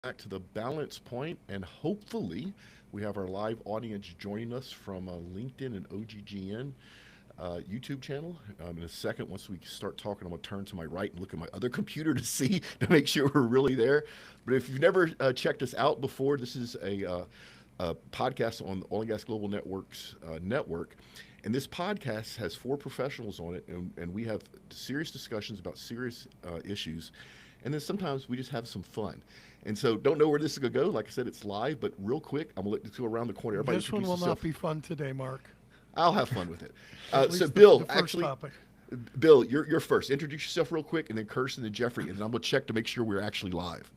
back to the balance point, and hopefully, we have our live audience joining us from LinkedIn and OGGN YouTube channel. In a second, once we start talking, I'm going to turn to my right and look at my other computer to see to make sure we're really there. But if you've never checked us out before, this is a podcast on the Oil and Gas Global Network's network. And this podcast has four professionals on it, and we have serious discussions about serious issues. And then sometimes we just have some fun. And so don't know where this is going to go. Like I said, it's live, but real quick, I'm going to let this go around the corner. Everybody This one introduce will yourself. not be fun today, Mark. I'll have fun with it. At So least Bill, the first actually, topic. Bill, you're first. Introduce yourself real quick, and then Kirsten and Jeffrey, and then I'm going to check to make sure we're actually live.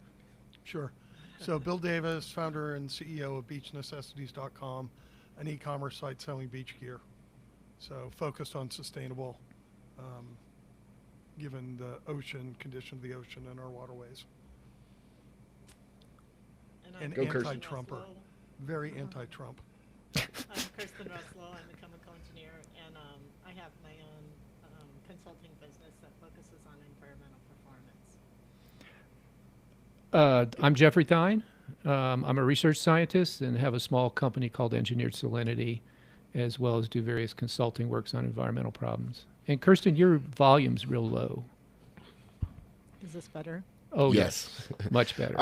Sure. So Bill Davis, founder and CEO of beachnecessities.com, an e-commerce site selling beach gear. So focused on sustainable, um, given the ocean, condition of the ocean and our waterways. And An I'm Go, Kirsten. anti-Trumper. Russell. Very anti-Trump. I'm Kirsten Russell. I'm a chemical engineer, and I have my own consulting business that focuses on environmental performance. I'm Jeffrey Thine. I'm a research scientist and have a small company called Engineered Salinity, as well as do various consulting works on environmental problems. And Kirsten, your volume's real low. Is this better? Oh, Yes. much better.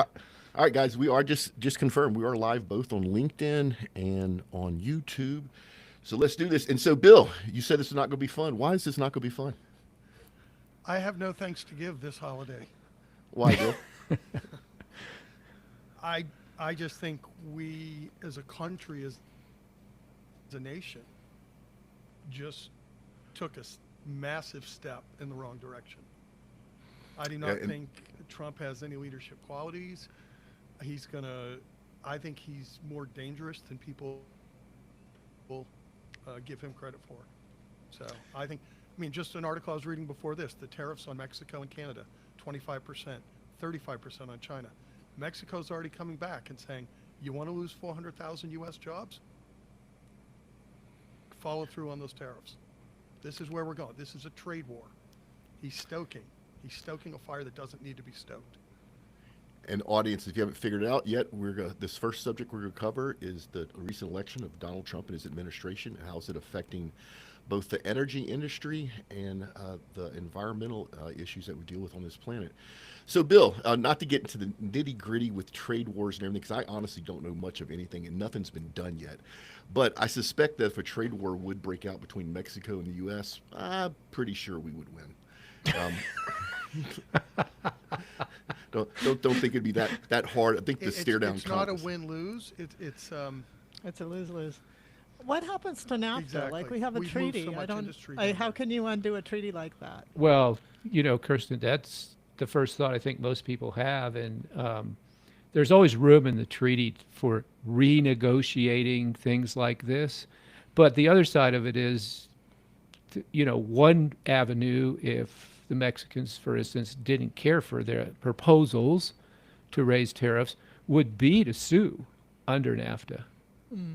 All right, guys, we are just confirmed. We are live both on LinkedIn and on YouTube. So let's do this. And so, Bill, you said this is not going to be fun. Why is this not going to be fun? I have no thanks to give this holiday. Why, Bill? I just think we, as a country, as a nation, just took a massive step in the wrong direction. I do Yeah, not and- think Trump has any leadership qualities. I think he's more dangerous than people give him credit for. So I mean, just an article I was reading before this, the tariffs on Mexico and Canada, 25%, 35% on China. Mexico's already coming back and saying, you want to lose 400,000 U.S. jobs? Follow through on those tariffs. This is where we're going. This is a trade war. He's stoking a fire that doesn't need to be stoked. And audience, if you haven't figured it out yet, this first subject we're going to cover is the recent election of Donald Trump and his administration, and how is it affecting both the energy industry and the environmental issues that we deal with on this planet. So, Bill, not to get into the nitty gritty with trade wars and everything, because I honestly don't know much of anything, and nothing's been done yet. But I suspect that if a trade war would break out between Mexico and the U.S., I'm pretty sure we would win. Don't think it'd be that hard. I think the stare down. It's not a win-lose. It's It's a lose-lose. What happens to NAFTA? Exactly. Like we have a We've moved treaty. so I much don't. industry down How there. can you undo a treaty like that? Well, Kirsten, that's the first thought I think most people have. And there's always room in the treaty for renegotiating things like this. But the other side of it is, one avenue, if the Mexicans, for instance, didn't care for their proposals to raise tariffs, would be to sue under NAFTA.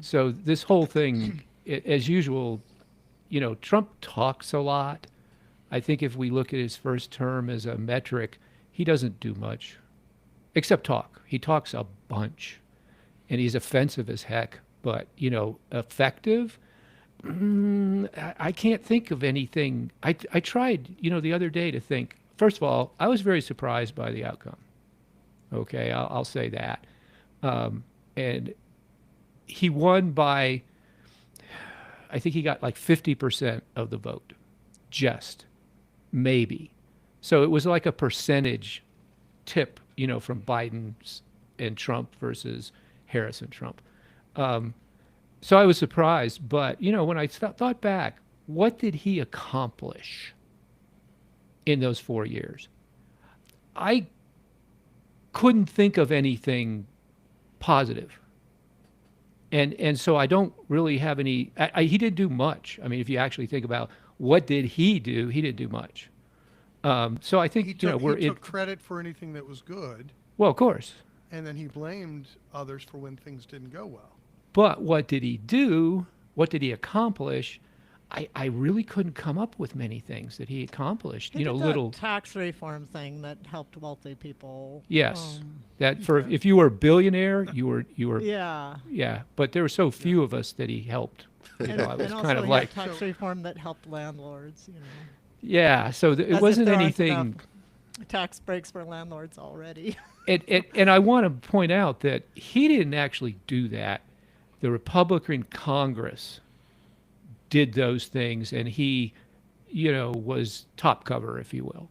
So this whole thing, as usual, Trump talks a lot. I think if we look at his first term as a metric, he doesn't do much except talk. He talks a bunch, and he's offensive as heck. But effective. I can't think of anything. I tried, the other day to think. First of all, I was very surprised by the outcome. Okay, I'll say that. And he won by, I think he got like 50% of the vote, just maybe. So it was like a percentage tip, from Biden and Trump versus Harris and Trump. So I was surprised, but when I thought back, what did he accomplish in those 4 years? I couldn't think of anything positive. And so I don't really have any. He didn't do much. I mean, if you actually think about what did he do, he didn't do much. So I think he took in. credit for anything that was good, Well, of course. and then he blamed others for when things didn't go well. But what did he do? What did he accomplish? I really couldn't come up with many things that he accomplished. He You know, did that little tax reform thing that helped wealthy people. yes, that for Okay. if you were a billionaire, you were Yeah. yeah. But there were so few of us that he helped. You know, I was And kind also of he like, had tax So- reform that helped landlords, you know. yeah. So it As if wasn't there aren't anything. enough tax breaks for landlords already. And I want to point out that he didn't actually do that. The Republican Congress did those things, and he, you know, was top cover, if you will.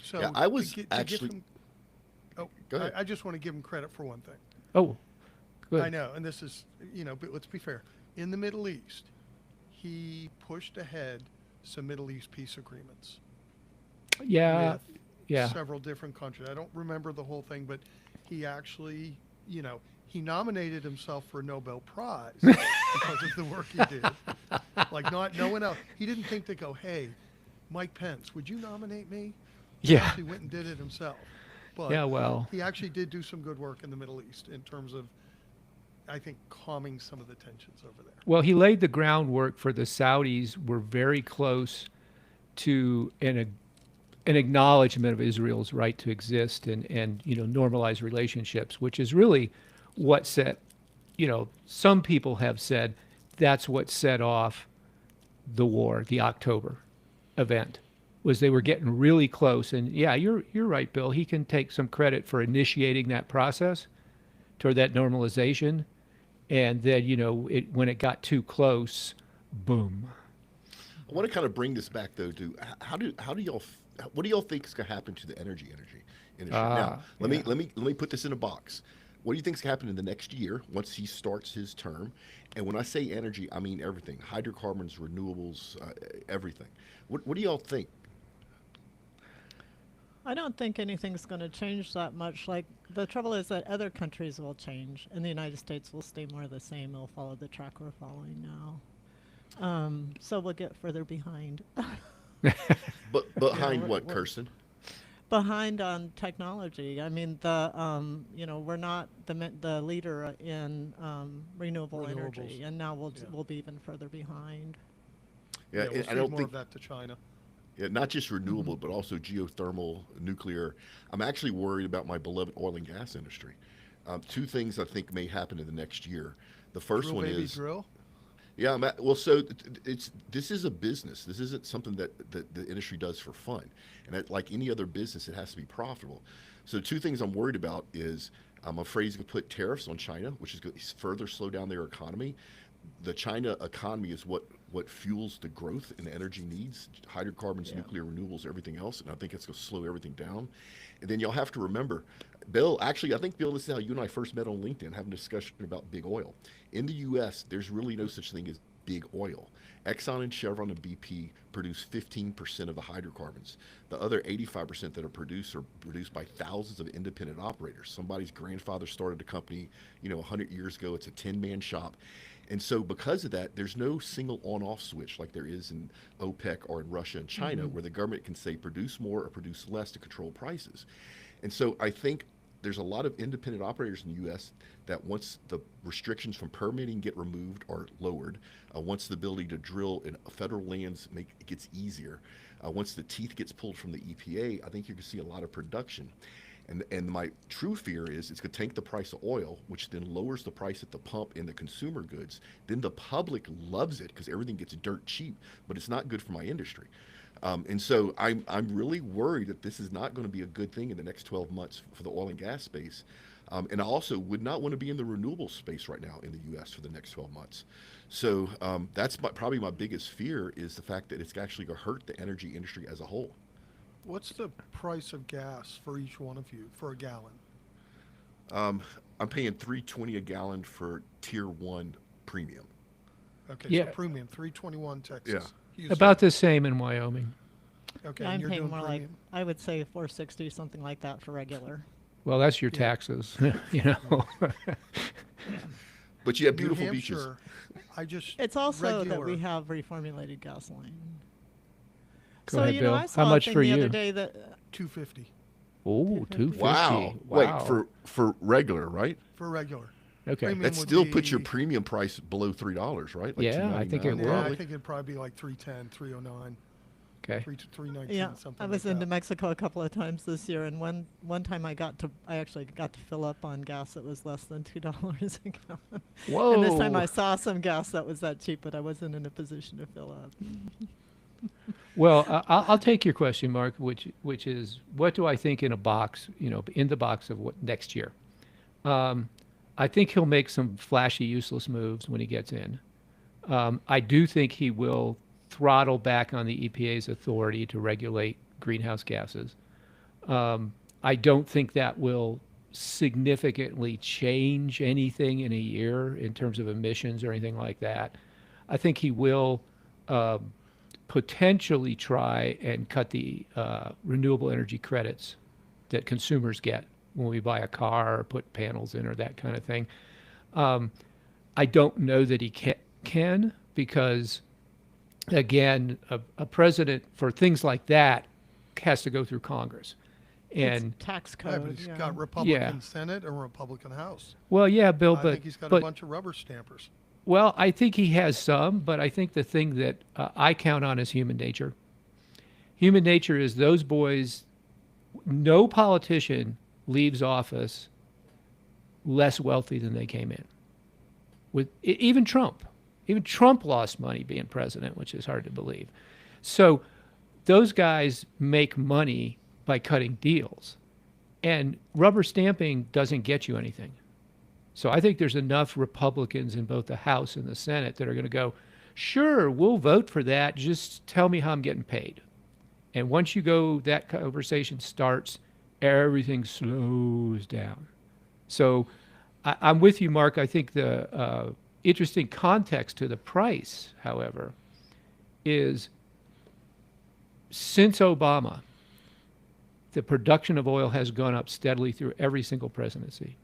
So Yeah, I was to give actually- him- oh, Go ahead. I just want to give him credit for one thing. Oh, good. I know, and this is, but let's be fair. In the Middle East, he pushed ahead some Middle East peace agreements Yeah, with yeah. several different countries. I don't remember the whole thing, but he actually, he nominated himself for a Nobel Prize because of the work he did. Like no one else. He didn't think to go, hey, Mike Pence, would you nominate me? He Yeah. actually went and did it himself. But Yeah, well. he actually did do some good work in the Middle East in terms of, I think, calming some of the tensions over there. Well, he laid the groundwork for the Saudis were very close to an acknowledgement of Israel's right to exist and you know normalize relationships, which is really what set, you know, some people have said that's what set off the war, the October event, was they were getting really close. And yeah, you're right, Bill. He can take some credit for initiating that process toward that normalization, and then you know when it got too close, boom. I want to kind of bring this back though to how do y'all what do y'all think is going to happen to the energy industry? Now, let me put this in a box. What do you think is going to happen in the next year once he starts his term? And when I say energy, I mean everything: hydrocarbons, renewables, everything. What do y'all think? I don't think anything's going to change that much. Like, the trouble is that other countries will change, and the United States will stay more the same. It'll follow the track we're following now. So we'll get further behind. But behind we're- what, we're- Kirsten? Behind on technology. I mean, we're not the leader in renewable energy, Renewables. and now Yeah. we'll be even further behind. Yeah, We'll I see don't more think of that to China. Yeah, not just renewable, but also geothermal, nuclear. I'm actually worried about my beloved oil and gas industry. Two things I think may happen in the next year. The first Drill, one baby, is, drill. yeah, well, so this is a business. This isn't something that the industry does for fun. And like any other business, it has to be profitable. So two things I'm worried about is I'm afraid he's going to put tariffs on China, which is going to further slow down their economy. The China economy is what fuels the growth in energy needs: hydrocarbons, nuclear, renewables, everything else. And I think it's going to slow everything down. And then you'll have to remember, Bill, actually, I think, Bill, this is how you and I first met on LinkedIn, having a discussion about big oil. In the U.S., there's really no such thing as big oil. Exxon and Chevron and BP produce 15% of the hydrocarbons. The other 85% that are produced by thousands of independent operators. Somebody's grandfather started a company, 100 years ago. It's a 10-man shop. And so because of that, there's no single on-off switch like there is in OPEC or in Russia and China, where the government can say produce more or produce less to control prices. And so I think there's a lot of independent operators in the U.S. that once the restrictions from permitting get removed or lowered, once the ability to drill in federal lands gets easier, once the teeth gets pulled from the EPA, I think you're going to see a lot of production. And my true fear is it's going to tank the price of oil, which then lowers the price at the pump in the consumer goods. Then the public loves it because everything gets dirt cheap, but it's not good for my industry. And so I'm really worried that this is not going to be a good thing in the next 12 months for the oil and gas space. And I also would not want to be in the renewable space right now in the U.S. for the next 12 months. So that's probably my biggest fear, is the fact that it's actually going to hurt the energy industry as a whole. What's the price of gas for each one of you for a gallon? I'm paying $3.20 a gallon for Tier 1 premium. Okay, Yeah. so premium, 321 Texas. Yeah. Houston. About the same in Wyoming. Okay, Yeah, and I'm you're paying doing more premium. like, I would say 460, something like that for regular. Well, that's your Yeah. taxes, you know. But you have New beautiful beaches. Hampshire, I just It's also that regular. we have reformulated gasoline. Go So, ahead, you Bill. know, I How saw a much thing for the you? other day that 250 Oh, 250. Wow. Wait, for regular, right? for regular. Okay. Premium That would still puts your be- premium price below $3, right? Yeah, I think it $2.99 will. Yeah, I probably. think it'd probably be like 310, 309, Okay. 319, Yeah, something I like was into that. Mexico a couple of times this year, and one time I actually got to fill up on gas that was less than $2 a gallon. Whoa. And this time I saw some gas that was that cheap, but I wasn't in a position to fill up. Well, I'll take your question, Mark, which is what do I think in a box, in the box of what next year? I think he'll make some flashy, useless moves when he gets in. I do think he will throttle back on the EPA's authority to regulate greenhouse gases. I don't think that will significantly change anything in a year in terms of emissions or anything like that. I think he will potentially try and cut the renewable energy credits that consumers get when we buy a car or put panels in or that kind of thing. I don't know that he can because, again, a president for things like that has to go through Congress. And it's tax Yeah, code. but he's yeah. got Republican Yeah. Senate and Republican House. well, yeah, Bill, I but think he's got a but bunch of rubber stampers. well, I think he has some, but I think the thing that I count on is human nature. Human nature is those boys. No politician leaves office less wealthy than they came in. Even Trump lost money being president, which is hard to believe. So those guys make money by cutting deals, and rubber stamping doesn't get you anything. So I think there's enough Republicans in both the House and the Senate that are going to go, sure, we'll vote for that. Just tell me how I'm getting paid. And once you go, that conversation starts, everything slows down. So I'm with you, Mark. I think the interesting context to the price, however, is since Obama, the production of oil has gone up steadily through every single presidency,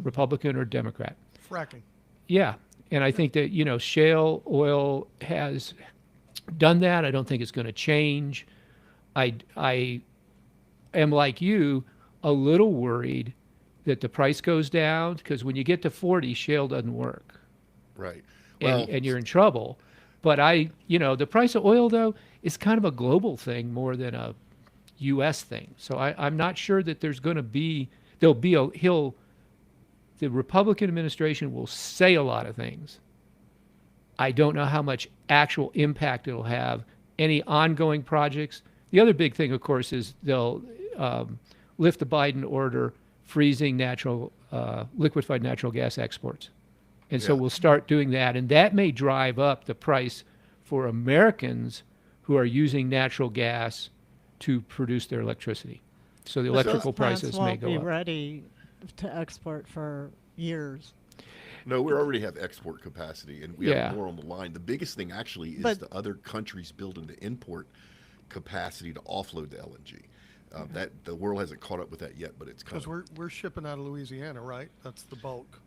Republican or Democrat. Fracking. Yeah. And I think that, shale oil has done that. I don't think it's going to change. I am like you, a little worried that the price goes down because when you get to 40, shale doesn't work. Right. And you're in trouble. But the price of oil, though, is kind of a global thing more than a U.S. thing. So I'm not sure that the Republican administration will say a lot of things. I don't know how much actual impact it'll have. Any ongoing projects. The other big thing, of course, is they'll lift the Biden order freezing liquefied natural gas exports. And so Yeah. we'll start doing that. And that may drive up the price for Americans who are using natural gas to produce their electricity. So the But those electrical plants prices won't may go be up. ready to export for years. No, we already have export capacity, and we Yeah. have more on the line. The biggest thing actually is But- the other countries building the import capacity to offload the LNG. That the world hasn't caught up with that yet, but it's Because coming. we're shipping out of Louisiana, right? That's the bulk.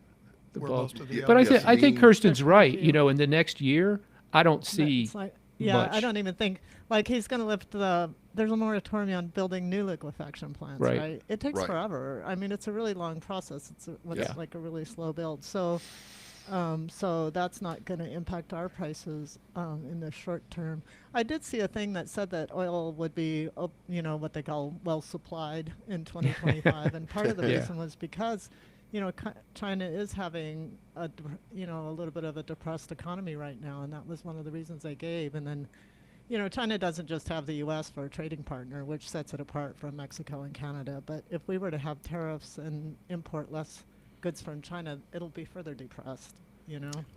The Where bulk. most of the Yeah, But LNG I think gasoline. Kirsten's right. Yeah. In the next year, I don't But see it's like, yeah, I much. don't even think like he's going to lift there's a moratorium on building new liquefaction plants, Right. right? It takes Right. forever. I mean, it's a really long process. It's Yeah. like a really slow build. So that's not going to impact our prices in the short term. I did see a thing that said that oil would be, what they call well supplied in 2025, and part of the Yeah. reason was because, China is having a little bit of a depressed economy right now, and that was one of the reasons they gave. And then, China doesn't just have the U.S. for a trading partner, which sets it apart from Mexico and Canada. But if we were to have tariffs and import less goods from China, it'll be further depressed,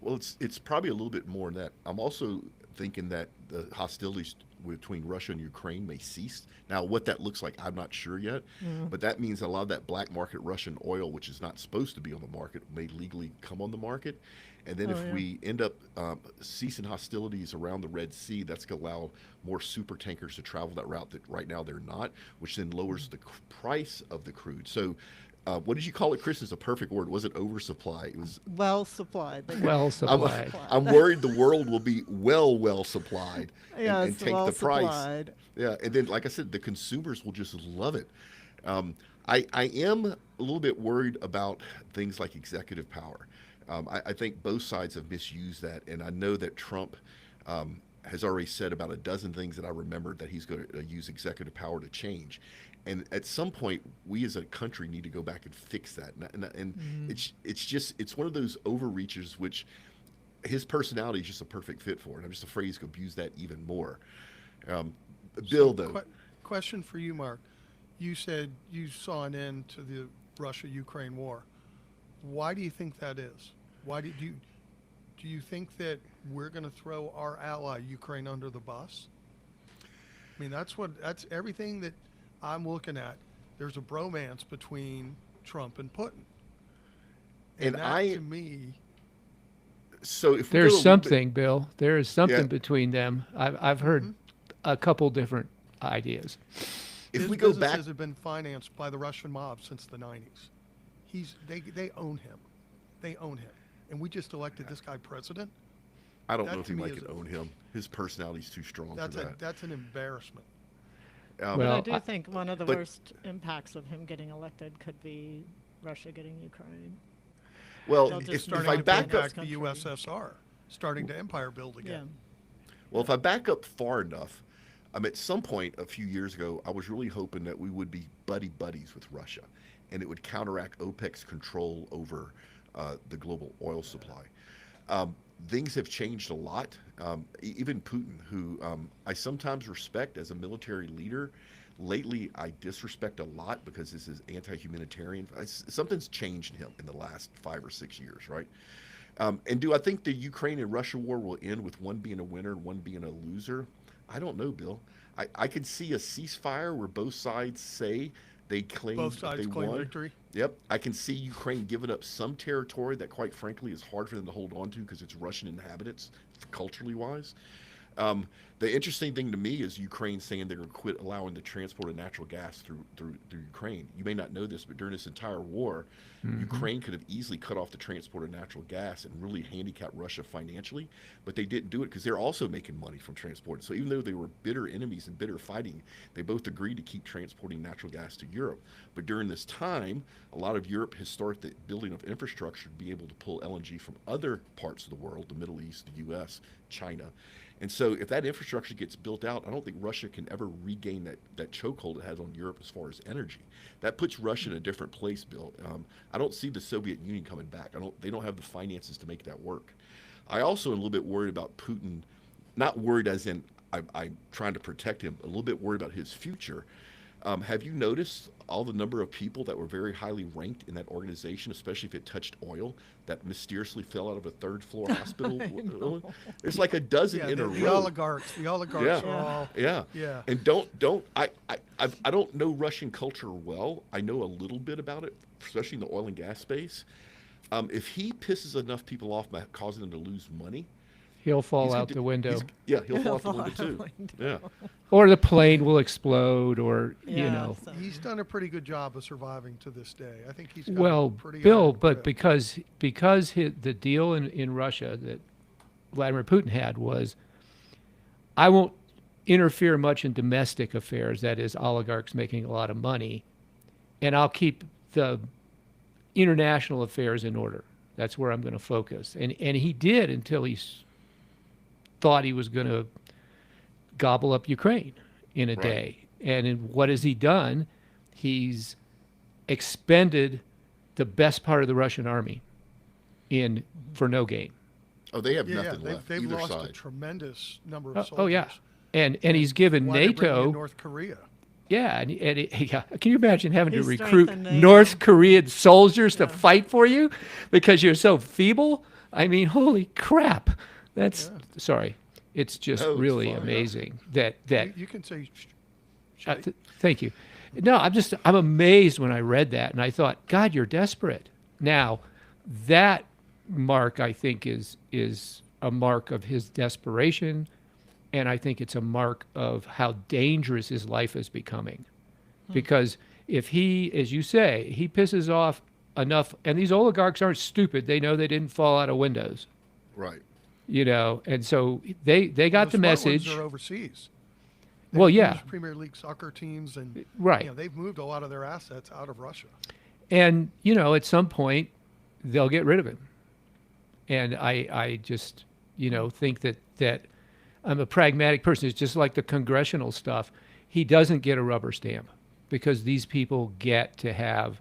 Well, it's probably a little bit more than that. I'm also thinking that the hostilities between Russia and Ukraine may cease. Now, what that looks like, I'm not sure yet, but that means a lot of that black market Russian oil, which is not supposed to be on the market, may legally come on the market. And then if we end up ceasing hostilities around the Red Sea, that's going to allow more super tankers to travel that route that right now they're not, which then lowers the price of the crude. So what did you call it, Chris? It's a perfect word. It wasn't oversupply. It was well supplied. well supplied. I'm worried the world will be well supplied Yeah, and it's take well the price. supplied. Yeah, and then like I said, the consumers will just love it. I am a little bit worried about things like executive power. I think both sides have misused that, and I know that Trump has already said about a dozen things that I remembered that he's going to use executive power to change. And at some point, we as a country need to go back and fix that. And it's one of those overreaches which his personality is just a perfect fit for, and I'm just afraid he's going to abuse that even more. Um, Bill, though, Question for you, Mark. You said you saw an end to the Russia-Ukraine war. Why do you think that is? Why do you think that we're going to throw our ally Ukraine under the bus? I mean, that's everything that I'm looking at. There's a bromance between Trump and Putin, and that to me. So if we go a There's little something, Bill. There is something Yeah. between them. I've heard a couple different ideas. if His we go businesses back, have been financed by the Russian mob since the 90s. They own him. They own him. And we just elected this guy president. I don't that know if to he me could is- own him. His personality's too strong for that. That's an embarrassment. But Well, I do think one of the but- worst impacts of him getting elected could be Russia getting Ukraine. Well, They'll just if start I to back build up, back the country. USSR, starting to empire build Yeah. again. well, if I back up far enough, at some point a few years ago, I was really hoping that we would be buddies with Russia, and it would counteract OPEC's control over the global oil supply. Things have changed a lot. Even Putin, who I sometimes respect as a military leader, lately I disrespect a lot because this is anti-humanitarian. Something's changed in him in the last 5 or 6 years, right? And do I think the Ukraine and Russia war will end with one being a winner and one being a loser? I don't know, Bill. I can see a ceasefire where both sides say they claim Both sides they claim won. victory. Yep. I can see Ukraine giving up some territory that, quite frankly, is hard for them to hold on to because it's Russian inhabitants, culturally wise. The interesting thing to me is Ukraine saying they're going to quit allowing the transport of natural gas through Ukraine. You may not know this, but during this entire war, Ukraine could have easily cut off the transport of natural gas and really handicapped Russia financially, but they didn't do it because they're also making money from transporting. So even though they were bitter enemies and bitter fighting, they both agreed to keep transporting natural gas to Europe. But during this time, a lot of Europe has started the building of infrastructure to be able to pull LNG from other parts of the world, the Middle East, the U.S., China. And so if that infrastructure gets built out, I don't think Russia can ever regain that chokehold it has on Europe as far as energy. That puts Russia in a different place, Bill. I don't see the Soviet Union coming back. They don't have the finances to make that work. I also am a little bit worried about Putin, not worried as in I'm trying to protect him, a little bit worried about his future. Have you noticed all the number of people that were very highly ranked in that organization, especially if it touched oil, that mysteriously fell out of a third-floor hospital? There's like a dozen Yeah, in a the row. oligarchs. The oligarchs Yeah. are all. Yeah. Yeah. And I don't know Russian culture well. I know a little bit about it, especially in the oil and gas space. If he pisses enough people off by causing them to lose money, He'll fall he's out gonna- the window. he'll fall out the window too. Yeah. Or the plane will explode, or, you Yeah, know. so- He's done a pretty good job of surviving to this day. I think he's got Well, a pretty Bill, iron but grip. because the deal in Russia that Vladimir Putin had was, I won't interfere much in domestic affairs, that is, oligarchs making a lot of money, and I'll keep the international affairs in order. That's where I'm going to focus. And he did until thought he was going to gobble up Ukraine in a Right. day. And what has he done? He's expended the best part of the Russian army for no gain. Oh, they have yeah, nothing left. they've either lost a side. tremendous number of Oh, soldiers. oh, yeah. And he's given Why they're bringing in NATO. North Korea. Yeah, yeah. Can you imagine having to He's recruit strengthening North Korean soldiers to Yeah. fight for you because you're so feeble? I mean, holy crap! That's sorry. It's just No, it's really fine. amazing that. You can say. Thank you. No, I'm amazed when I read that, and I thought, God, you're desperate. Now, that mark I think is a mark of his desperation. And I think it's a mark of how dangerous his life is becoming. Because if he, as you say, he pisses off enough, and these oligarchs aren't stupid. They know they didn't fall out of windows, Right. you know, and so they got the smart ones message. are overseas. They've Well, yeah. moved Premier League soccer teams, and Right. they've moved a lot of their assets out of Russia. And, at some point, they'll get rid of him. And I just, think that I'm a pragmatic person. It's just like the congressional stuff. He doesn't get a rubber stamp because these people get to have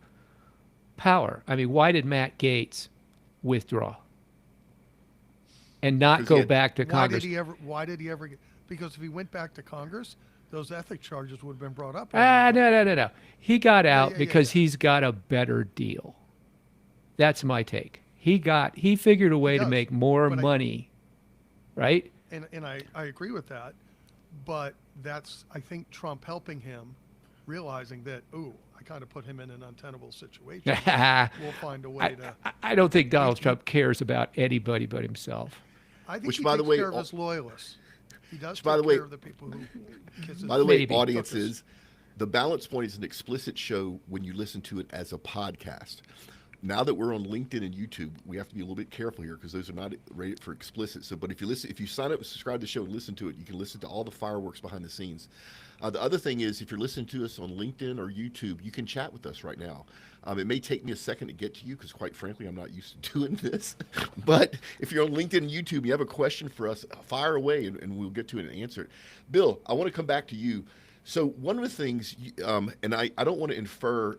power. I mean, why did Matt Gaetz withdraw and not 'Cause he go had- back to Why Congress? did he ever? Why did he ever get? Because if he went back to Congress, those ethics charges would have been brought up. No. He got out yeah, because yeah. he's got a better deal. That's my take. He figured a way to does, make more but money, right? And I agree with that, but that's, I think, Trump helping him, realizing that, ooh, I kind of put him in an untenable situation. We'll find a way to. I don't think Donald Trump cares about anybody but himself. I think Which, he by the takes way, care of al- his loyalists. He does by take the way- care of the people who kiss his By the way, Maybe. audiences, the Balance Point is an explicit show when you listen to it as a podcast. Now that we're on LinkedIn and YouTube, we have to be a little bit careful here because those are not rated for explicit. So, but if you sign up and subscribe to the show and listen to it, you can listen to all the fireworks behind the scenes. The other thing is, if you're listening to us on LinkedIn or YouTube, you can chat with us right now. It may take me a second to get to you because, quite frankly, I'm not used to doing this. But if you're on LinkedIn and YouTube, you have a question for us, fire away, and we'll get to it and answer it. Bill, I want to come back to you. So one of the things, and I don't want to infer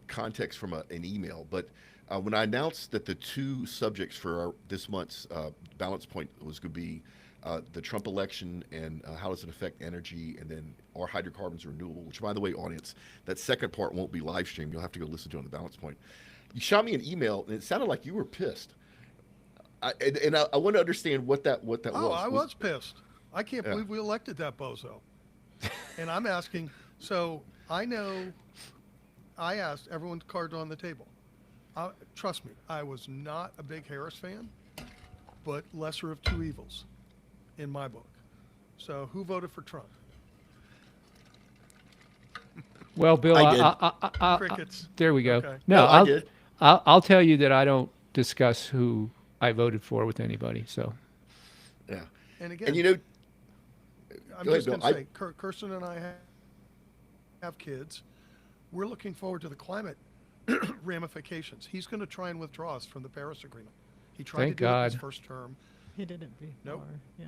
context from an email, but when I announced that the two subjects for this month's Balance Point was going to be the Trump election and how does it affect energy, and then are hydrocarbons renewable, which, by the way, audience, that second part won't be live streamed. You'll have to go listen to it on the Balance Point. You shot me an email, and it sounded like you were pissed. I want to understand what that was. Oh, I was pissed. I can't Yeah. believe we elected that bozo. And I'm asking, so I know I asked everyone's cards on the table. Trust me, I was not a big Harris fan, but lesser of two evils in my book. So who voted for Trump? Well, Bill, I did. Crickets. there we go. Okay. No, I did. I'll tell you that I don't discuss who I voted for with anybody. So Yeah. And again, And you know, I'm go just ahead, going Bill. to say, Kirsten and I have kids. We're looking forward to the climate ramifications. He's going to try and withdraw us from the Paris Agreement. He tried Thank to do it in his God. first term. He did it before. Nope. Yeah.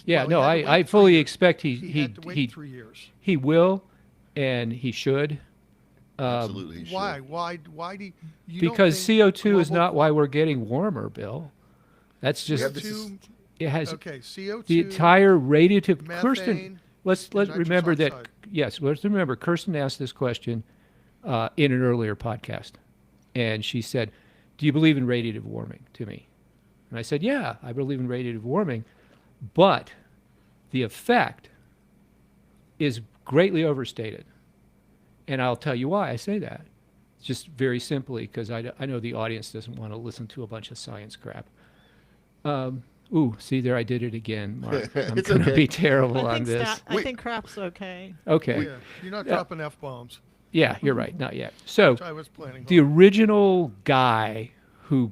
yeah, Well, he no, had to I wait 3 fully years. expect He had to wait 3 years. he will, and he should. absolutely. he Why? should. Why do you don't Because think CO2 is global- not why we're getting warmer, Bill. That's We just have this- CO2, it has okay, CO2. the entire radiative. Kirsten, methane, let's nitrous remember that. oxide. Yes, let's remember. Kirsten asked this question in an earlier podcast, and she said, "Do you believe in radiative warming?" to me, and I said, "Yeah, I believe in radiative warming, but the effect is greatly overstated." And I'll tell you why I say that. Just very simply because I know the audience doesn't want to listen to a bunch of science crap. Ooh, see there, I did it again, Mark. I'm It's going to okay. be terrible I on think this. I Wait. think crap's okay. Okay. Yeah, you're not Yeah. dropping F-bombs, Yeah, you're right. Not yet. So which I was planning the on. original guy who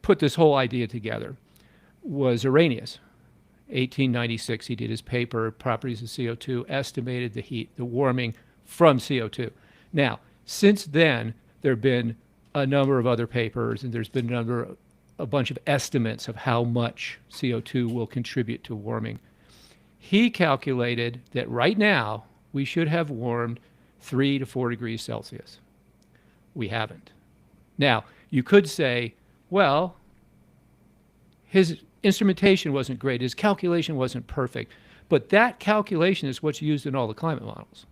put this whole idea together was Arrhenius. 1896, he did his paper, Properties of CO2, estimated the heat, the warming from CO2. Now, since then, there have been a number of other papers, and there's been a bunch of estimates of how much CO2 will contribute to warming. He calculated that right now, we should have warmed 3 to 4 degrees Celsius. We haven't. Now, you could say, well, his instrumentation wasn't great, his calculation wasn't perfect, but that calculation is what's used in all the climate models.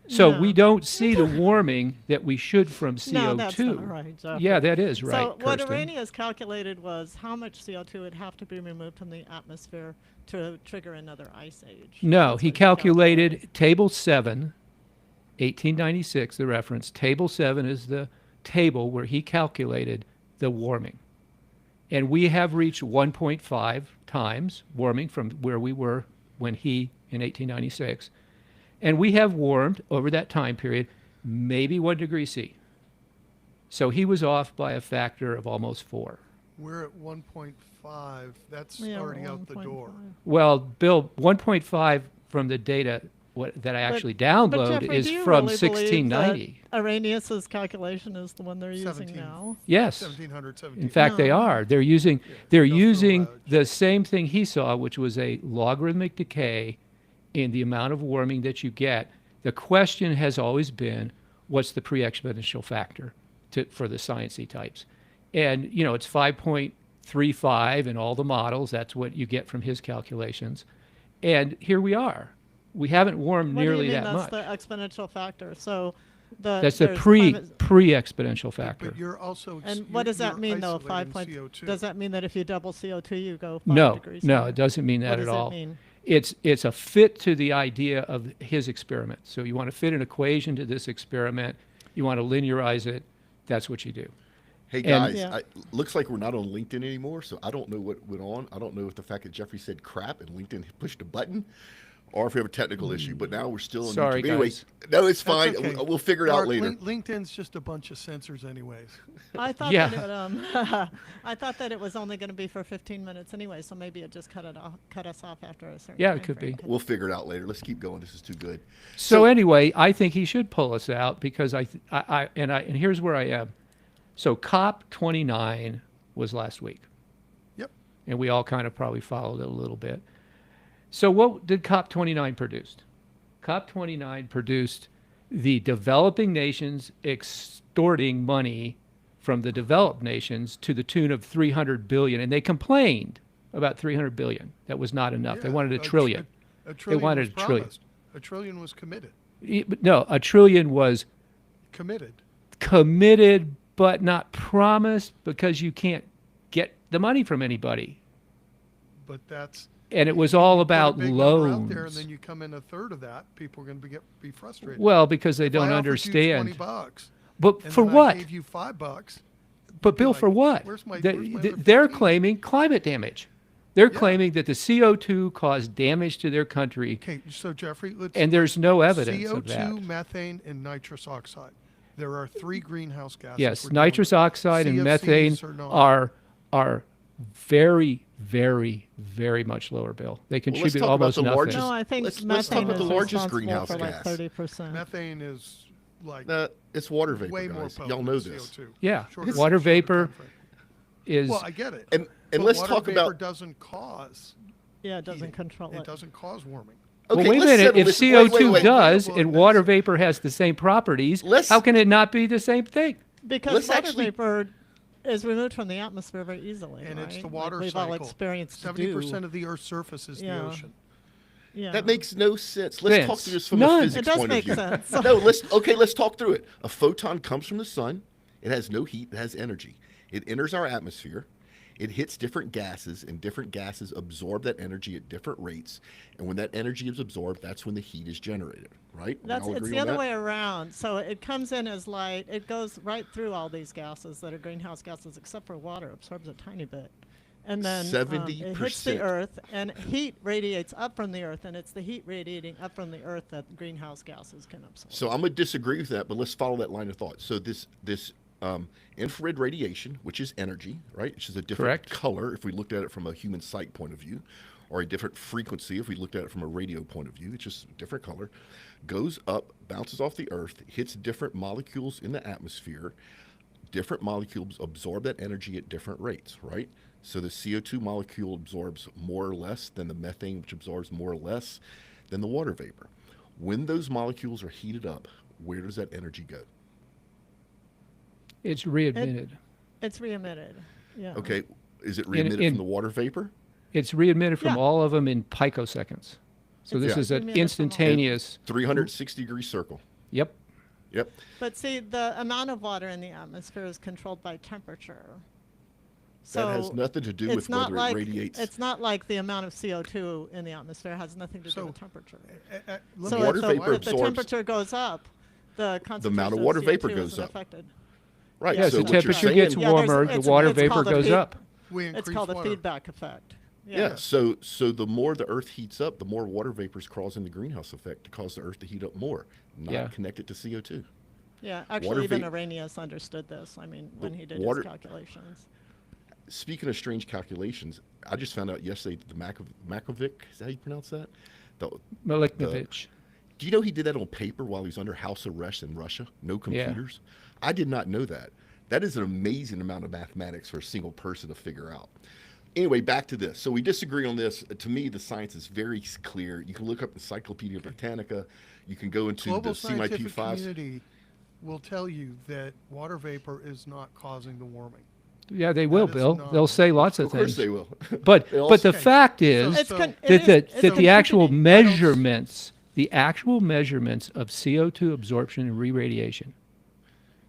So No. we don't see the warming that we should from CO2. No, that's not right, Jeff. Yeah, that is right, So what Kirsten. Arrhenius calculated was how much CO2 would have to be removed from the atmosphere to trigger another ice age. No, That's he what calculated Table 7, 1896, the reference. Table 7 is the table where he calculated the warming. And we have reached 1.5 times warming from where we were when he, in 1896. And we have warmed over that time period maybe 1 degree C. So he was off by a factor of almost 4. We're at 1.5. That's Yeah, already out the door. 1.5. Well, Bill, 1.5 from the data that I actually download Jeffrey, is do you from really believe that 1690. Arrhenius's calculation is the one they're using 17. now? Yes. 1700, In fact, they No. are. They're using Yeah, they're industrial using average. the same thing he saw, which was a logarithmic decay in the amount of warming that you get. The question has always been, what's the pre-exponential factor for the sciencey types? And it's 5.35 in all the models. That's what you get from his calculations. And here we are. We haven't warmed What nearly do you mean that that's much. the exponential factor? So That's the there's pre-exponential factor. But you're also And what does that you're mean though? isolating CO2. Does that mean that if you double CO2, you go 5 No, degrees? no, higher? it doesn't mean that What at does all. it mean? It's a fit to the idea of his experiment. So you want to fit an equation to this experiment. You want to linearize it. That's what you do. Hey And- guys, Yeah. looks like we're not on LinkedIn anymore, so I don't know what went on. I don't know if the fact that Jeffrey said crap and LinkedIn pushed a button, or if we have a technical issue. But now we're still on Sorry, YouTube. Anyway, guys. no, it's That's fine. okay. We'll figure it out Mark, later. LinkedIn's just a bunch of sensors anyways. I thought Yeah. that it, I thought that it was only going to be for 15 minutes anyway, so maybe it just cut us off after a certain Yeah, it time could frame. be. We'll figure it out later. Let's keep going. This is too good. So anyway, I think he should pull us out because and here's where I am. So COP29 was last week. Yep. And we all kind of probably followed it a little bit. So what did COP29 produce? COP29 produced the developing nations extorting money from the developed nations to the tune of 300 billion, and they complained about 300 billion. That was not enough. They Yeah, wanted a trillion. A trillion wanted was a trillion. promised. A trillion was committed. But no, a trillion was Committed. committed but not promised because you can't get the money from anybody. But that's And it was all put a about big number out there, and loans. then you come in a third of that. People are going to be frustrated. Well, because they If I don't offered you understand. $20, But and for then what? I gave you $5. But Bill, like, for what? where's my They- other they're 15? claiming climate damage. They're Yeah. claiming that the CO2 caused damage to their country, Okay, so Jeffrey, let's and there's no evidence CO2, of that. methane, and nitrous oxide. There are 3 greenhouse gases. Yes, we're dealing nitrous with. oxide and methane CFCs not. are very, very, very much lower, Bill. They contribute talk about almost the nothing. largest- No, I think let's talk methane about the is largest responsible greenhouse for like gas. 30%. Methane is like It's water vapor, way more guys. potent Y'all know than this. CO2. Yeah, Shorter- water shorter vapor timeframe. is Well, I get it. And But let's water talk vapor about. doesn't cause. Yeah, it doesn't heating. control It it. doesn't cause warming. well, Okay, wait a let's minute. settle If this. CO2 Wait. does Well, and that's- water vapor has the same properties, Let's- how can it not be the same thing? Because Let's water actually- vapor is removed from the atmosphere very easily, And it's right? the Like water we've cycle. all experienced 70% of the Earth's surface is the Yeah. ocean. Yeah. That makes no sense. Let's talk Vince, through this from none. a It physics does point make of view. sense. No, let's talk through it. A photon comes from the sun. It has no heat. It has energy. It enters our atmosphere. It hits different gases, and different gases absorb that energy at different rates. And when that energy is absorbed, that's when the heat is generated, right? We all It's agree the on other that? way around. So it comes in as light. It goes right through all these gases that are greenhouse gases, except for water, absorbs a tiny bit. And then it hits 70%. the earth, and heat radiates up from the earth, and it's the heat radiating up from the earth that greenhouse gases can absorb. So I'm gonna disagree with that, but let's follow that line of thought. So this infrared radiation, which is energy, right? Which is a different Correct. color if we looked at it from a human sight point of view, or a different frequency if we looked at it from a radio point of view. It's just a different color. Goes up, bounces off the earth, hits different molecules in the atmosphere. Different molecules absorb that energy at different rates, right? So the CO2 molecule absorbs more or less than the methane, which absorbs more or less than the water vapor. When those molecules are heated up, where does that energy go? It's readmitted. It's re-emitted. Yeah. Okay, is it re-emitted in- from the water vapor? It's readmitted from Yeah. all of them in picoseconds. So this It's is an readmitted from all. instantaneous. 360-degree circle. Yep. Yep. But see, the amount of water in the atmosphere is controlled by temperature. So That has nothing to do it's with not whether like it radiates. it's not like the amount of CO2 in the atmosphere has nothing to do So, with temperature. Let So me- water if the, vapor if the absorbs- temperature goes up, the concentration amount of water CO2 vapor isn't goes up. affected. Right. Yeah, Yes, so the what you're temperature saying, gets Yeah, there's- warmer, it's- the water it's vapor called a goes feed- up. we It's increase called a water. feedback effect. yeah. So the more the Earth heats up, the more water vapors causing the greenhouse effect to cause the Earth to heat up more, not Yeah. connected to CO2. Yeah, actually, Water even va- Arrhenius understood this. I mean, when he did water- his calculations. speaking of strange calculations, I just found out yesterday the Makovic, is that how you pronounce that? The, Miliknovich. do you know he did that on paper while he was under house arrest in Russia? No computers? I did not know that. That is an amazing amount of mathematics for a single person to figure out. Anyway, back to this. So we disagree on this. To me, the science is very clear. You can look up Encyclopedia Britannica. You can go into Global the CMIP scientific files. community will tell you that water vapor is not causing the warming. Yeah, they will, That is Bill. not- They'll say lots of Of course things. they will. But They but also- the fact is So- It's con- it that is- that, it's that the actual contributing. measurements of CO2 absorption and re-radiation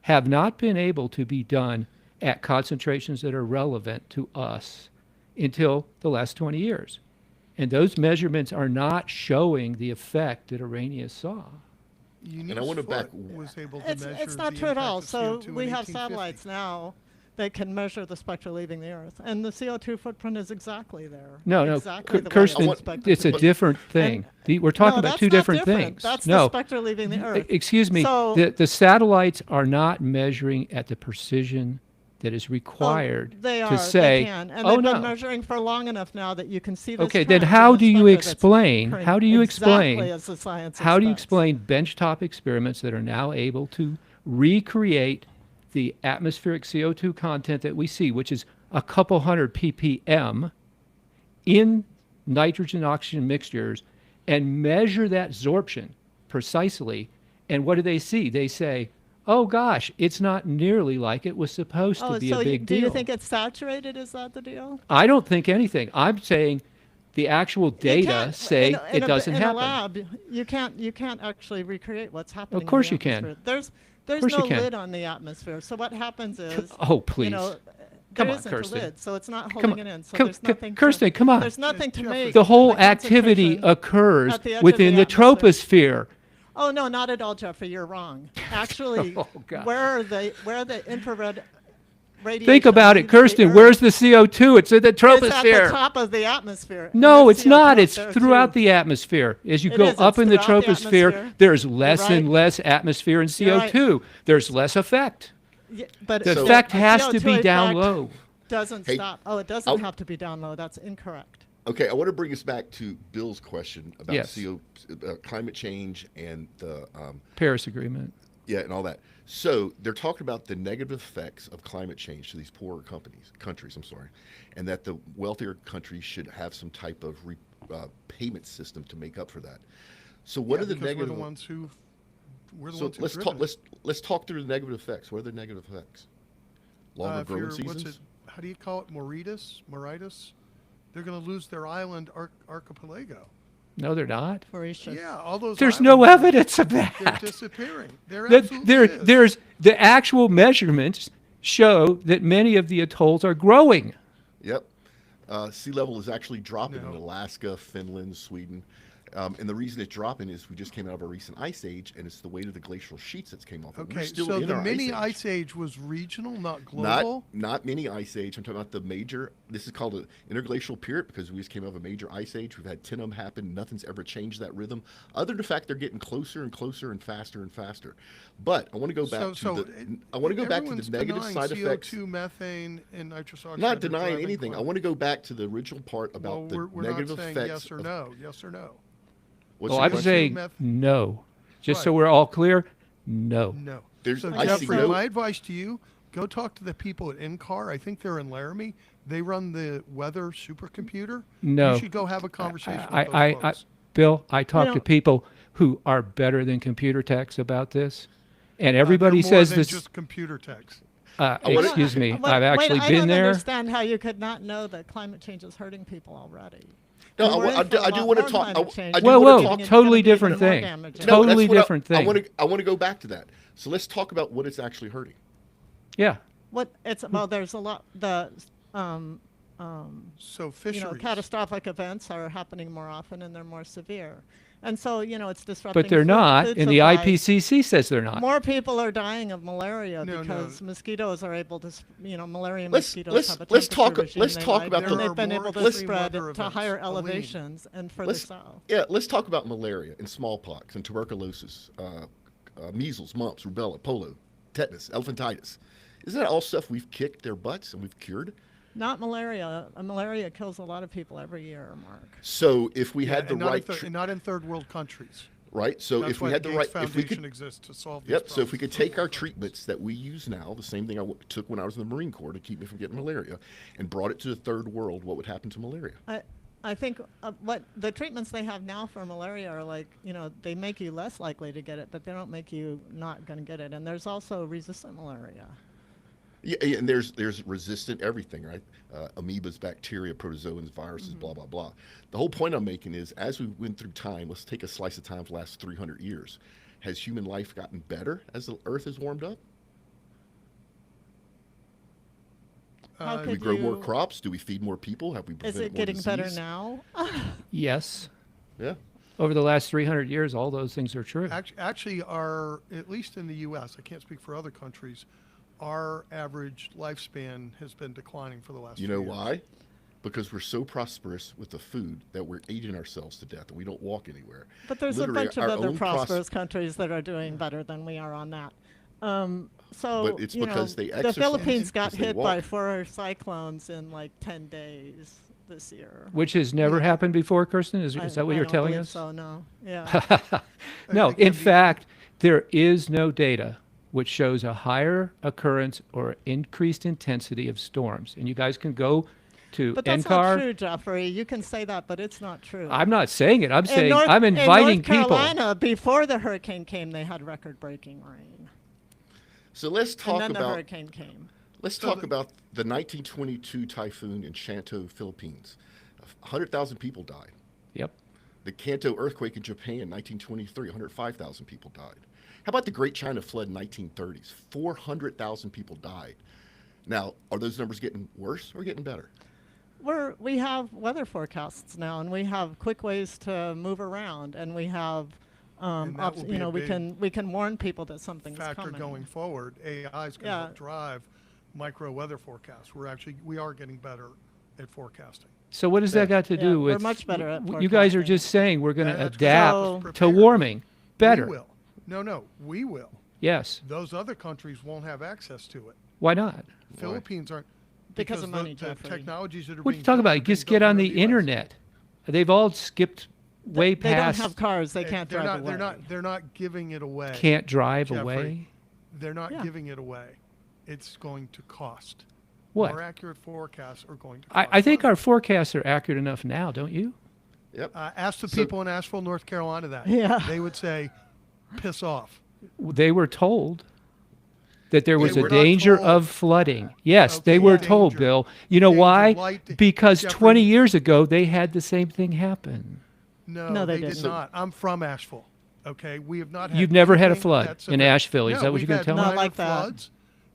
have not been able to be done at concentrations that are relevant to us until the last 20 years. And those measurements are not showing the effect that Arrhenius saw. And I wanna back- was able to It's measure not the true at impact all. of So CO2 we in have 1850. satellites now that can measure the spectra leaving the Earth, and the CO2 footprint is exactly there. No, exactly the way Kirsten, it's expected it's to a be. different thing. We're talking No, about that's two not different things. That's no, the spectra leaving the Earth. excuse me. So- The satellites are not measuring at the precision that is Oh, required they are. to say, they can. And oh they've no. been measuring for long enough now that you can see this Okay, trend then in how the do you spectra that's explain? occurring How do you explain? exactly as the science How do you expects. explain benchtop experiments that are now able to recreate the atmospheric CO2 content that we see, which is a couple hundred ppm in nitrogen oxygen mixtures, and measure that absorption precisely? And what do they see? They say, oh gosh, it's not nearly like it was supposed to be so a big do deal. you think it's saturated? Is that the deal? I don't think anything. I'm saying the actual You data can't- say in it a- doesn't in happen. a lab, you can't actually recreate what's happening. in course the you can. atmosphere. There's course you no can. lid on the atmosphere. So what happens is, Oh, please. you know, Come there on, isn't Kirsten. a lid, so it's not Come holding on. it in. So Come- there's come- nothing. Kirsten, come on. There's nothing to make The whole the activity concentration occurs at the edge of within the atmosphere. troposphere. Oh no, not at all, Jeffrey. You're wrong. Actually, Oh, God. where the infrared radiation Think about it, leaves the Kirsten. Earth, Where's the CO2? It's in the it's at the troposphere. top of the atmosphere. and No, there's it's not. CO2 It's there, throughout too. the atmosphere. As you It go is. up It's in the throughout the troposphere, atmosphere. there's You're less and right. less atmosphere and You're right. CO2. There's less effect. Yeah, but The still, effect a has to CO2 be down effect low. Doesn't Hey, stop. Oh, it doesn't I'll- have to be down low. That's incorrect. Okay, I want to bring us back to Bill's question about Yes. climate change and the Paris Agreement. yeah, and all that. So they're talking about the negative effects of climate change to these poorer countries. I'm sorry, and that the wealthier countries should have some type of payment system to make up for that. So what Yeah, are the because negative? We're the ones who. We're the So ones who let's driven talk. it. Let's talk through the negative effects. What are the negative effects? Longer If growing you're- seasons. What's it? How do you call it? Mauritius? They're going to lose their island archipelago. No, they're not. Mauritius. Yeah, all those. There's no islands are- evidence of They're that. disappearing. There That absolutely there, is. there's the actual measurements show that many of the atolls are growing. Yep. Sea level is actually dropping in No. Alaska, Finland, Sweden. And the reason it's dropping is we just came out of a recent ice age, and it's the weight of the glacial sheets that's came off. We're Okay, still so in the our mini ice age. ice age was regional, not global. Not mini ice age. I'm talking about the major. This is called an interglacial period because we just came out of a major ice age. We've had 10 of them happen. Nothing's ever changed that rhythm, other than the fact they're getting closer and closer and faster. But I want to go back I want to go back to the negative side effects. CO2, methane, and nitrous oxide. Not are denying driving anything. I climate. want to go back to the original part about Well, the we're negative not saying effects. yes or of- no. Yes or no. What's Well, your I'm question? saying no. Just so Right. we're all clear, no. No. There's- So I see Jeffrey, no- my advice to you: go talk to the people at NCAR. I think they're in Laramie. They run the weather supercomputer. No. You should go have a conversation with those I, folks. Bill, I talk know- to people who are better than computer techs about this, and They're everybody more says than this. just computer techs. Excuse me, Well, I've actually I been don't there. understand how you could not know that climate change is hurting people already. No, We're in I for do a lot want to more talk. climate change. I do Whoa, wanna whoa, talk- It's gonna totally be even different more thing. damaging. No, Totally that's what different I thing. want to go back to that. So let's talk about what it's actually hurting. Yeah. What it's well, there's a lot. The So fisheries. catastrophic events are happening more often and they're more severe, and so it's disrupting. But they're food- not, food and the supplies. IPCC says they're not. More people are dying of malaria No, because no. mosquitoes are able to, malaria Let's- mosquitoes let's- have a let's temperature talk- regime let's they talk like, about and the- they've been There are able to more spread extreme to weather higher events, Aline. elevations and further Let's south. let's talk about malaria and smallpox and tuberculosis, measles, mumps, rubella, polio, tetanus, elephantitis. Isn't that all stuff we've kicked their butts and we've cured? Not malaria. Malaria kills a lot of people every year, Mark. So if we Yeah, had the and not in right, and not in third world countries. right? So That's if why we had the the Gates right, if we Foundation could, exists to solve these yep. So if we problems could in third take our world countries. treatments that we use now, the same thing I took when I was in the Marine Corps to keep me from getting malaria, and brought it to the third world, what would happen to malaria? I think what the treatments they have now for malaria are like, they make you less likely to get it, but they don't make you not going to get it. And there's also resistant malaria. Yeah, and there's resistant everything, right? Amoebas, bacteria, protozoans, viruses, blah blah blah. The whole point I'm making is, as we went through time, let's take a slice of time for the last 300 years. Has human life gotten better as the Earth has warmed up? How Do could we grow more you- crops? Do we feed more people? Have we Is prevented it more getting better disease? now? Yes. Yeah. Over the last 300 years, all those things are true. Actually, at least in the U.S., I can't speak for other countries, our average lifespan has been declining for the last You few know years. why? Because we're so prosperous with the food that we're eating ourselves to death and we don't walk anywhere. But there's Literally, a bunch of our other own prosperous countries that are doing better than we are on that. So, But it's because they the exercise, Philippines got because they hit by walk. 4 cyclones in like 10 days this year. Which has never happened before, Kirsten? Is that what I you're don't telling believe us? So no, yeah. No, It in could be- fact, there is no data which shows a higher occurrence or increased intensity of storms. And you guys can go to But that's not NCAR. true, Jeffrey. You can say that, but it's not true. I'm not saying it. I'm In saying North- I'm inviting in North people. Carolina, before the hurricane came, they had record-breaking rain, So let's and talk then the about hurricane came. let's talk about the 1922 typhoon in Shantou, Philippines. 100,000 people died. Yep. The Kanto earthquake in Japan, 1923, 105,000 people died. How about the Great China Flood in 1930s? 400,000 people died. Now, are those numbers getting worse or getting better? We have weather forecasts now, and we have quick ways to move around, and we have, And that will be a we can warn people that something's factor coming. going forward. AI is going to Yeah. help drive micro weather forecasts. We are getting better at forecasting. So what does that got to Yeah, do we're with? much better at You guys are forecasting. just saying we're going to That's 'cause adapt I was So- to prepared. warming better. We will. No, we will. Yes. Those other countries won't have access to it. Way not? Philippines aren't. Because of money, the Jeffrey. technologies that are What are being you talking built about? are being Just get built on here the in US. internet. They've all skipped way They don't past. have cars. They can't they're drive not, away. They're not giving it away. Can't drive Jeffrey. away. They're not Yeah. giving it away. It's going to cost. What? More accurate forecasts are going to cost. I think money. our forecasts are accurate enough now, don't you? Yep. Ask the So- people in Asheville, North Carolina that. Yeah. They would say, piss off. They were told that there was They a were not danger told. of flooding. Yes, they Okay, were danger. told, Bill. You know Danger, why? light- Because Jeffrey- 20 years ago, they had the same thing happen. No, they did didn't. not. I'm from Asheville. Okay, we have not had. You've never had a anything flood that's in severe. Asheville. Is No, that what we've you're gonna had tell me? Not minor like that. floods.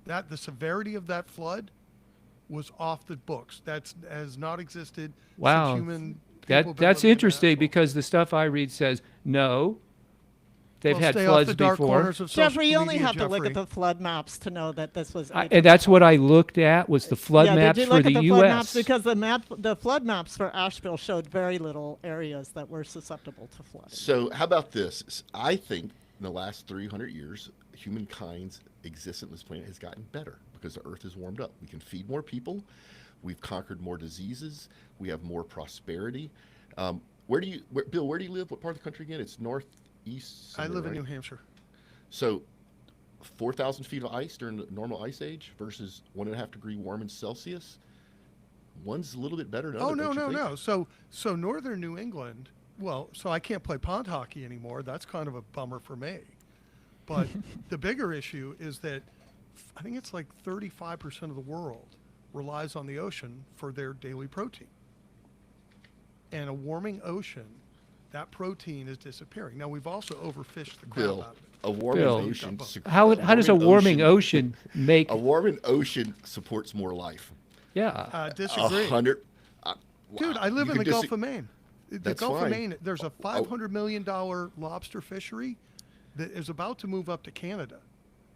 That the severity of that flood was off the books. That's has not existed Wow. since human. people That's been living in interesting Asheville. because the stuff I read says no. They've Well, had stay off floods the dark before. corners of social Jeffrey, you only media, have to look at Jeffrey. the flood maps to know that this was. And that's what I looked at was the flood yeah, maps did you for look the at the U.S. flood maps? Because the flood maps for Asheville showed very little areas that were susceptible to flooding. So how about this? I think in the last 300 years, humankind's existence on this planet has gotten better because the Earth has warmed up. We can feed more people. We've conquered more diseases. We have more prosperity. Bill, where do you live? What part of the country again? It's northeast. I live in right? New Hampshire. So 4,000 feet of ice during the normal ice age versus 1.5 degree warm in Celsius. One's a little bit better than Oh other, no, don't you no, think? no. So northern New England. Well, so I can't play pond hockey anymore. That's kind of a bummer for me. But the bigger issue is that I think it's like 35% of the world relies on the ocean for their daily protein. And a warming ocean, that protein is disappearing. Now we've also overfished the crap Bill, out of it. a warming Bill, ocean. How does a warming ocean make? A warming ocean supports more life. Yeah. Disagree. 100. Dude, I live you in the can Gulf dis- of Maine. The That's Gulf fine. of Maine, there's a $500 million lobster fishery that is about to move up to Canada.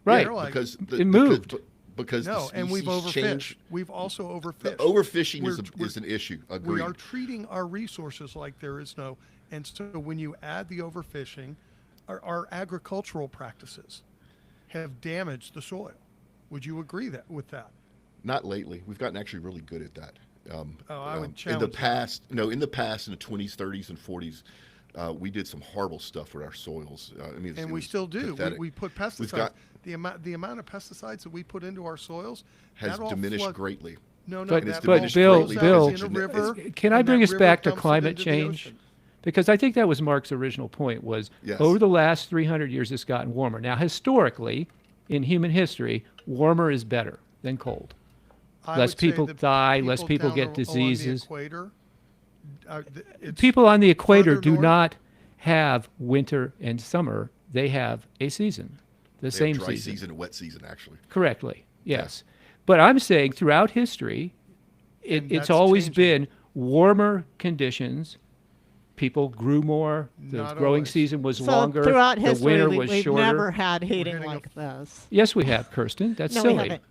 Right. They're like, Because It moved. Because no, the and we've species overfished. change. We've also The overfished. overfishing We're- is an issue. We Agreed. are treating our resources like there is no. And so when you add the overfishing, our agricultural practices have damaged the soil. Would you agree with that? Not lately. We've gotten actually really good at that. I would in the challenge that. past, no, in the past, in the 20s, 30s, and 40s, we did some horrible stuff with our soils. I mean, And it we was still do. pathetic. We put We've pesticides. got The amount of pesticides that we put into our soils has that all diminished flood- greatly. No, no, But, it's that all diminished Bill, flows greatly out Bill, in a river. can I and bring that us river back to dumps it climate into the change? ocean. Because I think that was Mark's original point was Yes. over the last 300 years, it's gotten warmer. Now, historically, in human history, warmer is better than cold. I Less would say people that die, less people down get along the diseases. equator, it's People on the equator further do north. not have winter and summer. They have a season, the They have same dry season. season and wet season, actually. Correctly, yes. But I'm saying throughout history, And it's that's always changing. been warmer conditions. People grew more. The Not growing always. season was So longer. throughout The history, winter we, was we've shorter. never had heating hitting a- like this. Yes, we have, Kirsten. That's No, silly. we haven't.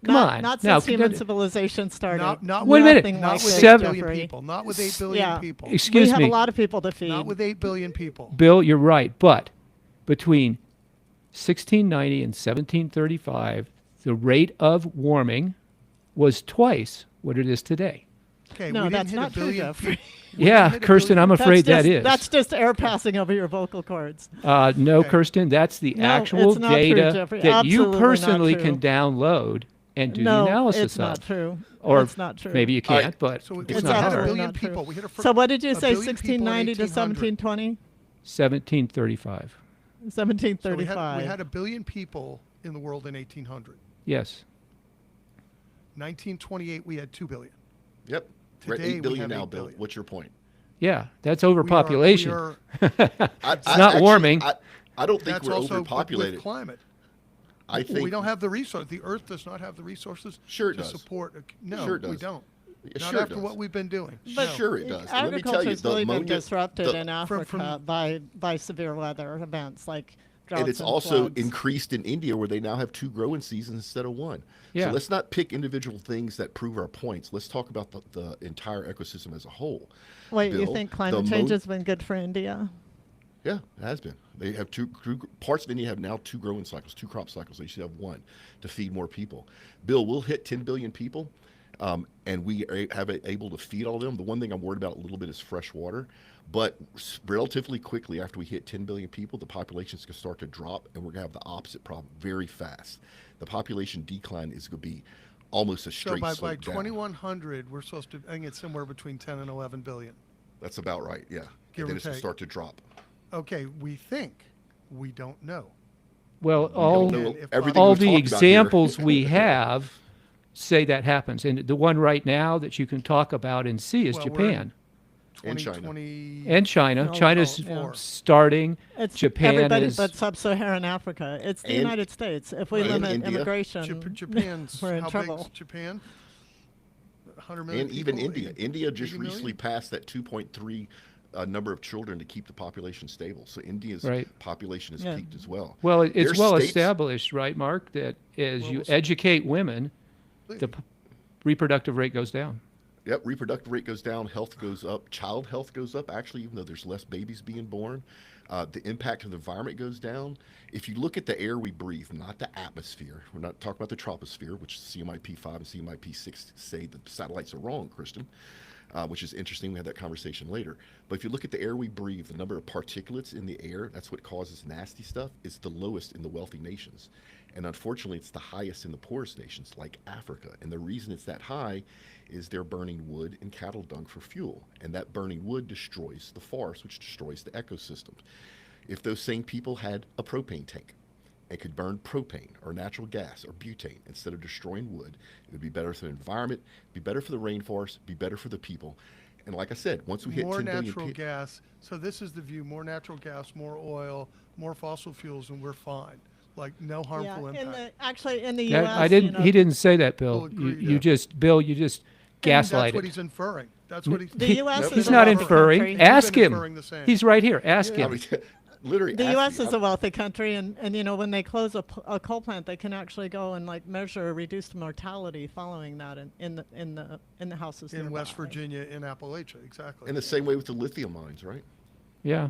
Come not, on. Not Now, since human could- civilization started. Not Wait a minute. Nothing not like with this, 8 billion Jeffrey. people. Not with 8 billion Yeah. people. Excuse we have me. a lot of people to feed. Not with 8 billion people. Bill, you're right. But between 1690 and 1735, the rate of warming was twice what it is today. Okay, No, we didn't that's hit a not true, billion Jeffrey. Yeah, hit a Kirsten, I'm billion. afraid that's that just, is. That's just air passing over your vocal cords. No, Okay. Kirsten, that's the No, actual it's not true, data Jeffrey. that you Absolutely not personally true. can download and do the No, analysis it's of. not true. Or it's not true. maybe you All right. can't, but So it's we not had a hard. billion Not true. people. We hit a So what did you a say? billion people in 1690 to 1800. 1720? 1735. 1735. So we had a billion people in the world in 1800. Yes. 1928, we had 2 billion. Yep. We're at Today 8 we billion have now, 8 Bill. billion. What's your point? Yeah, that's We overpopulation. are- It's not warming. I don't think that's we're also overpopulated. with climate. I think we don't have the resource. The Earth does not have the resources Sure it to does. support. No, Sure it we does. don't. Yeah, Not sure it after does. what we've been doing. But No. Sure it does. And let me tell you, Agriculture's the really been ammonia, disrupted the- in Africa from- by severe weather events like droughts and it's and also floods. increased in India where they now have 2 growing seasons instead of 1. Yeah. So let's not pick individual things that prove our points. Let's talk about the entire ecosystem as a whole. Wait, you Bill, think the climate change has been good for India? Yeah, it has been. They have two parts of India have now 2 growing cycles, 2 crop cycles. They should have 1 to feed more people. Bill, we'll hit 10 billion people, and we have able to feed all of them. The one thing I'm worried about a little bit is fresh water, but relatively quickly after we hit 10 billion people, the population is going to start to drop, and we're going to have the opposite problem very fast. The population decline is going to be almost a So straight by slope down. 2100, we're supposed to. I think it's somewhere between 10 and 11 billion. That's about right. Yeah, Give and then or it's going to take. start to drop. Okay, we think. We don't know. Well, Don't all know if everything all we've the talked about here. examples we have say that happens. And the one right now that you can talk about and see is Well, we're Japan And China. 2020. and China. No, China's no. starting. It's Japan everybody is but sub-Saharan Africa. It's the And- United States. If we and limit India. immigration, Japan's we're in how trouble. big's Japan? 100 million And even people? India. India just 80 million? recently passed that 2.3 number of children to keep the population stable. So India's Right. population has Yeah. peaked as well. Well, it's There's well states- established, right, Mark, that as Well, you we'll- educate women, the reproductive rate goes down. Yep, reproductive rate goes down, health goes up, child health goes up, actually, even though there's less babies being born. The impact of the environment goes down. If you look at the air we breathe, not the atmosphere, we're not talking about the troposphere, which CMIP5 and CMIP6 say the satellites are wrong, Kristen, which is interesting. We had that conversation later. But if you look at the air we breathe, the number of particulates in the air, that's what causes nasty stuff, is the lowest in the wealthy nations. And unfortunately, it's the highest in the poorest nations, like Africa. And the reason it's that high is they're burning wood and cattle dung for fuel. And that burning wood destroys the forest, which destroys the ecosystems. If those same people had a propane tank and could burn propane or natural gas or butane instead of destroying wood, it would be better for the environment, be better for the rainforest, be better for the people. And like I said, once we hit More 10 billion natural people, gas. So this is the view: more natural gas, more oil, more fossil fuels, and we're fine. Like no harmful yeah, impact. actually in the That- U.S. I didn't. You know, He didn't say that, Bill. We'll You, agree, you yeah. just, Bill. You just And that's gaslighted. what he's inferring. That's what he's. The U.S. Nope. is He's a not wealthy inferring. country. Ask been him. inferring the same. He's right here. Ask I him. mean, literally, The ask U.S. me. is a wealthy country, and you know when they close a coal plant, they can actually go and like measure reduced mortality following that in the houses in West nearby. Virginia, in Appalachia, exactly. And the same way with the lithium mines, right? Yeah.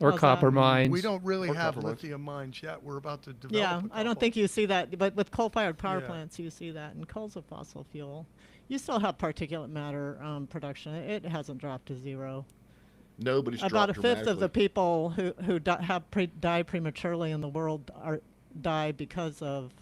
or How's copper that? mines. We don't really Or have copper mines. lithium mines yet. We're about to develop. Yeah, a I don't couple. think you see that, but with coal-fired power Yeah. plants, you see that, and coal's a fossil fuel. You still have particulate matter production. It hasn't dropped to zero. No, but it's About a dropped fifth of the dramatically. people who die prematurely in the world die because of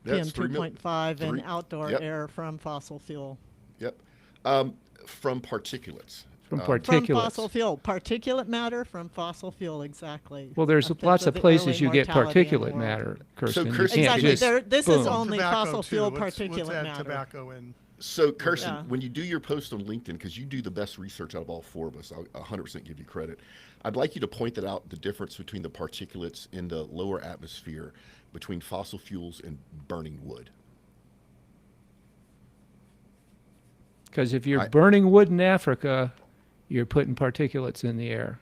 PM That's 2.5 and three. outdoor Yep. air from fossil fuel. Yep. From particulates. From From particulates. fossil fuel, particulate matter from fossil fuel, exactly. Well, there's A fifth lots of the places early you get mortality in the particulate world. matter, Kirsten. You Kirsten, can't Exactly. just This is boom. only Tobacco, fossil too. fuel Let's particulate add matter. tobacco in. So, Kirsten, Yeah. when you do your post on LinkedIn, because you do the best research out of all four of us, I'll 100% give you credit. I'd like you to point that out, the difference between the particulates in the lower atmosphere between fossil fuels and burning wood. Because if you're I- burning wood in Africa, you're putting particulates in the air.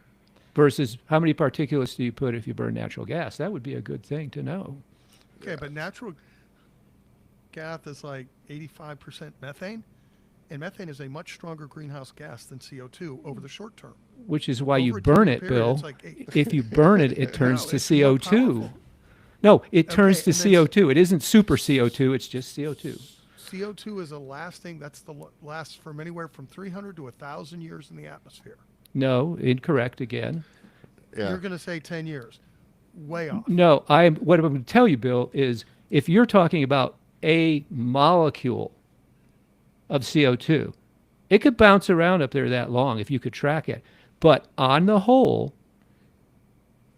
Versus how many particulates do you put if you burn natural gas? That would be a good thing to know. Okay, but natural gas is like 85% methane, and methane is a much stronger greenhouse gas than CO2 over the short term. Which is why you Over a burn 10-year it, period, Bill. it's like If you burn it, it turns No, to it's more CO2. powerful. No, it turns Okay, to and then CO2. It isn't super CO2, it's just CO2. CO2 is a lasting. That's the lasts from anywhere from 300 to 1,000 years in the atmosphere. No, incorrect again. Yeah. You're going to say 10 years. Way off. No, what I'm going to tell you, Bill, is if you're talking about a molecule of CO2, it could bounce around up there that long if you could track it. But on the whole,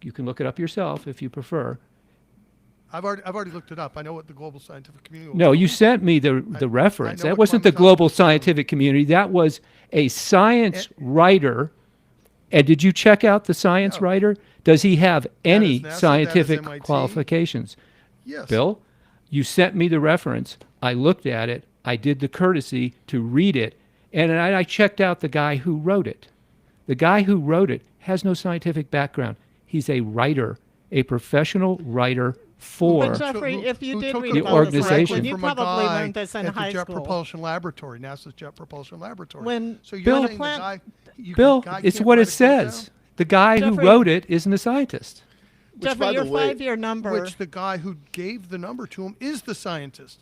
you can look it up yourself if you prefer. I've already looked it up. I know what the global scientific community. will No, do. you sent me the I reference. know That what wasn't the carbon global dioxide is doing. scientific community. That was a science And- writer. And did you check out the science No. writer? Does he have any NASA, that is scientific MIT. qualifications? Yes. Bill, you sent me the reference. I looked at it. I did the courtesy to read it. And I checked out the guy who wrote it. The guy who wrote it has no scientific background. He's a writer, a professional writer for. But Jeffrey, if you who did took read it about organization. you from a probably guy learned this in at the high Jet school. Propulsion Laboratory, NASA's Jet Propulsion Laboratory. When so you're Bill- saying the plant- guy, Bill, guy it's can't what write it a quote says. down? The guy who Jeffrey- wrote it isn't a scientist. Jeffrey, by your the way- 5-year number. Which the guy who gave the number to him is the scientist.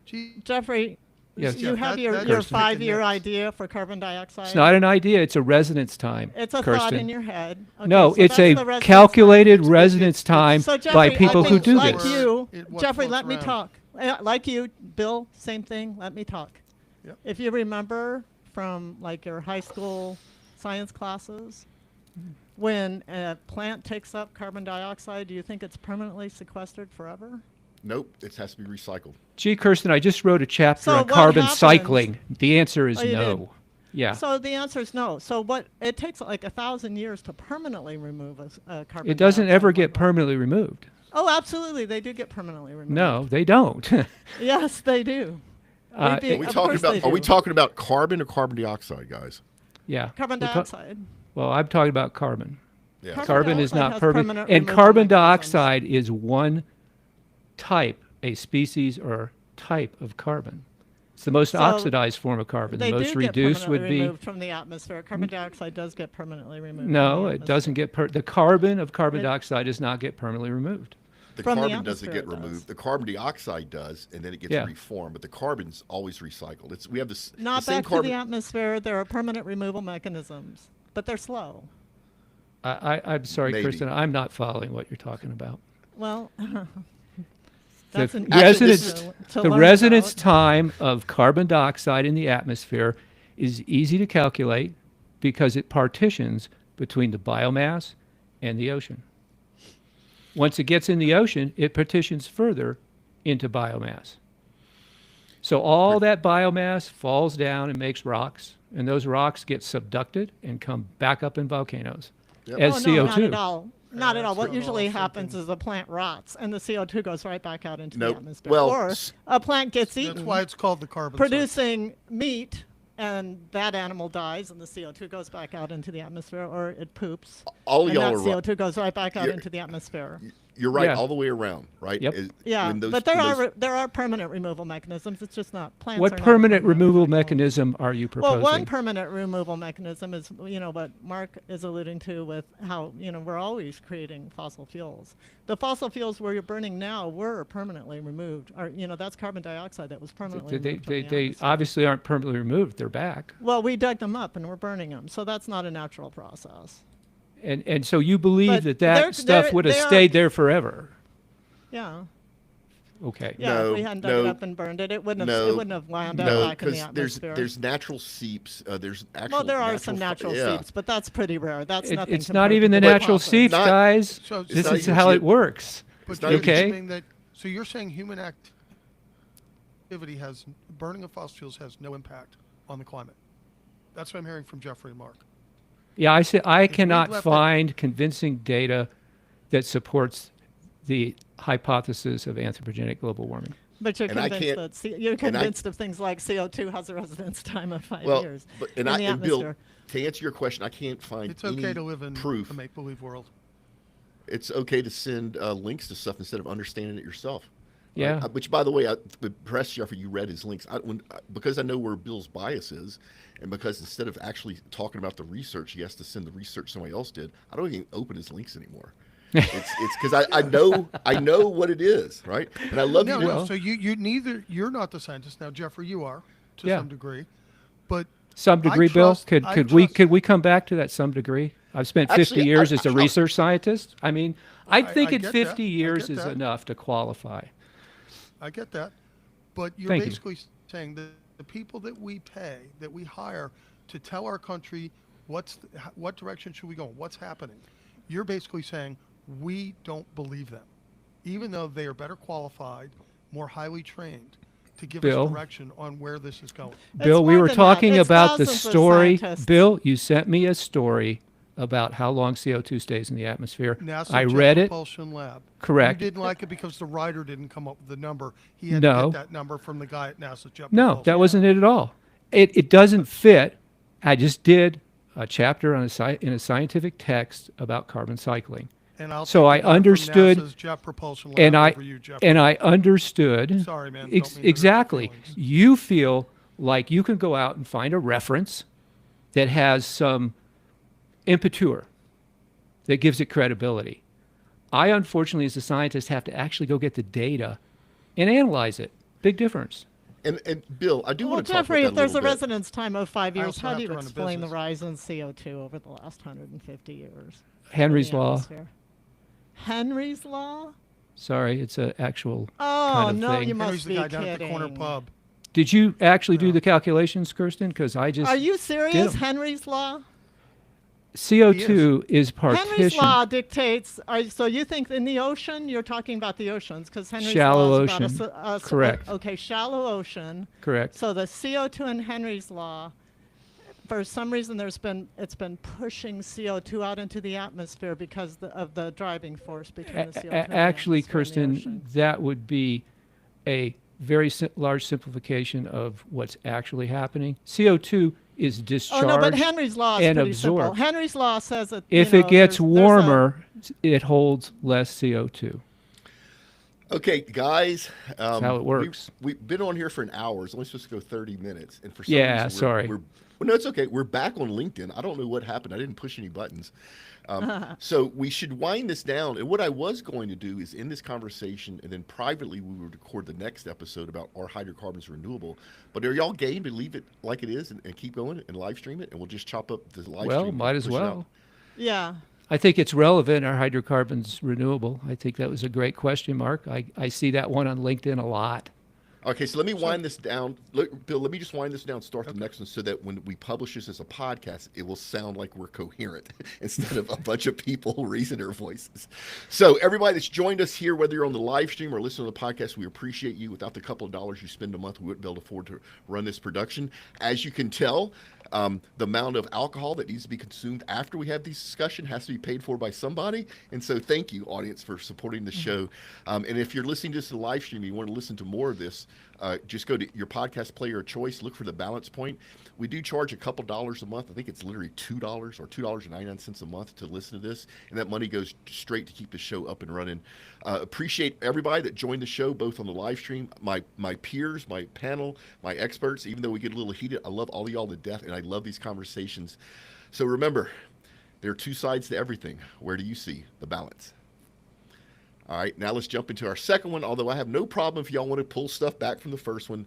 Gee, Jeffrey, Yes. you Jeff, have that- your that your is freaking 5-year nuts. idea for carbon dioxide. It's not an idea. It's a residence time. It's a Kirsten. thought in your head. Okay, No, so it's that's a the residence calculated time. residence time So Jeffrey, by people I who think do like this. you, What Jeffrey, floats let me around. talk. Like you, Bill, same thing. Let me talk. Yep. If you remember from like your high school science classes, when a plant takes up carbon dioxide, do you think it's permanently sequestered forever? Nope, it has to be recycled. Gee, Kirsten, I just wrote a chapter So on what carbon happens- cycling. The answer is Oh, you did? no. Yeah. So the answer is no. So what? It takes like 1,000 years to permanently remove a carbon. It doesn't dioxide ever get bubble. permanently removed. Oh, absolutely, they do get permanently removed. No, they don't. Yes, they do. Uh, We do. Are we Of talking course they about? Are we do. talking about carbon or carbon dioxide, guys? Yeah. Carbon We're ta- dioxide. well, I'm talking about carbon. Yeah. Carbon is dioxide not has permanent. permanent And removal carbon mechanisms. dioxide is one type, a species or type of carbon. It's the most So oxidized form of carbon. They The do most get reduced permanently would be removed from the atmosphere. Carbon dioxide does get permanently removed. no, from the it doesn't atmosphere. get the carbon of carbon It- dioxide does not get permanently removed. The From the carbon doesn't atmosphere get it does. removed. The carbon dioxide does, and then it gets Yeah. reformed. But the carbon's always recycled. We have this Not the same back to carbon. the atmosphere. There are permanent removal mechanisms, but they're slow. I'm sorry, Maybe. Kristen, I'm not following what you're talking about. Well, The that's an residence, issue to the learn residence about. time of carbon dioxide in the atmosphere is easy to calculate because it partitions between the biomass and the ocean. Once it gets in the ocean, it partitions further into biomass. So all that biomass falls down and makes rocks, and those rocks get subducted and come back up in volcanoes Yep. as Oh, CO2. no, not at all. Not at all. that's What not usually all happens thinking. is the plant rots and the CO2 goes right back out into Nope. the atmosphere. Well, or a plant gets That's eaten, why it's called the carbon cycle. producing meat, and that animal dies, and the CO2 goes back out into the atmosphere, or it poops, All and y'all that are right. CO2 goes right back out You're- into the atmosphere. you're right, Yeah. all the way around, right? Yep. Yeah, When those- but there when are those- there are permanent removal mechanisms. It's just not plants. What are not permanent permanent removal removal. mechanism are you Well, proposing? one permanent removal mechanism is, what Mark is alluding to with how, we're always creating fossil fuels. The fossil fuels where you're burning now were permanently removed. Or, that's carbon dioxide that was permanently They, removed from the they atmosphere. obviously aren't permanently removed. They're back. Well, we dug them up and we're burning them, so that's not a natural process. And so you believe But that they're- stuff they're- would have they are- stayed there forever? Yeah. Okay. Yeah, No, if we hadn't dug no, it up and burned it, it wouldn't have, no, it wouldn't have wound up No, back in the because there's atmosphere. natural seeps. There's actual. Well, there are some natural yeah. seeps, but that's pretty rare. That's nothing. It's not compared even to the But- natural process. seeps, Not- guys. So It's This not is even how ge- it works. But It's not you're even- Okay. saying that, so you're saying human activity burning of fossil fuels has no impact on the climate. That's what I'm hearing from Jeffrey and Mark. Yeah, I say I we cannot left it- find convincing data that supports the hypothesis of anthropogenic global warming. But you're And I convinced can't- that you're and I- convinced of things like CO2 has a residence time of 5 Well, years but, in the and Bill, atmosphere. to answer your question, I can't find It's any okay to live in proof. a make-believe world. It's okay to send links to stuff instead of understanding it yourself. right? Yeah. Which, by the way, the press Jeffrey, you read his links. Because I know where Bill's bias is, and because instead of actually talking about the research, he has to send the research somebody else did. I don't even open his links anymore. It's because I know what it is, right? And I love No, you. no. So you're not the scientist now, Jeffrey. You are to Yeah. some degree, but Some degree, Bill. trust- Could I could trust- we come back to that some degree? I've spent 50 Actually, years as a I- research scientist. I mean, I I think in get that. 50 I years get is that. enough to qualify. I get that. But you're Thank you. basically saying that the people that we pay, that we hire to tell our country what direction should we go, what's happening, you're basically saying we don't believe them, even though they are better qualified, more highly trained to give Bill. us direction on where this is going. Bill, we more were than that. talking It's about the thousands of story. scientists. Bill, you sent me a story about how long CO2 stays in the atmosphere. NASA I Jet read it. Propulsion Lab. Correct. You didn't like it because the writer didn't come up with the number. He had No. to get that number from the guy at NASA Jet No, Propulsion. that wasn't it at all. It doesn't fit. I just did a chapter on in a scientific text about carbon cycling. And I'll So take I the one from understood- NASA's Jet Propulsion Lab And over you, Jeffrey. I understood. Sorry, man. Don't mean to hurt your exactly. feelings. You feel like you can go out and find a reference that has some impetus that gives it credibility. I, unfortunately, as a scientist, have to actually go get the data and analyze it. Big difference. And Bill, I do Well, want to talk Jeffrey, about if that there's a little bit. residence time of 5 I years, also how have do you to run a explain the business. rise in CO2 over the last 150 years? Henry's in the law. atmosphere? Henry's law? Sorry, it's an actual Oh, kind of no, thing. you must Henry's the be guy kidding. down at the corner pub. Did you actually do No. the calculations, Kirsten? Because I just Are you serious? them. Henry's law? CO2 is Henry's partition. law dictates. So you think in the ocean? You're talking about the oceans because Henry's Shallow law is ocean. about Correct. Okay, shallow ocean. Correct. So the CO2 in Henry's law, for some reason, it's been pushing CO2 out into the atmosphere because of the driving force between the CO2. and the Actually, atmosphere and the Kirsten, ocean. that would be a very large simplification of what's actually happening. CO2 is Oh discharged. no, but Henry's law is and pretty simple. absorbed. Henry's law says that If you it know, gets there's a- warmer, it holds less CO2. Okay, guys. how it works. We've been on here for an hour. It's only supposed to go 30 minutes. And for some Yeah, reason, sorry. Well, no, it's okay. We're back on LinkedIn. I don't know what happened. I didn't push any buttons. So we should wind this down. And what I was going to do is end this conversation, and then privately we would record the next episode about are hydrocarbons renewable. But are y'all game to leave it like it is and keep going and live stream it? And we'll just chop up the live Well, stream. and might as push it out? well. Yeah. I think it's relevant. Are hydrocarbons renewable? I think that was a great question, Mark. I see that one on LinkedIn a lot. Okay, so let me wind this down. Bill, let me just wind this down, start the next one, so that when we publish this as a podcast, it will sound like we're coherent instead of a bunch of people raising their voices. So everybody that's joined us here, whether you're on the live stream or listening to the podcast, we appreciate you. Without the couple of dollars you spend a month, we wouldn't be able to afford to run this production. As you can tell, the amount of alcohol that needs to be consumed after we have these discussions has to be paid for by somebody. And so thank you, audience, for supporting the show. And if you're listening to this in live stream and you want to listen to more of this, Just go to your podcast player of choice, look for the balance point. We do charge a couple dollars a month. I think it's literally $2 or $2.99 a month to listen to this, and that money goes straight to keep the show up and running. Appreciate everybody that joined the show, both on the live stream, my peers, my panel, my experts. Even though we get a little heated, I love all of y'all to death, and I love these conversations. So remember, there are two sides to everything. Where do you see the balance? All right, now let's jump into our second one, although I have no problem if y'all want to pull stuff back from the first one.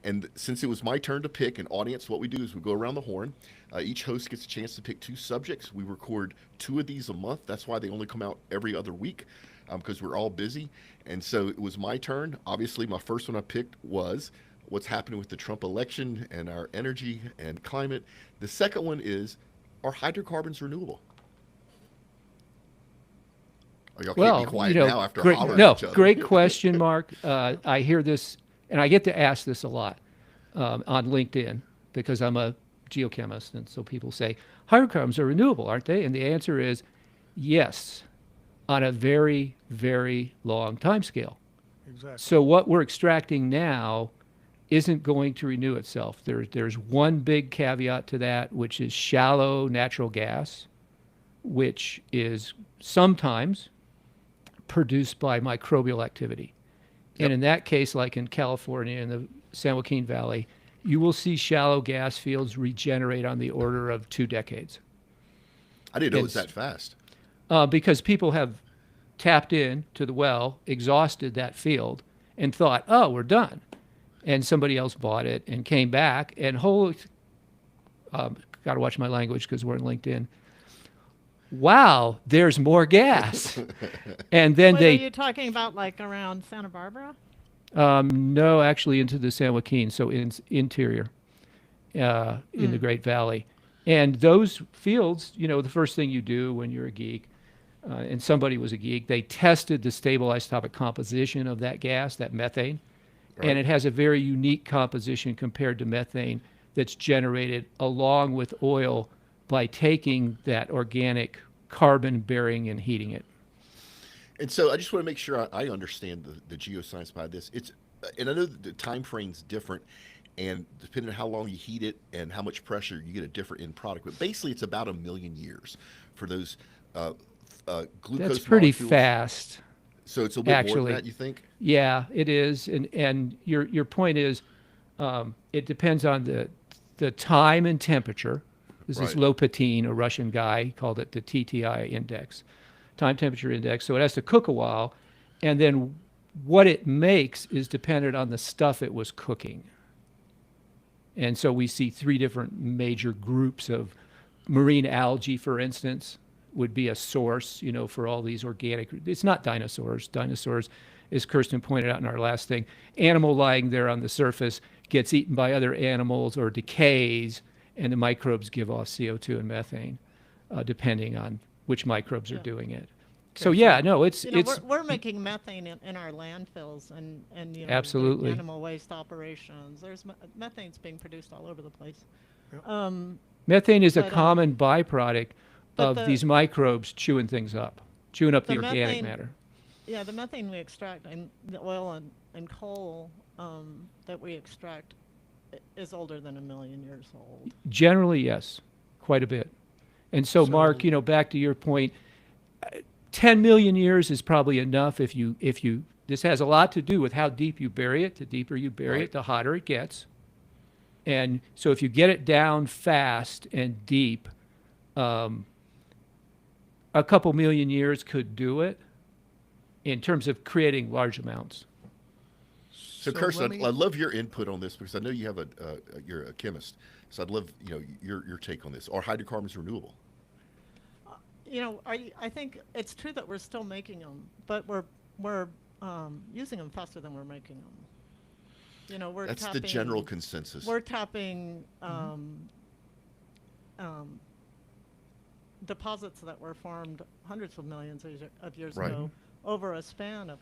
And since it was my turn to pick an audience, what we do is we go around the horn. Each host gets a chance to pick two subjects. We record 2 of these a month. That's why they only come out every other week, because we're all busy. And so it was my turn. Obviously, my first one I picked was what's happening with the Trump election and our energy and climate. The second one is, are hydrocarbons renewable? Oh, y'all can't be quiet now after hollering at each other. Great question, Mark. I hear this, and I get to ask this a lot on LinkedIn because I'm a geochemist, and so people say, hydrocarbons are renewable, aren't they? And the answer is yes, on a very, very long time scale. Exactly. So what we're extracting now isn't going to renew itself. There's one big caveat to that, which is shallow natural gas, which is sometimes produced by microbial activity. Yep. And in that case, like in California, in the San Joaquin Valley, you will see shallow gas fields regenerate on the order of 2 decades. I didn't know it was that fast. Because people have tapped in to the well, exhausted that field, and thought, oh, we're done. And somebody else bought it and came back and got to watch my language because we're on LinkedIn. Wow, there's more gas. And then Wait, are you talking about like around Santa Barbara? No, actually into the San Joaquin, so interior in the Great Valley. And those fields, the first thing you do when you're a geek, and somebody was a geek, they tested the stable isotopic composition of that gas, that methane. Right. And it has a very unique composition compared to methane that's generated along with oil by taking that organic carbon bearing and heating it. And so I just want to make sure I understand the geoscience behind this. And I know that the time frame's different, and depending on how long you heat it and how much pressure, you get a different end product. But basically, it's about 1 million years for those glucose That's pretty molecules. fast. So it's a bit more Actually, than that, you think? Yeah, it is. And your point is, it depends on the time and temperature. This is Right. Lopatin, a Russian guy. He called it the TTI index, time temperature index. So it has to cook a while, and then what it makes is dependent on the stuff it was cooking. And so we see 3 different major groups of marine algae, for instance, would be a source, for all these organic. It's not dinosaurs. Dinosaurs, as Kirsten pointed out in our last thing, animal lying there on the surface gets eaten by other animals or decays, and the microbes give off CO2 and methane, depending on which microbes are doing it. So yeah, no, it's we're making methane in our landfills and Absolutely. animal waste operations. There's methane's being produced all over the place. Yep. Methane is a But, common byproduct but of these microbes chewing things up, chewing up the The organic methane- matter. Yeah, the methane we extract and the oil and coal that we extract is older than 1 million years old. Generally, yes, quite a bit. And so, Mark, back to your point, 10 million years is probably enough if you this has a lot to do with how deep you bury it. The deeper you bury Right. it, the hotter it gets. And so if you get it down fast and deep, a couple million years could do it in terms of creating large amounts. So, let Kirsten, me- I'd love your input on this because I know you have you're a chemist. So I'd love your take on this. Are hydrocarbons renewable? I think it's true that we're still making them, but we're using them faster than we're making them. We're That's the tapping, general consensus. We're tapping deposits that were formed hundreds of millions of years Right. ago over a span of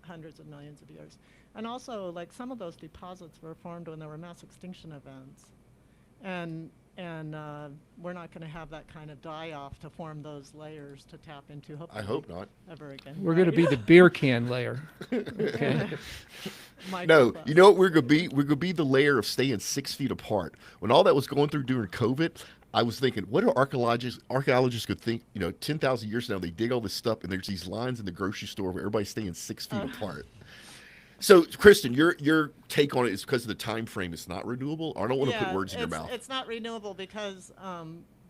hundreds of millions of years. And also, like, some of those deposits were formed when there were mass extinction events. And we're not going to have that kind of die-off to form those layers to tap into, hopefully, I hope not. ever again. We're going to right? be the beer can layer. Okay. No, microplastic. you know what we're gonna be? We're gonna be the layer of staying 6 feet apart. When all that was going through during COVID, I was thinking, what are archaeologists could think? 10,000 years from now, they dig all this stuff, and there's these lines in the grocery store where everybody's staying 6 feet apart. So, Kristen, your take on it is because of the time frame. It's not renewable. I don't want to put Yeah, words in your mouth. it's not renewable because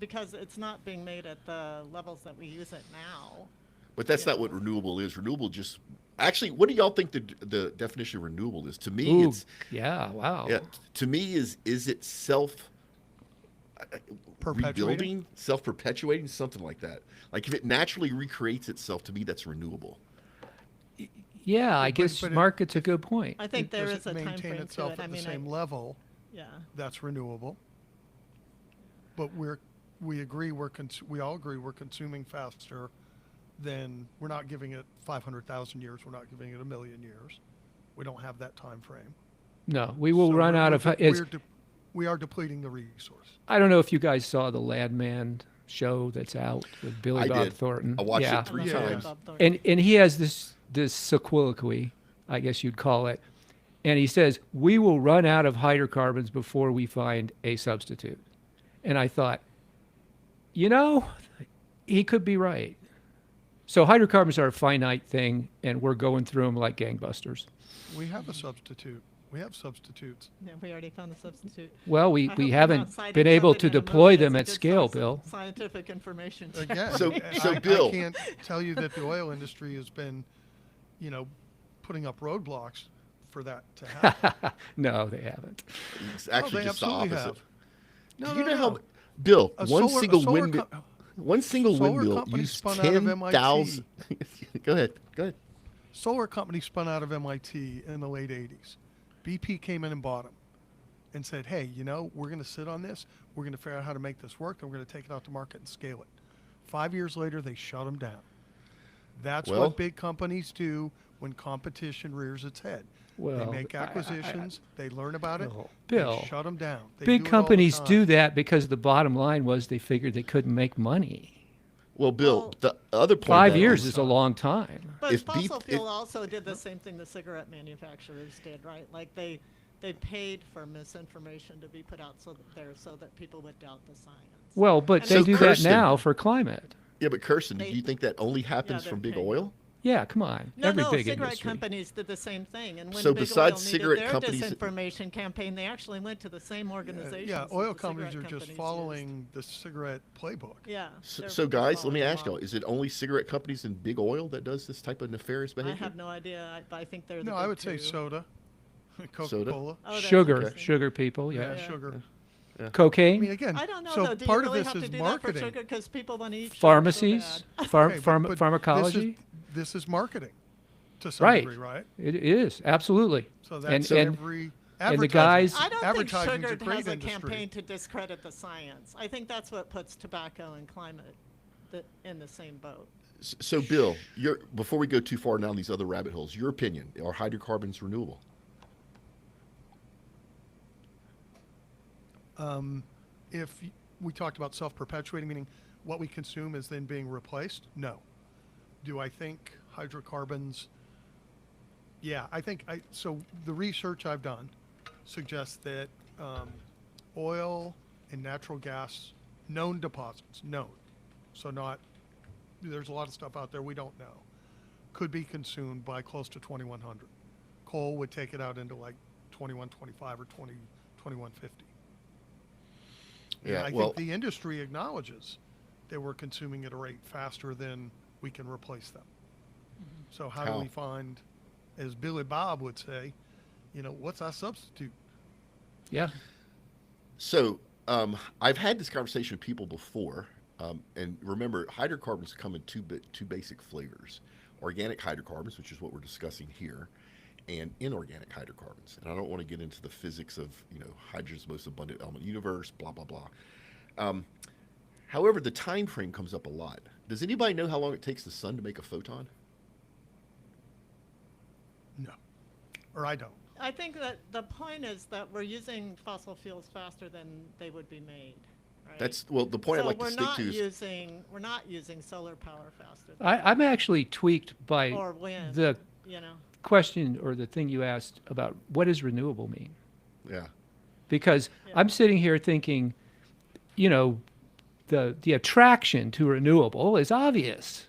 it's not being made at the levels that we use it now. But that's you not what know. renewable is. Renewable just actually, what do y'all think the definition of renewable is? To me, Ooh, it's yeah, wow. yeah. To me, is it self Perpetuating. rebuilding, self perpetuating, something like that. Like if it naturally recreates itself, to me, that's renewable. Yeah, I But- guess but it- Mark, it's a good point. I think there Does is it a time maintain frame to itself it. I at the mean, same level? yeah. That's renewable. But we agree we all agree we're consuming faster than we're not giving it 500,000 years. We're not giving it a million years. We don't have that time frame. No, we will So run out of. we are depleting the resource. I don't know if you guys saw the Landman show that's out with Billy I Bob did. Thornton. I watched yeah. it three Yeah, yeah. times. And he has this soliloquy, I guess you'd call it, and he says we will run out of hydrocarbons before we find a substitute. And I thought, he could be right. So hydrocarbons are a finite thing, and we're going through them like gangbusters. We have a substitute. We have substitutes. Yeah, we already found a substitute. Well, I we hope we're not haven't citing been able something to in a movie deploy as them a at good scale, source of Bill. Scientific information. Again, So- I- so I Bill- can't tell you that the oil industry has been, putting up roadblocks for that to happen. No, they haven't. It's actually they just the absolutely opposite. have. No, Do no, you know no. how, Bill? A One solar- a single solar windmill. co- One single solar windmill company used spun out of 10,000. Go ahead. Go ahead. Solar company spun out of MIT in the late 80s. BP came in and bought them and said, hey, we're going to sit on this. We're going to figure out how to make this work, and we're going to take it out to market and scale it. 5 years later, they shut them down. That's Well- what big companies do when competition rears its head. Well, they make acquisitions. They learn about it. Oh, They Bill, shut them down. They big do it all the companies time. do that because the bottom line was they figured they couldn't make money. Well, Bill, Well, the other point. 5 that years is- is a long time. But If fossil beep- fuel also did the same thing the cigarette manufacturers did, right? Like they paid for misinformation to be put out so that people would doubt the science. Well, but And they So do that Kirsten- now for climate. Yeah, but Kirsten, do They- you think that only happens they're from big paying. oil? Yeah, come on. No, Every no, big cigarette industry. companies did the same thing. And when So Big besides Oil cigarette needed their companies- disinformation campaign, they actually went to the same organizations. Yeah, that oil the companies are cigarette just companies following the cigarette playbook. used. Yeah. So, they're guys, let me following ask y'all: along. is it only cigarette companies and big oil that does this type of nefarious I behavior? have no idea. I think they're the No, big I would say two. soda, Coca-Cola. Oh, that's Sugar, interesting. sugar people, Yeah, yeah. sugar. I Cocaine, mean, again, I don't know so though. Do part you of really this have to is do that for marketing. sugar because people want to eat sugar so pharmacies, bad? Okay, but pharmacology. This is marketing to some Right. degree, right? It is, absolutely. So that's and every and the advertising. guys- I don't think Advertising's sugar a great has a industry. campaign to discredit the science. I think that's what puts tobacco and climate in the same boat. So, Bill, before we go too far down these other rabbit holes, your opinion: are hydrocarbons renewable? If we talked about self-perpetuating, meaning what we consume is then being replaced, no. Do I think hydrocarbons? Yeah, so the research I've done suggests that oil and natural gas, known deposits, so not, there's a lot of stuff out there we don't know, could be consumed by close to 2100. Coal would take it out into like 2125 or 2150. And Yeah, I well- think the industry acknowledges that we're consuming at a rate faster than we can replace them. So how do How? we find, as Billy Bob would say, what's our substitute? Yeah. So, I've had this conversation with people before, and remember, hydrocarbons come in two basic flavors: organic hydrocarbons, which is what we're discussing here, and inorganic hydrocarbons. And I don't want to get into the physics of hydrogen's most abundant element in the universe, blah blah blah. However, the time frame comes up a lot. Does anybody know how long it takes the sun to make a photon? No. Or I don't. I think that the point is that we're using fossil fuels faster than they would be made. Right? The point I'd so like to stick to is we're not using solar power faster. I'm actually tweaked by or wind. the you know. question or the thing you asked about what does renewable mean? Yeah. Because Yeah. I'm sitting here thinking, you know, the attraction to renewable is obvious,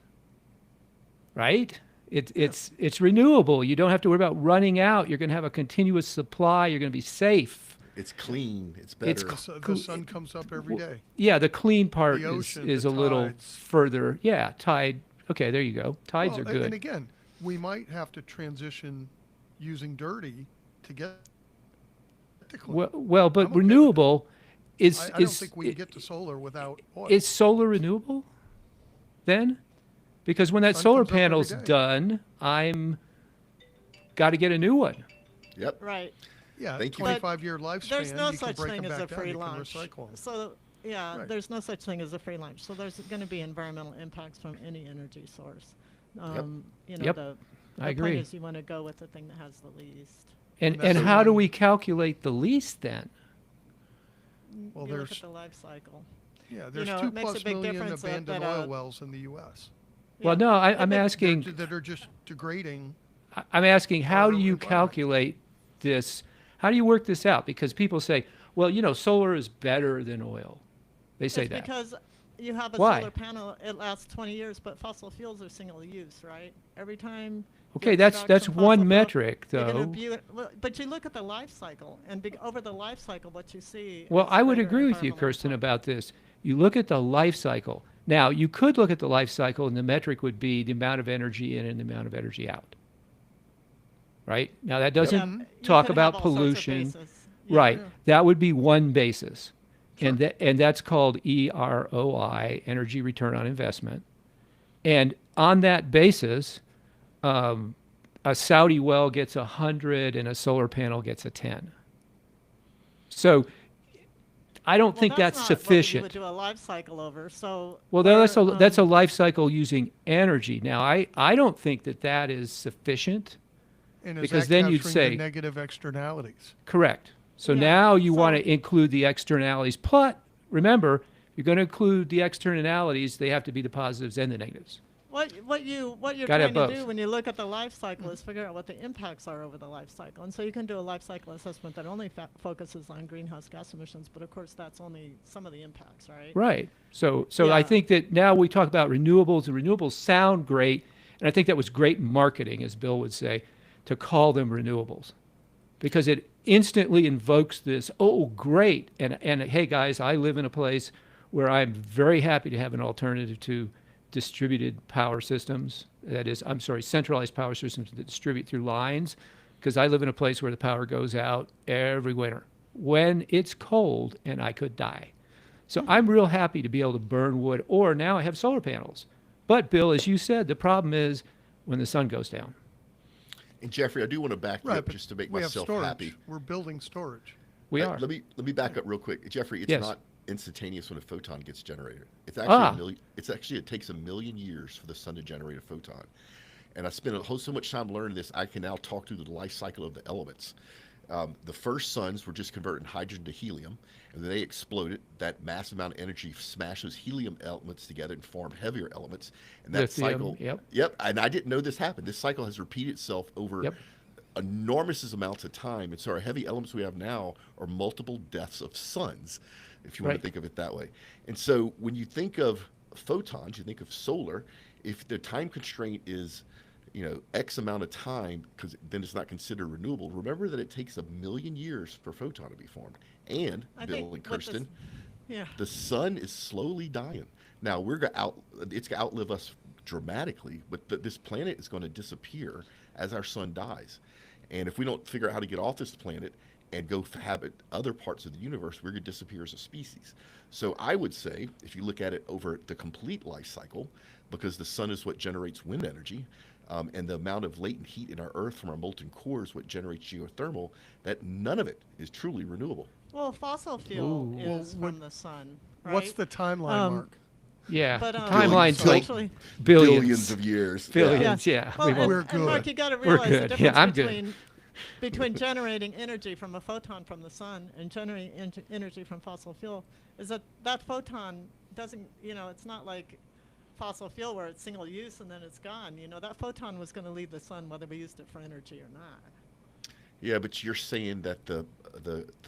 right? It's renewable. You don't have to worry about running out. You're going to have a continuous supply. You're going to be safe. It's clean. It's It's better. The sun comes up every day. Yeah, the clean part The ocean, is the a little tides. further. Yeah, tide. Okay, there you go. Tides are Well, good. And again, we might have to transition using dirty to get to clean. Well, but I'm okay with renewable is I don't is think we can get to solar without oil. is solar renewable then? Because when that Sun solar comes up every panel's day. done, I'm got to get a new one. Yep. Right. Yeah, Thank you. 25-year lifespan. There's no you can such break thing them as a back down, free you can lunch. recycle 'em. So yeah, Right. there's no such thing as a free lunch. So there's going to be environmental impacts from any energy source. You know, Yep. the I point agree. is you want to go with the thing that has the least. And that's the how do one- we calculate the least then? Well, you look there's- at the life cycle. Yeah, there's know, two it makes a plus big million difference that- abandoned that, oil wells in the U.S. Well, Yeah. no, It I'm makes- asking. that are just degrading. I'm asking, how do our you environment. calculate this? How do you work this out? Because people say, well, you know, solar is better than oil. They say It's that. because you have a Why? solar panel, it lasts 20 years, but fossil fuels are single use, right? Every time. you Okay, that's extract some one fossil fuel, metric, you're gonna though. view it- well, but you look at the life cycle, and over the life cycle, what you see. Well, is I would greater agree with you, environmental Kirsten, impact. about this. You look at the life cycle. Now, you could look at the life cycle, and the metric would be the amount of energy in and the amount of energy out. Right? Now, that doesn't Yeah, you talk could about have all sorts of pollution. bases. Yeah. Right. Yeah. That would be one basis. And that's called EROI, Energy Return on Investment. And on that basis, a Saudi well gets 100 and a solar panel gets a 10. So I don't Well, think that's not what sufficient. you would do a life cycle over. So. Well, that's a life cycle using energy. Now, I don't think that is sufficient. And is Because that then you'd capturing say- the negative externalities? Correct. So Yeah, now you want so- to include the externalities. But remember, you're going to include the externalities. They have to be the positives and the negatives. What you're Gotta trying have to both. do when you look at the life cycle is figure out what the impacts are over the life cycle. And so you can do a life cycle assessment that only focuses on greenhouse gas emissions, but of course that's only some of the impacts, right? Right. So I Yeah. think that now we talk about renewables. The renewables sound great, and I think that was great marketing, as Bill would say, to call them renewables, because it instantly invokes this. Oh, great! And hey, guys, I live in a place where I'm very happy to have an alternative to distributed power systems. That is, I'm sorry, centralized power systems that distribute through lines, because I live in a place where the power goes out every winter when it's cold and I could die. So I'm real happy to be able to burn wood, or now I have solar panels. But Bill, as you said, the problem is when the sun goes down. And Jeffrey, I do want to back you Right, up but just to make we have myself storage. happy. We're building storage. We Uh, are. Let me back up real quick, Jeffrey. It's Yes. not instantaneous when a photon gets generated. It's actually Ah. a million. It's actually it takes 1,000,000 years for the sun to generate a photon. And I spent so much time learning this. I can now talk through the life cycle of the elements. The first suns were just converting hydrogen to helium, and then they exploded. That massive amount of energy smashes helium elements together and form heavier elements. And that Lithium, cycle, yep. And I didn't know this happened. This cycle has repeated itself over Yep. enormous amounts of time. And so our heavy elements we have now are multiple deaths of suns, if you want Right. to think of it that way. And so when you think of photons, you think of solar. If the time constraint is, X amount of time, because then it's not considered renewable. Remember that it takes 1,000,000 years for a photon to be formed. And I Bill think and what this- Kirsten, Yeah. the sun is slowly dying. Now it's going to outlive us dramatically, but this planet is going to disappear as our sun dies. And if we don't figure out how to get off this planet and go habit other parts of the universe, we're going to disappear as a species. So I would say, if you look at it over the complete life cycle, because the sun is what generates wind energy, and the amount of latent heat in our Earth from our molten core is what generates geothermal, that none of it is truly renewable. Well, fossil fuel Ooh. is Well, from the sun, right? What's the timeline, Um, Mark? Yeah. But, the um, timeline's Billions. like actually, billions. of years. Billions, yeah. Well, We and, won't- We're and Mark, good. you got to We're realize good. the Yeah, difference I'm good. between generating energy from a photon from the sun and generating energy from fossil fuel is that photon doesn't, it's not like fossil fuel where it's single use and then it's gone. That photon was going to leave the sun whether we used it for energy or not. Yeah, but you're saying that the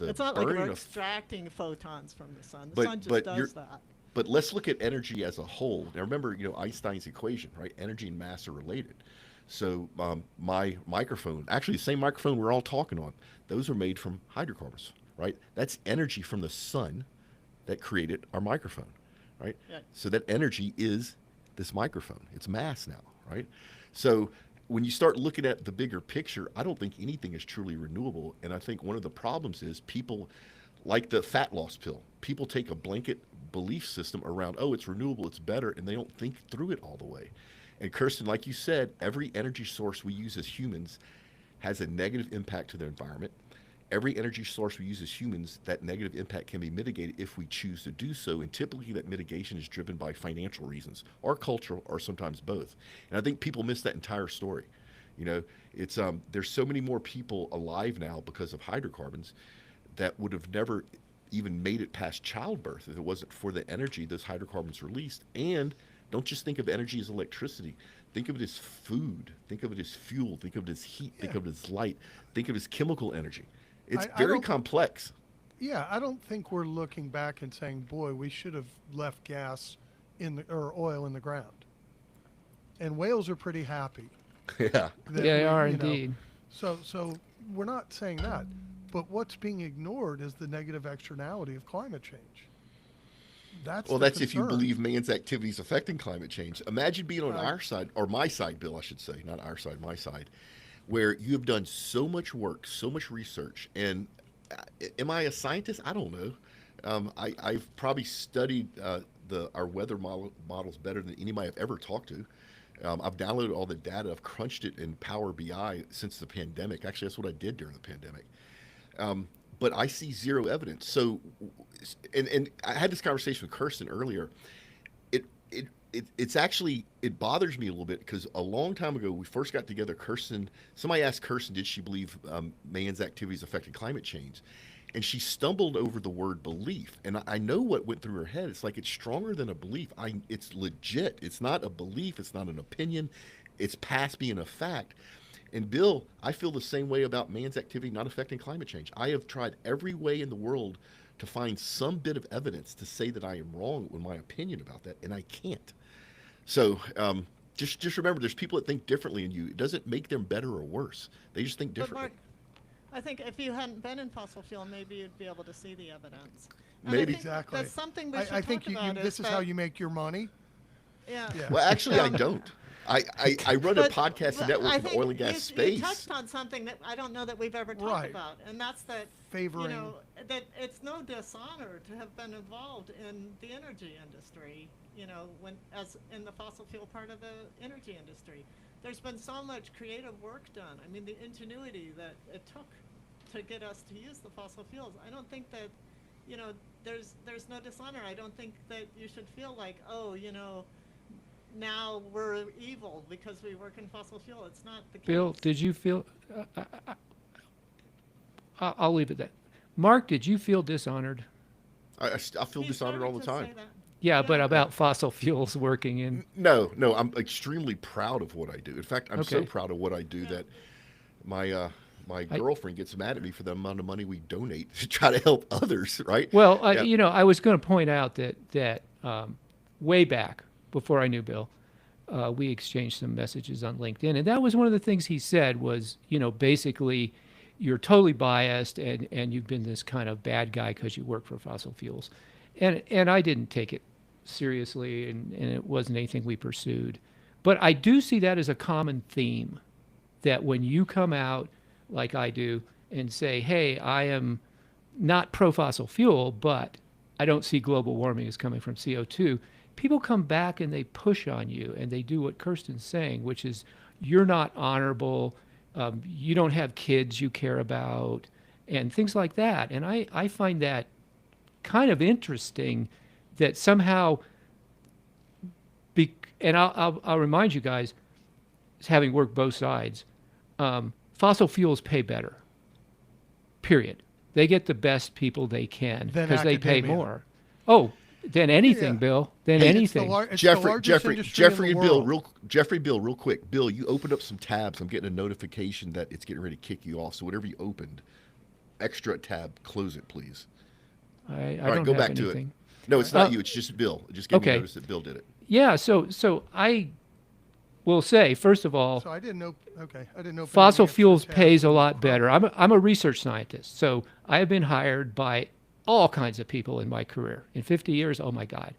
It's not like burning we're of, extracting photons from the sun. The but sun just but you're does that. but let's look at energy as a whole. Now remember, Einstein's equation, right? Energy and mass are related. So my microphone, actually the same microphone we're all talking on, those are made from hydrocarbons, right? That's energy from the sun that created our microphone, right? Yeah. So that energy is this microphone. It's mass now, right? So when you start looking at the bigger picture, I don't think anything is truly renewable. And I think one of the problems is people, like the fat loss pill, people take a blanket belief system around, oh, it's renewable, it's better, and they don't think through it all the way. And Kirsten, like you said, every energy source we use as humans has a negative impact to the environment. Every energy source we use as humans, that negative impact can be mitigated if we choose to do so. And typically that mitigation is driven by financial reasons or cultural or sometimes both. And I think people miss that entire story. It's there's so many more people alive now because of hydrocarbons that would have never even made it past childbirth if it wasn't for the energy those hydrocarbons released. And don't just think of energy as electricity. Think of it as food. Think of it as fuel. Think of it as heat. Think of it as light. Think of it as chemical energy. It's I very don't- complex. Yeah, I don't think we're looking back and saying, boy, we should have left gas or oil in the ground. And whales are pretty happy. Yeah. that They are you know, indeed. So we're not saying that. But what's being ignored is the negative externality of climate change. That's Well, the that's if you concern. believe man's activities affecting climate change. Imagine being on our side, or my side, Bill, I should say, not our side, my side, where you have done so much work, so much research. And am I a scientist? I don't know. I've probably studied our weather models better than anybody I've ever talked to. I've downloaded all the data. I've crunched it in Power BI since the pandemic. Actually, that's what I did during the pandemic. But I see zero evidence. So, and I had this conversation with Kirsten earlier. It's actually, it bothers me a little bit because a long time ago, we first got together, Kirsten, somebody asked Kirsten, did she believe man's activities affected climate change? And she stumbled over the word belief. And I know what went through her head. It's like, it's stronger than a belief. It's legit. It's not a belief. It's not an opinion. It's past being a fact. And Bill, I feel the same way about man's activity not affecting climate change. I have tried every way in the world to find some bit of evidence to say that I am wrong with my opinion about that, and I can't. So just remember, there's people that think differently than you. It doesn't make them better or worse. They just think But differently. Mark, I think if you hadn't been in fossil fuel, maybe you'd be able to see the evidence. And I Maybe. think Exactly. That's something we should I think talk about. this is how you make your money. Yeah. Yeah. Well, actually, I don't. I run a podcast but network I in the think oil and gas you space. touched on something that I don't know that we've ever talked Right. about, and that's that Favoring- that it's no dishonor to have been involved in the energy industry. When as in the fossil fuel part of the energy industry, there's been so much creative work done. I mean, the ingenuity that it took to get us to use the fossil fuels. I don't think that there's no dishonor. I don't think that you should feel like, now we're evil because we work in fossil fuel. It's not the case. Bill, did you feel? I'll leave it that. Mark, did you feel dishonored? I feel He dishonored all the started time. to say that. Yeah, but Yeah. about fossil fuels working in. No, I'm extremely proud of what I do. In fact, I'm so Okay. proud of what I do Yeah. that my girlfriend gets mad at me for the amount of money we donate to try to help others, right? Well, Yeah. I was going to point out that way back before I knew Bill, we exchanged some messages on LinkedIn, and that was one of the things he said was, basically, you're totally biased and you've been this kind of bad guy because you work for fossil fuels, and I didn't take it seriously, and it wasn't anything we pursued, but I do see that as a common theme, that when you come out like I do and say, hey, I am not pro fossil fuel, but I don't see global warming as coming from CO2, people come back and they push on you and they do what Kirsten's saying, which is you're not honorable, you don't have kids you care about, and things like that. And I find that kind of interesting that somehow, and I'll remind you guys, having worked both sides, fossil fuels pay better, period. They get the best people they can Than because they pay academia. more. Oh, than anything, Yeah. Bill. Than Hey, anything. It's the Jeffrey, largest Jeffrey, industry in Jeffrey, the and Bill, world. real quick. Bill, you opened up some tabs. I'm getting a notification that it's getting ready to kick you off. So whatever you opened, extra tab, close it, please. I All right, don't go have back to anything. it. No, it's not Uh, you. It's just Bill. It just gave me okay. notice that Bill did it. Yeah. So I will say, first of all, So I didn't know. Okay, I didn't know. if fossil any extra fuels tabs pays a was lot better. Chrome. I'm a research scientist, so I have been hired by all kinds of people in my career. In 50 years, oh my God.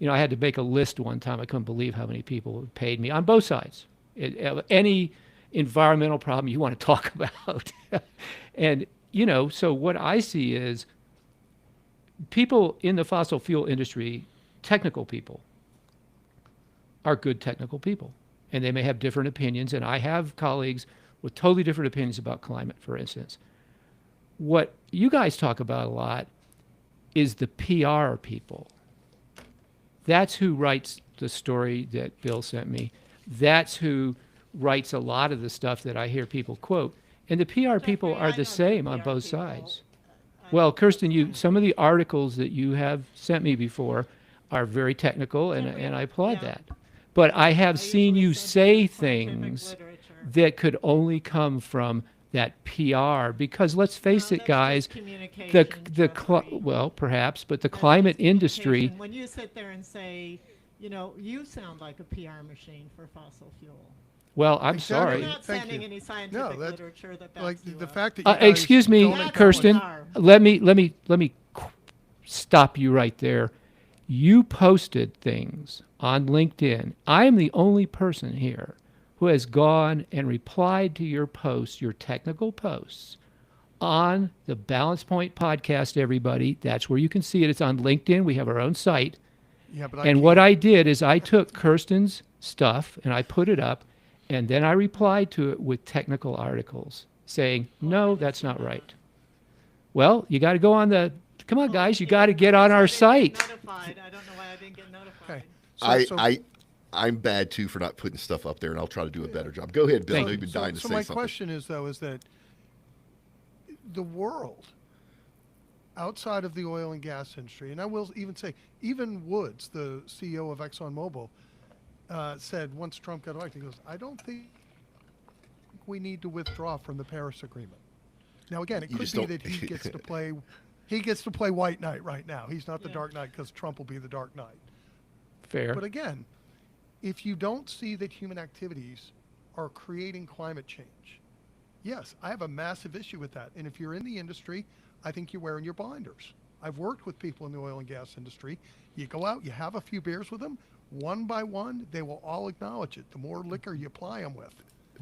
I had to make a list one time. I couldn't believe how many people paid me on both sides. Any environmental problem you want to talk about. And, so what I see is people in the fossil fuel industry, technical people, are good technical people. And they may have different opinions. And I have colleagues with totally different opinions about climate, for instance. What you guys talk about a lot is the PR people. That's who writes the story that Bill sent me. That's who writes a lot of the stuff that I hear people quote. And the PR people Jeffrey, are I the know same the on PR both people. sides. Well, Kirsten, some of the articles that you have sent me before are very technical, Jeffrey, and I applaud yeah. that. But I have I seen usually you send say you scientific things literature. that could only come from that PR, because let's face No, it, that's guys, just communication, Jeffrey. well, perhaps, but the That's climate just industry, communication. When you sit there and say, you sound like a PR machine for fossil fuel. well, I'm Exactly. We're sorry. not Thank sending you. any scientific that- literature that backs Like you the up. fact that you guys Excuse me, don't That's Kirsten. bizarre. Let me stop you right there. You posted things on LinkedIn. I am the only person here who has gone and replied to your posts, your technical posts, on the Balance Point podcast, everybody. That's where you can see it. It's on LinkedIn. We have our own site. Yeah, but And what I did is I took Kirsten's stuff and I put it up, and then I replied to it with technical articles saying, no, that's not right. Well, you got to go on come on, guys, you got to get on our site. I don't know why I didn't get notified. Okay. I'm bad too for not putting stuff up there, and I'll try to do a better job. Go ahead, Bill. I know you've been dying to so say my something. question is though, is that the world outside of the oil and gas industry, and I will even say, even Woods, the CEO of ExxonMobil, said once Trump got elected, he goes, I don't think we need to withdraw from the Paris Agreement. Now again, it You could just be don't- that he gets to play White Knight right now. He's not the Yeah. Dark Knight because Trump will be the Dark Knight. Fair. But again, if you don't see that human activities are creating climate change, yes, I have a massive issue with that. And if you're in the industry, I think you're wearing your blinders. I've worked with people in the oil and gas industry. You go out, you have a few beers with them, one by one, they will all acknowledge it. The more liquor you ply them with.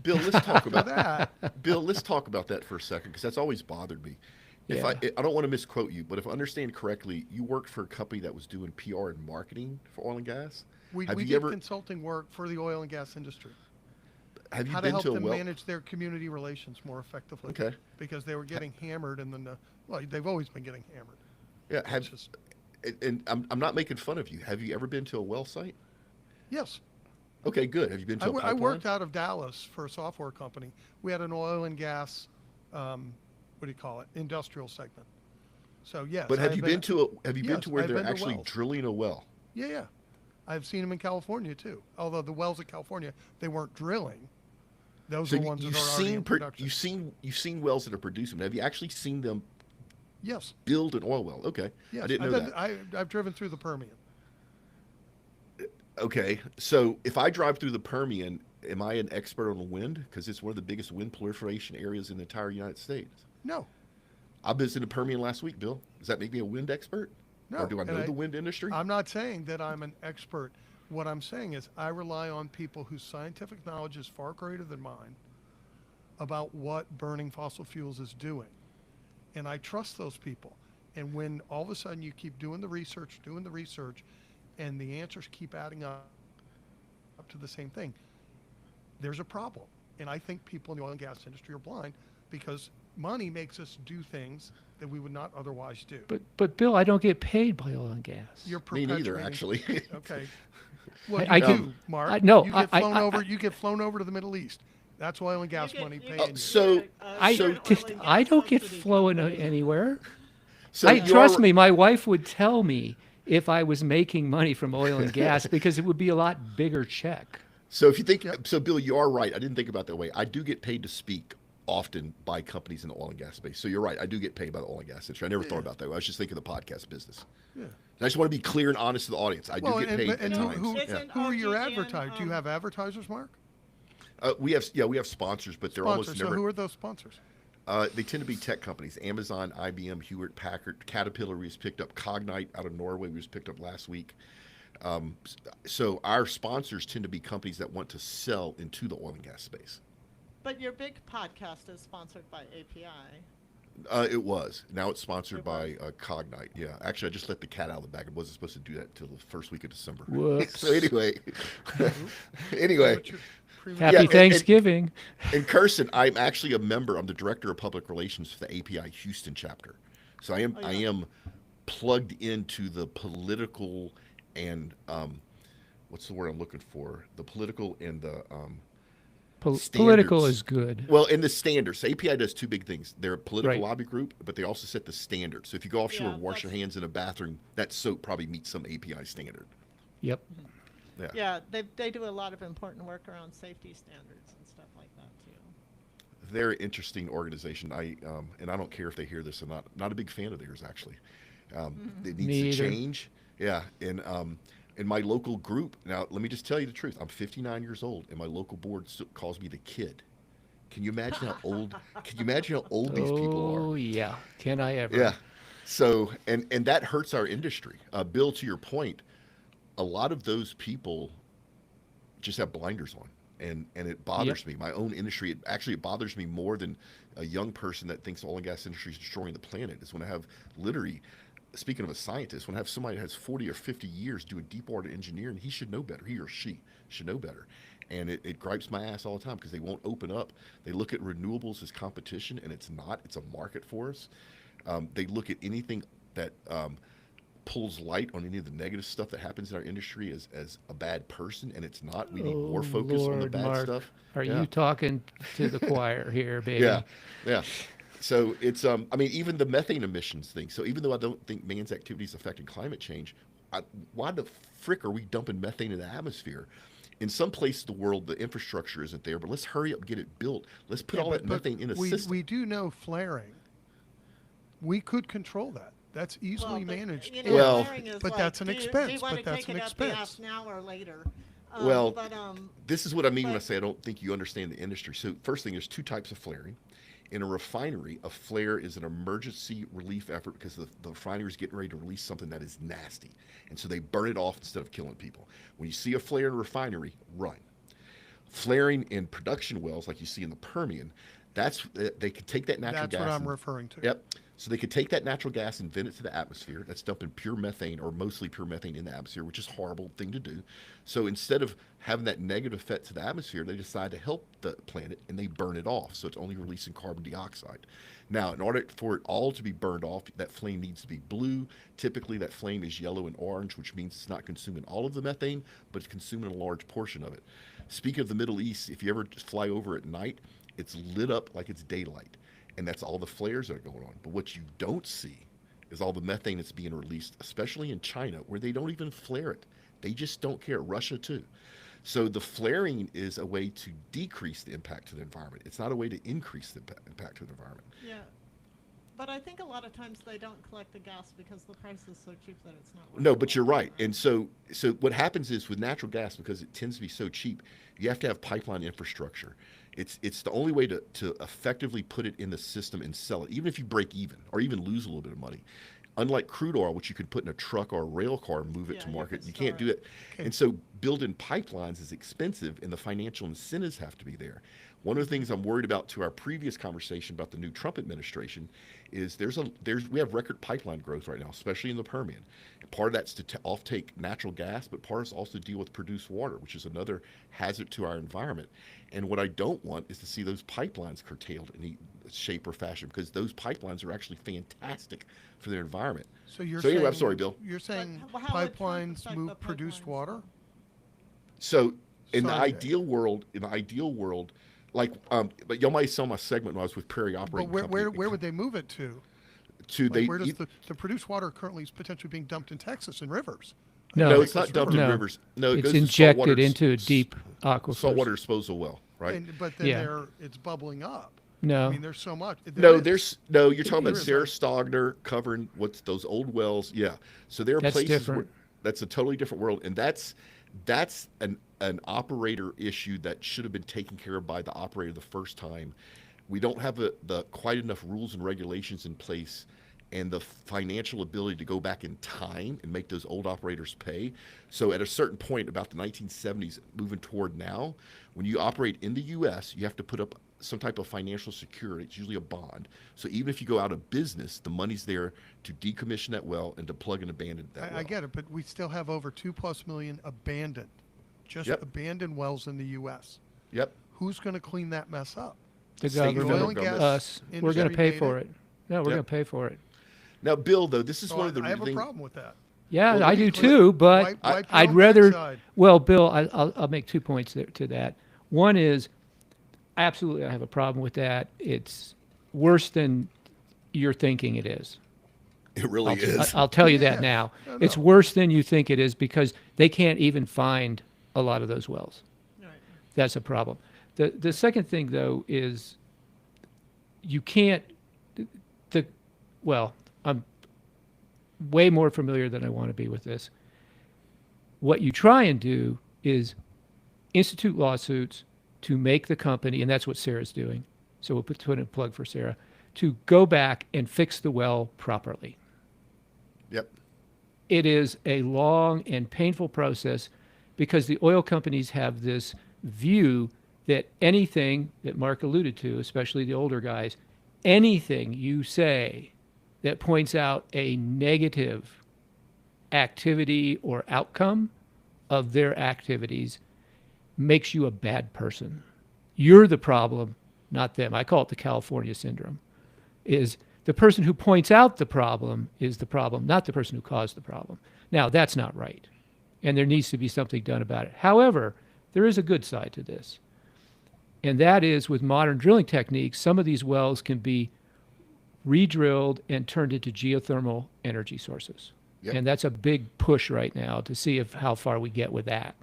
Bill, let's talk For about that, Bill, let's talk about that for a second, because that's always bothered me. If Yeah. I don't want to misquote you, but if I understand correctly, you worked for a company that was doing PR and marketing for oil and gas. we Have you did ever consulting work for the oil and gas industry. have you How to been help to a them well? manage their community relations more effectively. Okay. Because they were getting hammered and then, well, they've always been getting hammered. Yeah, It's just- and I'm not making fun of you. Have you ever been to a well site? yes. Okay, good. Have you been to a I pipeline? worked out of Dallas for a software company. We had an oil and gas, what do you call it, industrial segment. So yes. But have I you been to Yes, where I've they're been to actually wells. drilling a well? Yeah. I've seen them in California too. Although the wells in California, they weren't drilling. Those So are the ones that are already in production. you've seen wells that are producing. Have you actually seen them Yes. build an oil well? Okay, Yes. I didn't know that. I've driven through the Permian. Okay, so if I drive through the Permian, am I an expert on the wind? Because it's one of the biggest wind proliferation areas in the entire United States. No. I visited the Permian last week, Bill. Does that make me a wind expert? No. Or do I and know the wind industry? I'm not saying that I'm an expert. What I'm saying is I rely on people whose scientific knowledge is far greater than mine about what burning fossil fuels is doing. And I trust those people. And when all of a sudden you keep doing the research, and the answers keep adding up to the same thing, there's a problem. And I think people in the oil and gas industry are blind because money makes us do things that we would not otherwise do. But Bill, I don't get paid by oil and gas. You're Me neither, perpetuating- actually. Okay. Well, I you do. do, Mark. I- no, you get I- flown I- over. You get flown over to the Middle East. That's oil and gas You get- money you paying get- you. so- I certain oil and I gas don't get subsidy flown companies. anywhere. So you Trust are- me, my wife would tell me, if I was making money from oil and gas because it would be a lot bigger check. So if you think, so Bill, you are right. I didn't think about it that way. I do get paid to speak often by companies in the oil and gas space. So you're right. I do get paid by the oil and gas industry. I never thought about that way. I was just thinking of the podcast business. Yeah. And I just want to be clear and honest to the audience. I do get paid at and times. who are your advertisers? Do you have advertisers, Mark? We have sponsors, but they're Sponsors. almost So never. who are those sponsors? They tend to be tech companies: Amazon, IBM, Hewlett Packard, Caterpillar. We just picked up Cognite out of Norway. We just picked up last week. So our sponsors tend to be companies that want to sell into the oil and gas space. But your big podcast is sponsored by API. It was. Now it's sponsored by Cognite. Yeah, actually, I just let the cat out of the bag. I wasn't supposed to do that until the first week of December. Whoops. So anyway, Happy and- Thanksgiving. in Kirsten, I'm actually a member. I'm the director of public relations for the API Houston chapter. So I am plugged into the political and what's the word I'm looking for? The political and the Political standards. is good. Well, in the standards, API does two big things. They're a political Right. lobby group, but they also set the standards. So if you go offshore Yeah, and wash your hands in a bathroom, that soap probably meets some API standard. Yep. Yeah. Yeah, they do a lot of important work around safety standards and stuff like that too. They're an interesting organization. And I don't care if they hear this or not. Not a big fan of theirs, actually. It needs Me to either. change. Yeah. And in my local group, now let me just tell you the truth. I'm 59 years old, and my local board calls me the kid. Can you imagine how old? Can you imagine how old these people are? Oh yeah. Can I ever? Yeah. So and that hurts our industry. Bill, to your point, a lot of those people just have blinders on, and it bothers me. My own industry, it bothers me more than a young person that thinks the oil and gas industry is destroying the planet. Is when I have literally, speaking of a scientist, when I have somebody that has 40 or 50 years doing deep water engineering, he should know better. He or she should know better. And it gripes my ass all the time because they won't open up. They look at renewables as competition, and it's not. It's a market for us. They look at anything that pulls light on any of the negative stuff that happens in our industry as a bad person, and it's not. We need more focus on the Lord, bad Mark, stuff. Are Yeah. you talking to the choir here, baby? Yeah. So it's I mean, even the methane emissions thing. So even though I don't think man's activities affecting climate change, why the frick are we dumping methane in the atmosphere? In some places of the world, the infrastructure isn't there, but let's hurry up and get it built. Let's put all that methane in a system. We do know flaring. We could control that. That's easily managed. You know, Well- flaring is But like, that's an do you expense, wanna but that's take an it up the expense. ass now or later? Well, but, This is what I mean when I but- say I don't think you understand the industry. So first thing, there's two types of flaring. In a refinery, a flare is an emergency relief effort because the refinery is getting ready to release something that is nasty. And so they burn it off instead of killing people. When you see a flare in a refinery, run. Flaring in production wells, like you see in the Permian, they could take that natural gas. That's what I'm and- referring to. Yep. So they could take that natural gas and vent it to the atmosphere. That's dumping pure methane or mostly pure methane in the atmosphere, which is a horrible thing to do. So instead of having that negative effect to the atmosphere, they decide to help the planet and they burn it off. So it's only releasing carbon dioxide. Now, in order for it all to be burned off, that flame needs to be blue. Typically, that flame is yellow and orange, which means it's not consuming all of the methane, but it's consuming a large portion of it. Speaking of the Middle East, if you ever just fly over at night, it's lit up like it's daylight. And that's all the flares that are going on. But what you don't see is all the methane that's being released, especially in China, where they don't even flare it. They just don't care. Russia, too. So the flaring is a way to decrease the impact to the environment. It's not a way to increase the impact to the environment. yeah. But I think a lot of times they don't collect the gas because the price is so cheap that it's not worth No, it. but you're right. And so what happens is with natural gas, because it tends to be so cheap, you have to have pipeline infrastructure. It's the only way to effectively put it in the system and sell it, even if you break even or even lose a little bit of money. Unlike crude oil, which you could put in a truck or a rail car and move it Yeah, to you market, could you can't store do it. it. And so building pipelines is expensive, and the financial incentives have to be there. One of the things I'm worried about to our previous conversation about the new Trump administration is we have record pipeline growth right now, especially in the Permian. And part of that's to offtake natural gas, but part is also to deal with produced water, which is another hazard to our environment. And what I don't want is to see those pipelines curtailed in any shape or fashion, because those pipelines are actually fantastic for their environment. So you're So anyway, saying, I'm sorry, Bill. You're saying how would Trump pipelines affect move the produced pipelines, water? though? So in the Sorry. ideal world, like, but y'all might saw my segment when I was with Prairie But Operating where Company. would they move it to? to Like, they. where does the produced water currently is potentially being dumped in Texas in rivers? No, No, it's Texas not dumped River. in No. rivers. No, it It's goes to injected into a deep aquifers. saltwater disposal well, right? But then Yeah. it's bubbling up. I No. mean, there's so much. No, is. you're talking There about is, Sarah like- Stogner covering what's those old wells. Yeah. So there are That's places where different. that's a totally different world. And that's an operator issue that should have been taken care of by the operator the first time. We don't have the quite enough rules and regulations in place and the financial ability to go back in time and make those old operators pay. So at a certain point, about the 1970s, moving toward now, when you operate in the U.S., you have to put up some type of financial security. It's usually a bond. So even if you go out of business, the money's there to decommission that well and to plug and abandon that well. I get it, but we still have over 2+ million abandoned, just Yep. abandoned wells in the U.S. Yep. Who's going to clean that mess up? The State and government, federal government. us, we're going to industry pay data? for it. No, we're Yep. going to pay for it. Now, Bill, though, this is So one of the I have a things. problem with that. Yeah, Well, I let do me- too, but Wipe your I'd own rather. backside. Well, Bill, I'll make 2 points there to that. One is, absolutely, I have a problem with that. It's worse than you're thinking it is. It really is. I'll tell you Yeah. that now. No, It's no. worse than you think it is because they can't even find a lot of those wells. Right. That's a problem. The second thing though is you can't I'm way more familiar than I want to be with this. What you try and do is institute lawsuits to make the company, and that's what Sarah's doing. So we'll put in a plug for Sarah, to go back and fix the well properly. Yep. It is a long and painful process because the oil companies have this view that anything that Mark alluded to, especially the older guys, anything you say that points out a negative activity or outcome of their activities makes you a bad person. You're the problem, not them. I call it the California syndrome. Is the person who points out the problem is the problem, not the person who caused the problem. Now, that's not right. And there needs to be something done about it. However, there is a good side to this. And that is with modern drilling techniques, some of these wells can be re-drilled and turned into geothermal energy sources. Yep. And that's a big push right now to see how far we get with that.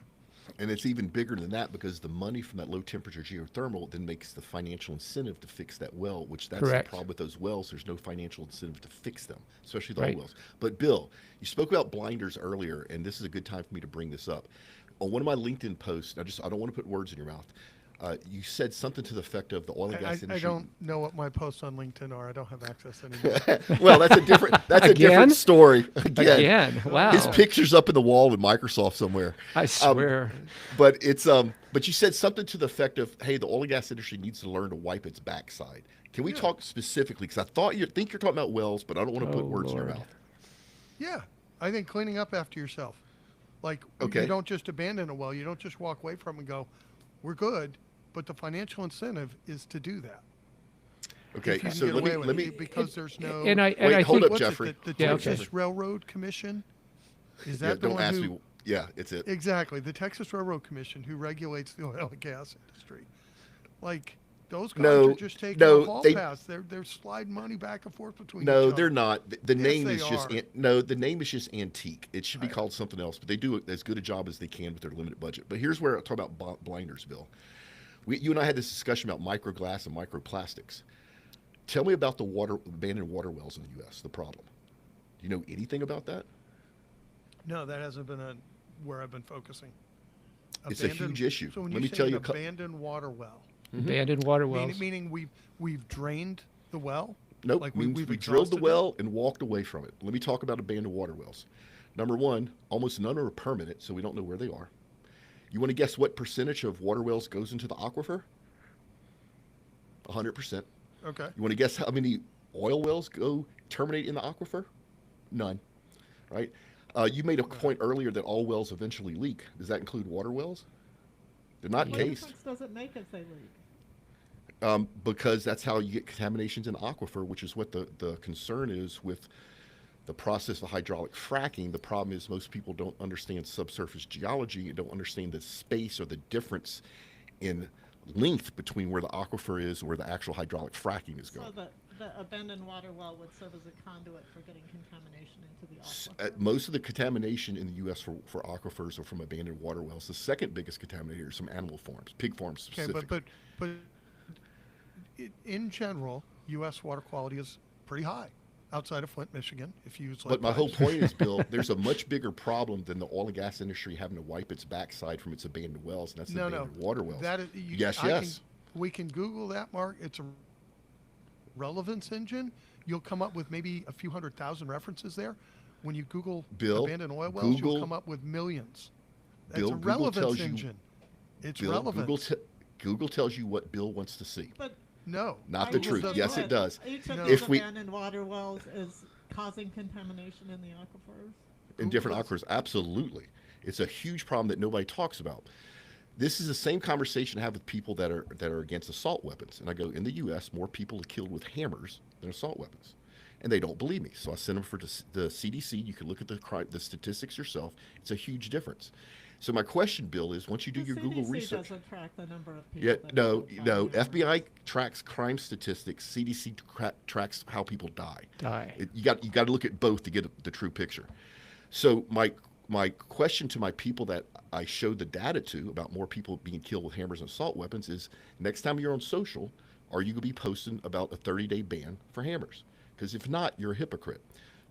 And it's even bigger than that because the money from that low temperature geothermal then makes the financial incentive to fix that well, which that's Correct. the problem with those wells. There's no financial incentive to fix them, especially the Right. old wells. But Bill, you spoke about blinders earlier, and this is a good time for me to bring this up. On one of my LinkedIn posts, I don't want to put words in your mouth. You said something to the effect of the oil and gas I industry. don't know what my posts on LinkedIn are. I don't have access anymore. Well, that's a different Again? different story. Again, wow. His picture's up in the wall in Microsoft somewhere. I swear. But it's but you said something to the effect of, hey, the oil and gas industry needs to learn to wipe its backside. Can we talk specifically? Because I think you're talking about wells, but I don't want to put Oh, words in your Lord. mouth. Yeah, I think cleaning up after yourself. Like, Okay. you don't just abandon a well. You don't just walk away from it and go, we're good. But the financial incentive is to do that. Okay, If you can so get let me away with let it, me. because there's no. And I Wait, hold think up, what's Jeffrey. it? The Yeah, Texas okay. Railroad Commission. Is Yeah, that the don't one ask who? me. Yeah, it's it. Exactly, the Texas Railroad Commission, who regulates the oil and gas industry. Like, those guys No, are just taking no, a hall they- pass. They're sliding money back and forth between. No, each other. they're not. The Yes, name they is just are. no. The name is just antique. It should be I- called something else, but they do as good a job as they can with their limited budget. But here's where I talk about blinders, Bill. You and I had this discussion about microglass and microplastics. Tell me about the abandoned water wells in the U.S. The problem. Do you know anything about that? No, that hasn't been where I've been focusing. It's a huge issue. So when Let you me say tell an you abandoned water well, Abandoned water wells. meaning we've drained the well. Nope. Like we we've drilled the exhausted it? well and walked away from it. Let me talk about abandoned water wells. Number one, almost none are permanent, so we don't know where they are. You want to guess what percentage of water wells goes into the aquifer? 100%. Okay. You want to guess how many oil wells terminate in the aquifer? None. Right? You made a point earlier that all wells eventually leak. Does that include water wells? They're not What cased. difference does it make if they leak? Because that's how you get contaminations in the aquifer, which is what the concern is with the process of hydraulic fracking. The problem is most people don't understand subsurface geology and don't understand the space or the difference in length between where the aquifer is and where the actual hydraulic fracking is So going. The abandoned water well would serve as a conduit for getting contamination into the aquifer. Most of the contamination in the U.S. for aquifers are from abandoned water wells. The second biggest contaminator is from animal farms, pig farms Okay, specifically. but in general, U.S. water quality is pretty high outside of Flint, Michigan. If you use But my whole pipes. point is, Bill, there's a much bigger problem than the oil and gas industry having to wipe its backside from its abandoned wells, and that's the No, abandoned water wells. That is, Yes, I yes. we can Google that, Mark. It's a relevance engine. You'll come up with maybe a few 100,000 references there. When you Google Bill, abandoned oil wells, Google- you'll come up with millions. It's Bill, a Google relevance tells you- engine. It's Bill, relevance. Google tells you what Bill wants to see. But No, Not I the just truth. don't Yes, know it does. Each of No. those If we- abandoned water wells is causing contamination in the aquifers. In different Google aquifers, absolutely. It's a huge problem that nobody talks about. This is the same conversation I have with people that are against assault weapons. And I go, in the U.S., more people are killed with hammers than assault weapons. And they don't believe me. So I send them for the CDC. You can look at the statistics yourself. It's a huge difference. So my question, Bill, is once you do The your Google CDC research. doesn't track the number of people. Yeah, that are no, killed by no. hammers. FBI tracks crime statistics. CDC tracks how people die. You got to look at both to get the true picture. So my question to my people that I showed the data to about more people being killed with hammers and assault weapons is: next time you're on social, are you going to be posting about a 30-day ban for hammers? Because if not, you're a hypocrite.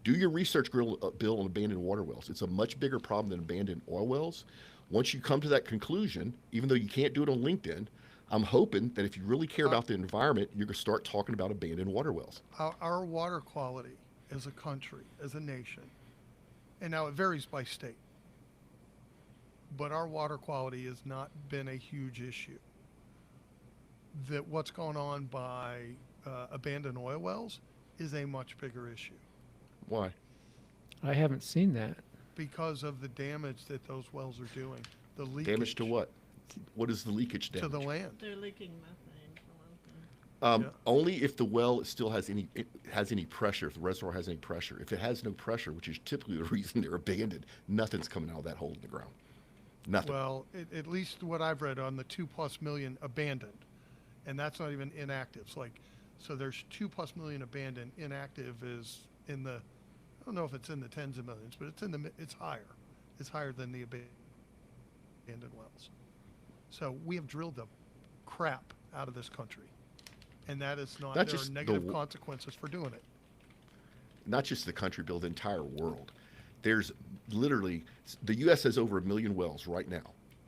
Do your research, Bill, on abandoned water wells. It's a much bigger problem than abandoned oil wells. Once you come to that conclusion, even though you can't do it on LinkedIn, I'm hoping that if you really care about the environment, you're going to start talking about abandoned water wells. our water quality as a country, as a nation, and now it varies by state, but our water quality has not been a huge issue. That what's going on by abandoned oil wells is a much bigger issue Why? I haven't seen that. because of the damage that those wells are doing. The leakage Damage to what? What is the leakage damage? to the land. They're leaking methane for one thing. Yeah. Only if the well still has any pressure, if the reservoir has any pressure. If it has no pressure, which is typically the reason they're abandoned, nothing's coming out of that hole in the ground. Nothing. Well, at least what I've read on the 2+ million abandoned, and that's not even inactive. So there's 2+ million abandoned. Inactive is in the, I don't know if it's in the tens of millions, but it's higher. It's higher than the abandoned wells. So we have drilled the crap out of this country, and that is not. Not There just are the negative w- consequences for doing it. Not just the country, Bill, the entire world. There's literally, the U.S. has over 1 million wells right now,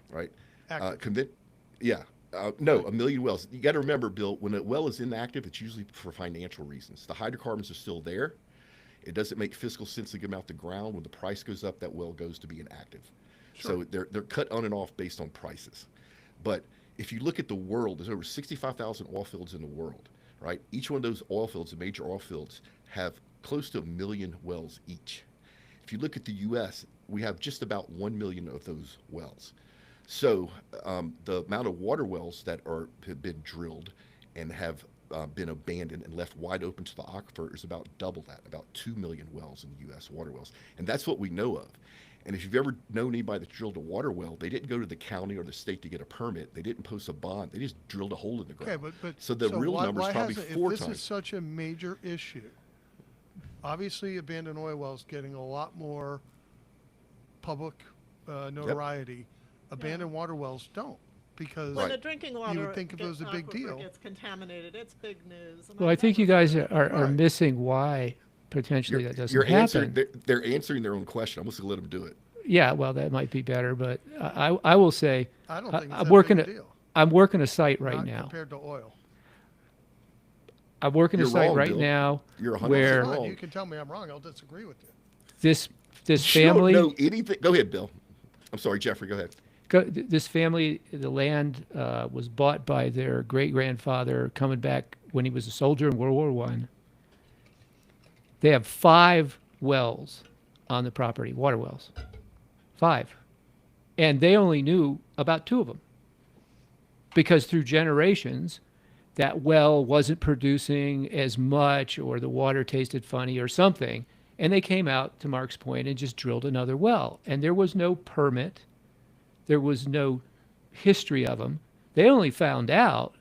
right? Active. No, 1 million wells. You got to remember, Bill, when a well is inactive, it's usually for financial reasons. The hydrocarbons are still there. It doesn't make fiscal sense to get them out the ground. When the price goes up, that well goes to be inactive. Sure. So they're cut on and off based on prices. But if you look at the world, there's over 65,000 oil fields in the world, right? Each one of those oil fields, the major oil fields, have close to 1 million wells each. If you look at the U.S., we have just about 1 million of those wells. So the amount of water wells that have been drilled and have been abandoned and left wide open to the aquifer is about double that, about 2 million wells in the U.S., water wells. And that's what we know of. And if you've ever known anybody that drilled a water well, they didn't go to the county or the state to get a permit. They didn't post a bond. They just drilled a hole in the ground. Okay, but so the real why, number is why probably hasn't- 4 if this times. is such a major issue, obviously abandoned oil wells getting a lot more public notoriety. Abandoned water wells don't, because When the drinking water think of it as a big aquifer deal. gets contaminated, it's big news. and Well, I think never you guys thought are Right. missing why potentially that doesn't happen. answering. They're answering their own question. I'm just gonna let them do it. Yeah, well, that might be better, but I will say I don't I- think it's I'm that working big a a- deal. I'm working a site right Not now. compared to oil. I'm working a You're site wrong, right Bill. now You're 100% where wrong. You can tell me I'm wrong. I'll disagree with you. this You don't family know anything. Go ahead, Bill. I'm sorry, Jeffrey. Go ahead. this family, the land was bought by their great grandfather coming back when he was a soldier in World War One. They have 5 wells on the property, water wells, 5, and they only knew about 2 of them because through generations, that well wasn't producing as much, or the water tasted funny, or something, and they came out to Mark's point and just drilled another well, and there was no permit. There was no history of them. They only found out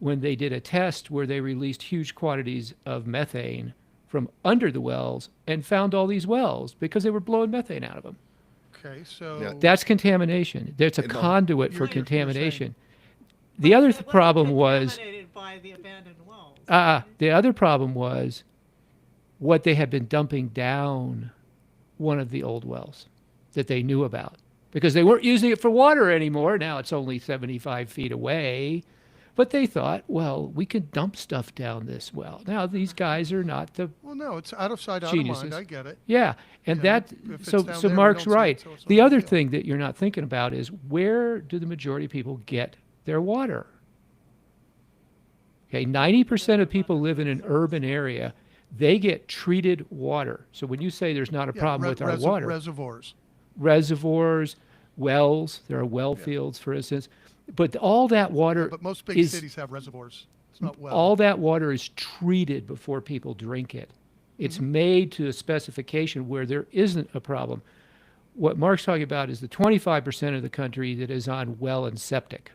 when they did a test where they released huge quantities of methane from under the wells and found all these wells because they were blowing methane out of them. Okay, so Yeah. That's contamination. There's a And, conduit for you're saying- contamination. The other problem was, contaminated by the abandoned wells. the other problem was what they had been dumping down one of the old wells that they knew about because they weren't using it for water anymore. Now it's only 75 feet away. But they thought, well, we can dump stuff down this well. Now these guys are not the well, no, it's out of sight, out geniuses. of mind. I get it. Yeah, and Yeah, that if it's so down so there, we Mark's don't see it, right. so it's not The a other big deal. thing that you're not thinking about is where do the majority of people get their water? Okay, 90% of people live in an urban area. They get treated water. So when you say there's not a Yeah, problem with our water, reservoirs. reservoirs, wells, there are well fields, for instance, but all that water But most big is cities have reservoirs. It's not well. all that water is treated before people drink it. It's made to a specification where there isn't a problem. What Mark's talking about is the 25% of the country that is on well and septic.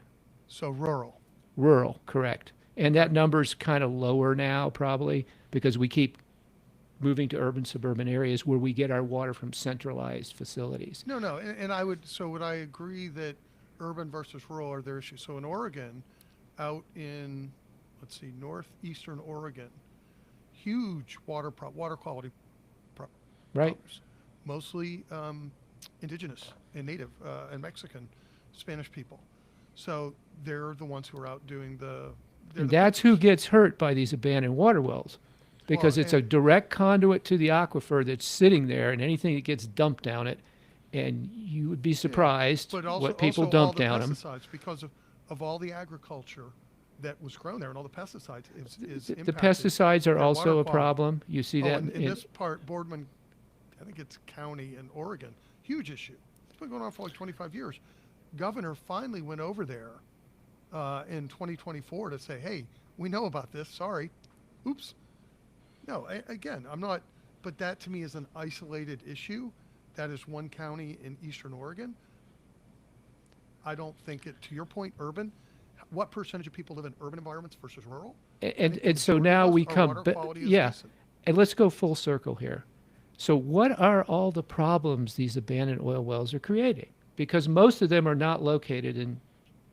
So rural. Rural, correct. And that number's kind of lower now, probably, because we keep moving to urban, suburban areas where we get our water from centralized facilities. No, and would I agree that urban versus rural are their issues? So in Oregon, out in, let's see, northeastern Oregon, huge water quality Right? problems. Mostly indigenous and native and Mexican, Spanish people. So they're the ones who are out doing And that's who gets hurt by these abandoned water wells, because Well, it's a and- direct conduit to the aquifer that's sitting there, and anything that gets dumped down it, and you would be surprised But also, what people also all dump the down them. pesticides, because of all the agriculture that was grown there and all the pesticides is The impacted pesticides are their also water a quality. problem. You see that in this part, Boardman, I think it's county in Oregon, huge issue. It's been going on for like 25 years. Governor finally went over there in 2024 to say, hey, we know about this, sorry. Oops. No, again, I'm not, but that to me is an isolated issue. That is one county in eastern Oregon. I don't think it, to your point, urban, what percentage of people live in urban environments versus rural? I think the and so majority of now us, we our come water ba- quality is yeah, decent. and let's go full circle here. So what are all the problems these abandoned oil wells are creating? Because most of them are not located in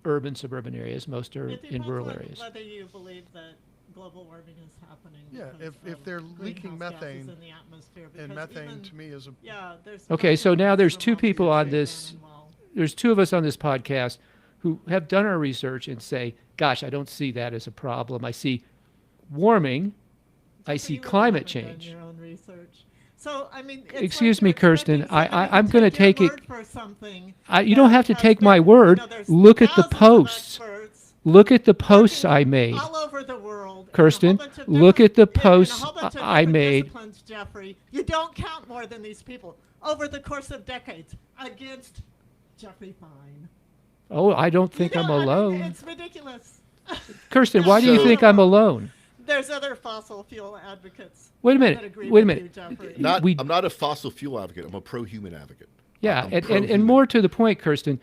urban, suburban areas. Most are It in depends rural on areas. whether you believe that global warming is happening. Yeah, because if of they're leaking greenhouse gases methane, in the atmosphere, And because methane even- to me is a, Yeah, there's. Okay, so now there's two people on abandoned this. well. There's two of us on this podcast who have done our research and say, gosh, I don't see that as a problem. I see warming. I see You really climate haven't done change. your own research. So, I mean, it's Excuse like me, you're Kirsten, expecting somebody I'm to gonna your take it- word for something You that don't have to has take my been- word. there's Look at the thousands of posts. experts Look at the posts working I made. all over the world. in a whole Kirsten, bunch of look different- at the in a posts whole bunch of I different made. disciplines, Jeffrey, you don't count more than these people over the course of decades against Jeffrey Fine. Oh, I don't You think I'm know, I mean, alone. it's ridiculous. Kirsten, why do you So- think I'm alone? There's other fossil fuel advocates. Wait a that minute. agree Wait a with minute. you, Jeffrey. We- I'm not a fossil fuel advocate. I'm a pro-human advocate. Yeah, I'm and pro-human. more to the point, Kirsten,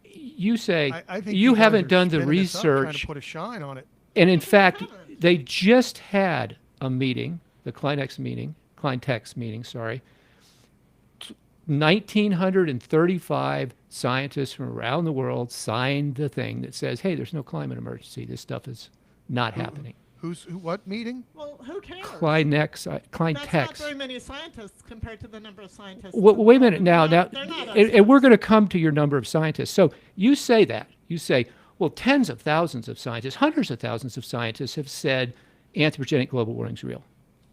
you say I think you guys haven't are done the spinning this up, trying research. to put a shine on it. And in fact, haven't. they just had a meeting, the Klinex meeting, sorry. 1,935 scientists from around the world signed the thing that says, hey, there's no climate emergency. This stuff is not happening. What meeting? Well, who cares? Klinex, That's not Klinex. very many scientists compared to the number of scientists. Wait a minute now. They're Now, not and we're experts. going to come to your number of scientists. So you say that. You say, well, tens of thousands of scientists, hundreds of thousands of scientists have said anthropogenic global warming is real,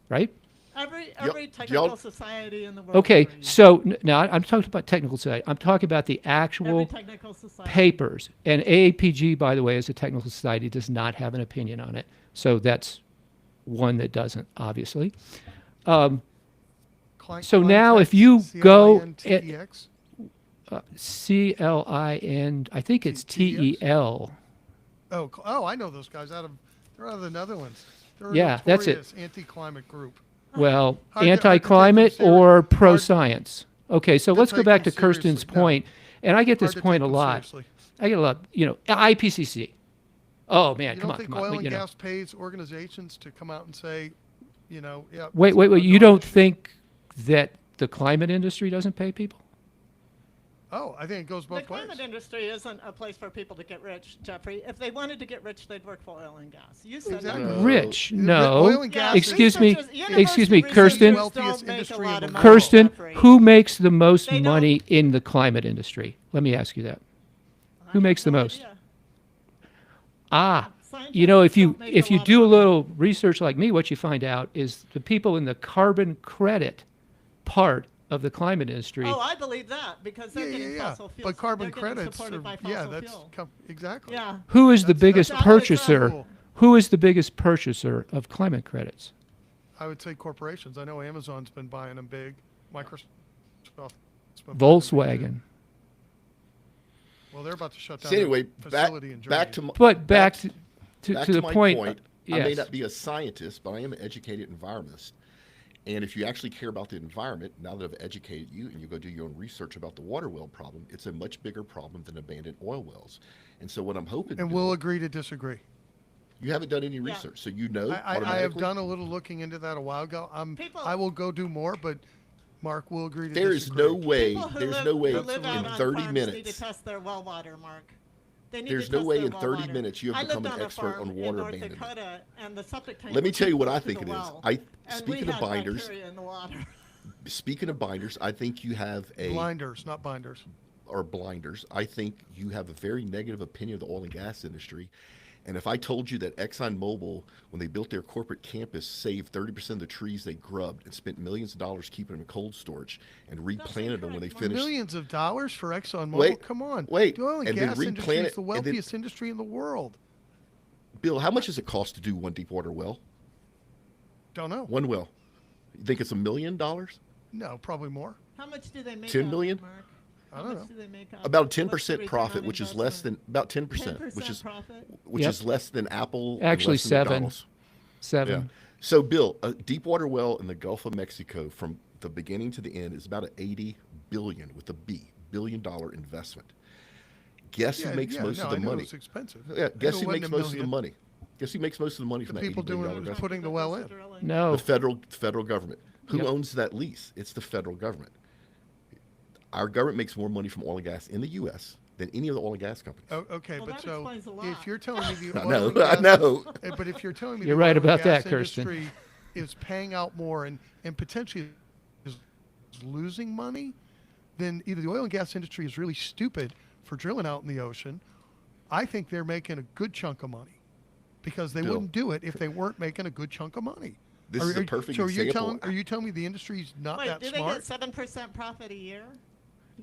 right? Every Y'all- technical society in the world. Okay, agrees. so now I'm talking about technical society. I'm talking about the Every actual technical society. papers. And AAPG, by the way, as a technical society, does not have an opinion on it. So that's one that doesn't, obviously. So now if you go CLINTEX? CLIN, I think it's TEL. Oh, I know those guys they're out of the Netherlands. They're Yeah, a that's it. notorious anti-climate group. Well, Hard to take anti-climate them serious. or Hard- pro-science. Okay, so to let's go take back to them Kirsten's seriously, no. point. And I get this Hard to point take a them lot. seriously. I get a lot, IPCC. Oh man, You come don't on, think come on. oil and You know. gas pays organizations to come out and say, yeah. Wait, it's wait, wait. a You don't non-issue? think that the climate industry doesn't pay people? Oh, I think it goes The both ways. climate industry isn't a place for people to get rich, Jeffrey. If they wanted to get rich, they'd work for oil and gas. You said Exactly. that. No. Rich? The No. oil and Yeah, gas Excuse me. researchers- Excuse university me, Kirsten. researchers Wealthiest don't make a industry lot in of the money, world. Kirsten, Jeffrey. who makes the most They don't- money in the climate industry? Let me ask you that. I Who have makes the no most? idea. Ah, Scientists you know, if you don't make if a you lot of do a money. little research like me, what you find out is the people in the carbon credit part of the climate industry. Oh, I believe that because they're Yeah, getting yeah. fossil fuels. But carbon they're getting credits supported are, by yeah, fossil that's fuel. exactly. Yeah. Who is the That's- biggest that's how it's purchaser? cool. Who is the biggest purchaser of climate credits? I would say corporations. I know Amazon's been buying them big. Microsoft's been buying them big, too. Volkswagen. Well, they're about to shut down So anyway, their facility in Germany. back to my, But back back to the my point. I may yes. not be a scientist, but I am an educated environmentalist. And if you actually care about the environment, now that I've educated you and you go do your own research about the water well problem, it's a much bigger problem than abandoned oil wells. And so what I'm hoping, And Bill, we'll agree to disagree. you haven't done any research, so you know I have automatically. done a little looking into that a while ago. People- I will go do more, but Mark will agree to There is disagree. no way. People who There's live, no way who live out in on 30 farms need to minutes. test their well water, Mark. They need There's to no test way their in well 30 water. minutes you have I become lived an on a expert farm on in water North abandonment. Dakota, and the septic tank Let me was tell you what hooked I up to think the it is. well, I and we speaking of had binders, bacteria in the water. speaking of binders, I think you have a Blinders, not binders. or blinders. I think you have a very negative opinion of the oil and gas industry. And if I told you that ExxonMobil, when they built their corporate campus, saved 30% of the trees they grubbed and spent millions of dollars keeping them in cold storage and replanted them when they incorrect, Mark. finished. Millions of dollars for ExxonMobil? Wait, Come on. wait, The oil and, and then gas industry replant is the it, and then- wealthiest industry in the world. Bill, how much does it cost to do one deep water well? Don't know. One well. You think it's $1 million? No, probably more. How much do they make? 10 out of million? it, Mark? I How don't much know. do they make out About of it? What's the 10% return profit, on which is less than investment? about 10%, 10% which is profit. which Yep. is less than Apple. and Actually, less than 7. McDonald's. 7. Yeah. So, Bill, a deep water well in the Gulf of Mexico from the beginning to the end is about an $80 billion with a B billion-dollar investment. Guess who makes most no, of the I know money? It's expensive. Yeah, I guess know who it wasn't makes a most of the million. money? Guess who makes most of the money The from that people $80 billion doing it, investment? putting the well in. No. The federal government. Who Yep. owns that lease? It's the federal government. Our government makes more money from oil and gas in the U.S. than any of the oil and gas companies. Oh, okay, Well, but that so explains a lot. if you're telling me the I oil know, and gas, I know. But if you're telling me You're the right oil and about gas that, Kirsten. industry is paying out more and potentially is losing money, then either the oil and gas industry is really stupid for drilling out in the ocean. I think they're making a good chunk of money because they Bill. wouldn't do it if they weren't making a good chunk of money. This is a perfect so example. Are you telling me the industry's not Wait, that do smart? they get 7% profit a year?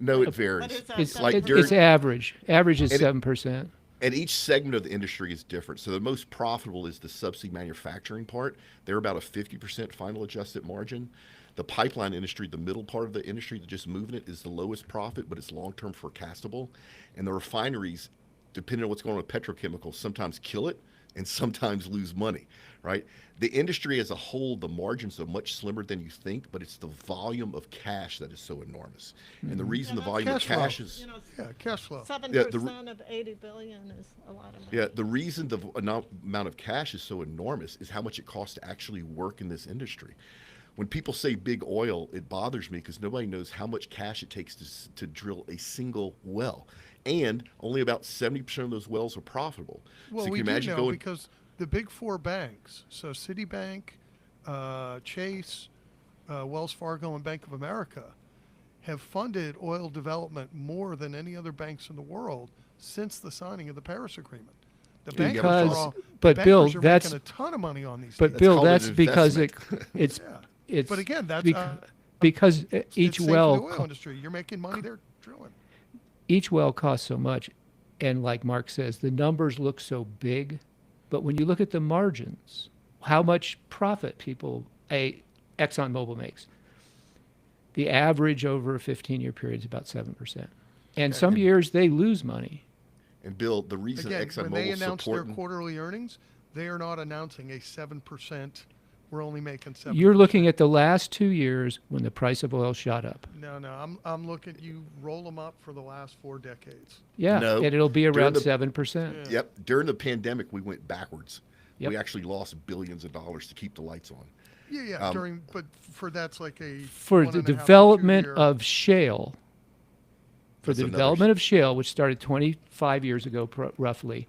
No, it What varies. is that? It's Like it's during- average. Average is And it- 7%. And each segment of the industry is different. So the most profitable is the subsea manufacturing part. They're about a 50% final adjusted margin. The pipeline industry, the middle part of the industry, just moving it, is the lowest profit, but it's long-term forecastable. And the refineries, depending on what's going on with petrochemicals, sometimes kill it and sometimes lose money, right? The industry as a whole, the margins are much slimmer than you think, but it's the volume of cash that is so enormous. And the reason the that's volume of cash flow. cash is... You know, Yeah, cash flow. 7% of 80 billion is a lot of money. Yeah, the reason the amount of cash is so enormous is how much it costs to actually work in this industry. When people say big oil, it bothers me because nobody knows how much cash it takes to drill a single well. And only about 70% of those wells are profitable. Well, so we can do you imagine know going... because the big four banks, so Citibank, Chase, Wells Fargo, and Bank of America, have funded oil development more than any other banks in the world since the signing of the Paris Agreement. The bankers Because- are all, but bankers Bill, are that's- making a ton of money on these. But deals. Bill, called an that's because investment. it's Yeah. it's But again, that's because it's each safe for well the oil industry. You're making money there drilling. each well costs so much, and like Mark says, the numbers look so big, but when you look at the margins, how much profit ExxonMobil makes, the average over a 15-year period is about 7%, and some and- years they lose money. And Bill, the reason Again, when they ExxonMobil's announce their supporting... quarterly earnings, they are not announcing a 7% we're only making 7%. You're looking at the last 2 years when the price of oil shot up. No, I'm looking, you roll them up for the last 4 decades. Yeah, No, and it'll be during around the- 7%. Yeah. Yep. During the pandemic, we went backwards. Yep. We actually lost billions of dollars to keep the lights on. Yeah, but for that's like a For 1.5 the to 2 development year- of shale, for That's the another development of shale, which started 25 years ago roughly,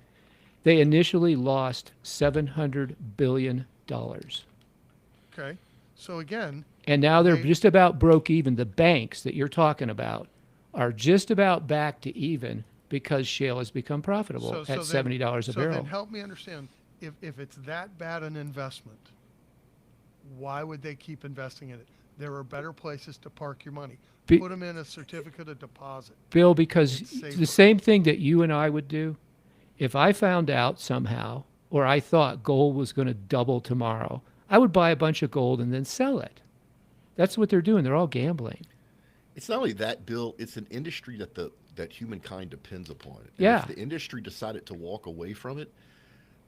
they initially lost $700 billion. Okay, so again, And now they're They- just about broke even. The banks that you're talking about are just about back to even because shale has become profitable so at then- $70 a so barrel. then help me understand, if it's that bad an investment, why would they keep investing in it? There are better places to park your money. Be- Put them in a certificate of deposit. Bill, because It's safer. the same thing that you and I would do, if I found out somehow, or I thought gold was going to double tomorrow, I would buy a bunch of gold and then sell it. That's what they're doing. They're all gambling. It's not only that, Bill. It's an industry that humankind depends upon. And Yeah. If the industry decided to walk away from it,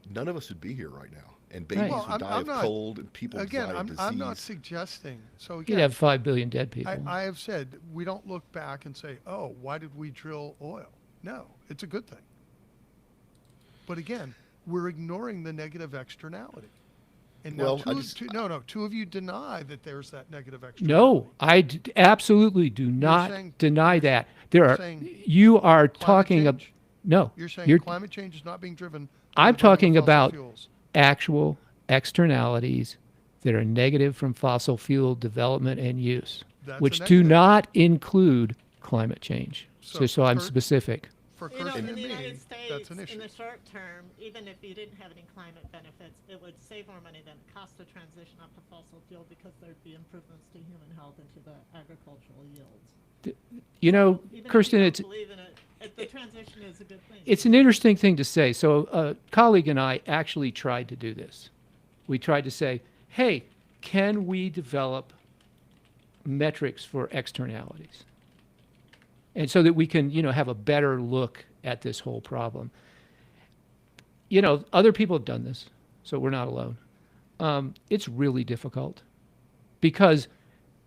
none of us would be here right now, and babies Right. Well, would I'm- die I'm of not- cold, and people would Again, die of disease. I'm not suggesting, so You'd again, have 5 billion dead people. I have said, we don't look back and say, oh, why did we drill oil? No, it's a good thing. But again, we're ignoring the negative externality. And now Well, I just- two of you deny that there's that negative externality. No, absolutely do not saying- deny that. There you're are, saying you are Climate talking about, change? no, You're saying you're climate change is not being driven. by I'm the burning of talking fossil about fuels. actual externalities that are negative from fossil fuel development and use, That's a which do negative. not include climate change. So So I'm Kurt- specific. For You know, Kirsten in and the me, United that's States, an in issue. the short term, even if you didn't have any climate benefits, it would save more money than it costs to transition off to fossil fuel because there'd be improvements to human health and to the agricultural yields. You know, Even if Kirsten, you don't it's believe in it, the transition is a good thing. it's an interesting thing to say. So a colleague and I actually tried to do this. We tried to say, hey, can we develop metrics for externalities? And so that we can, have a better look at this whole problem. Other people have done this, so we're not alone. It's really difficult because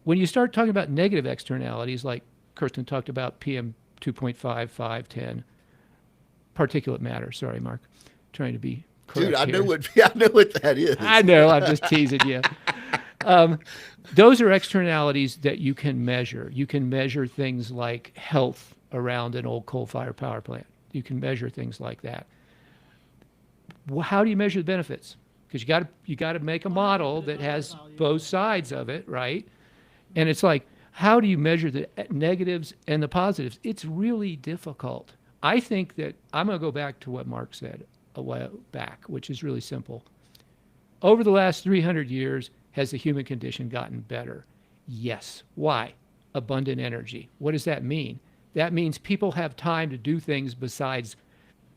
when you start talking about negative externalities, like Kirsten talked about PM 2.5, 5, 10, particulate matter. Sorry, Mark. Trying to be correct Dude, I here. know what that is. I know. I'm just teasing you. Those are externalities that you can measure. You can measure things like health around an old coal-fired power plant. You can measure things like that. Well, how do you measure the benefits? Because you got to make a model that has both sides of it, right? And it's like, how do you measure the negatives and the positives? It's really difficult. I think that I'm going to go back to what Mark said a while back, which is really simple. Over the last 300 years, has the human condition gotten better? Yes. Why? Abundant energy. What does that mean? That means people have time to do things besides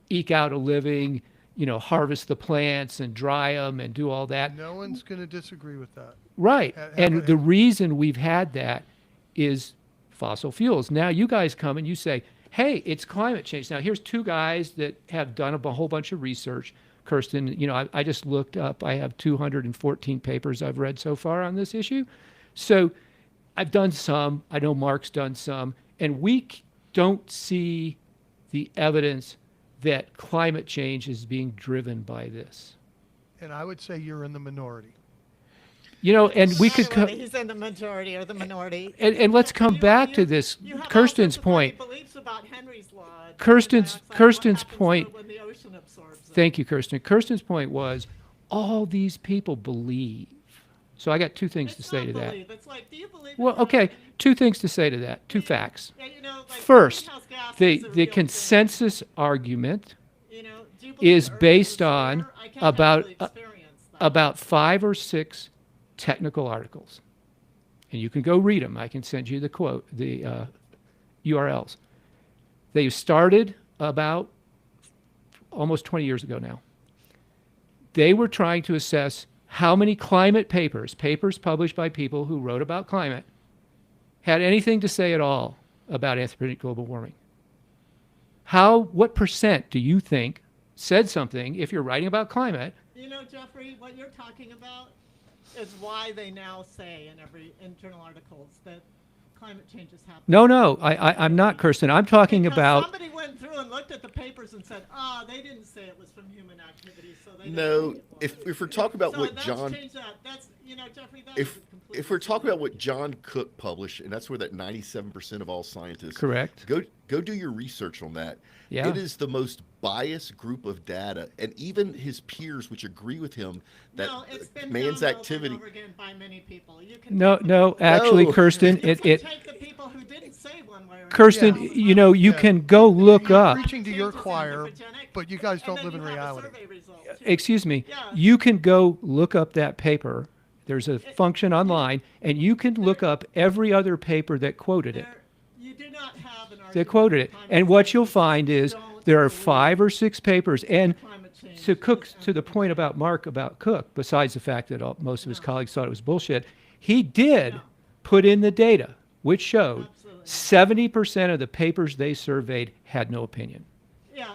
eke out a living, harvest the plants and dry them and do all that. No one's going to disagree with that. Right. Ha- And have- the reason we've had that is fossil fuels. Now you guys come and you say, hey, it's climate change. Now here's two guys that have done a whole bunch of research. Kirsten, I just looked up, I have 214 papers I've read so far on this issue. So I've done some, I know Mark's done some, and we don't see the evidence that climate change is being driven by this. And I would say you're in the minority. And we could Whether he's in the majority or the minority. and let's come back to this. You have all Kirsten's sorts of funny point. beliefs about Henry's law. Kirsten's Kirsten's point- When the ocean absorbs it. Thank you, Kirsten. Kirsten's point was all these people believe. So I got two things to It's say not to that. believe. It's like, do you believe Well, in okay, that? two things to say to that. Two facts. Yeah, like First, greenhouse gas the is a the real consensus argument thing. Do you believe is the Earth based a on sphere? I can't about- actually experience that. about 5 or 6 technical articles, and you can go read them. I can send you the URLs. They started about almost 20 years ago now. They were trying to assess how many climate papers published by people who wrote about climate, had anything to say at all about anthropogenic global warming. What percent do you think said something if you're writing about climate? Jeffrey, what you're talking about is why they now say in every journal articles that climate change is happening. No, I'm not, Kirsten. I'm talking Because about. somebody went through and looked at the papers and said, they didn't say it was from human activity, so they didn't No, think it was. if we're talking about So what that's John, changed that. That's, Jeffrey, that if is completely if we're talking about silly. what John Cook published, and that's where that 97% of all scientists Correct. go do your research on that. Yeah. It is the most biased group of data, and even his peers, which agree with him that No, it's been man's found activity. over and over again by many people. You can No, take the no, people- actually, No. Kirsten, you can take the people who didn't say one way or another. Kirsten, Yeah. you know, you Yeah. can go look You're up. preaching to your Changes choir, anthropogenic, but you guys and don't then live in you have a reality. survey result, too. Excuse me. Yeah. You can go look up that paper. There's a function online, and you can look up every other paper that quoted it. You do not have an That argument quoted with it. climate And what you'll scientists find who is don't there are believe 5 or 6 papers. And climate change to Cook, is to the point anthropogenic. about Mark about Cook, besides the fact that most of his colleagues thought it was bullshit, he did No. put in the data, which showed Absolutely. 70% of the papers they surveyed had no opinion. Yeah,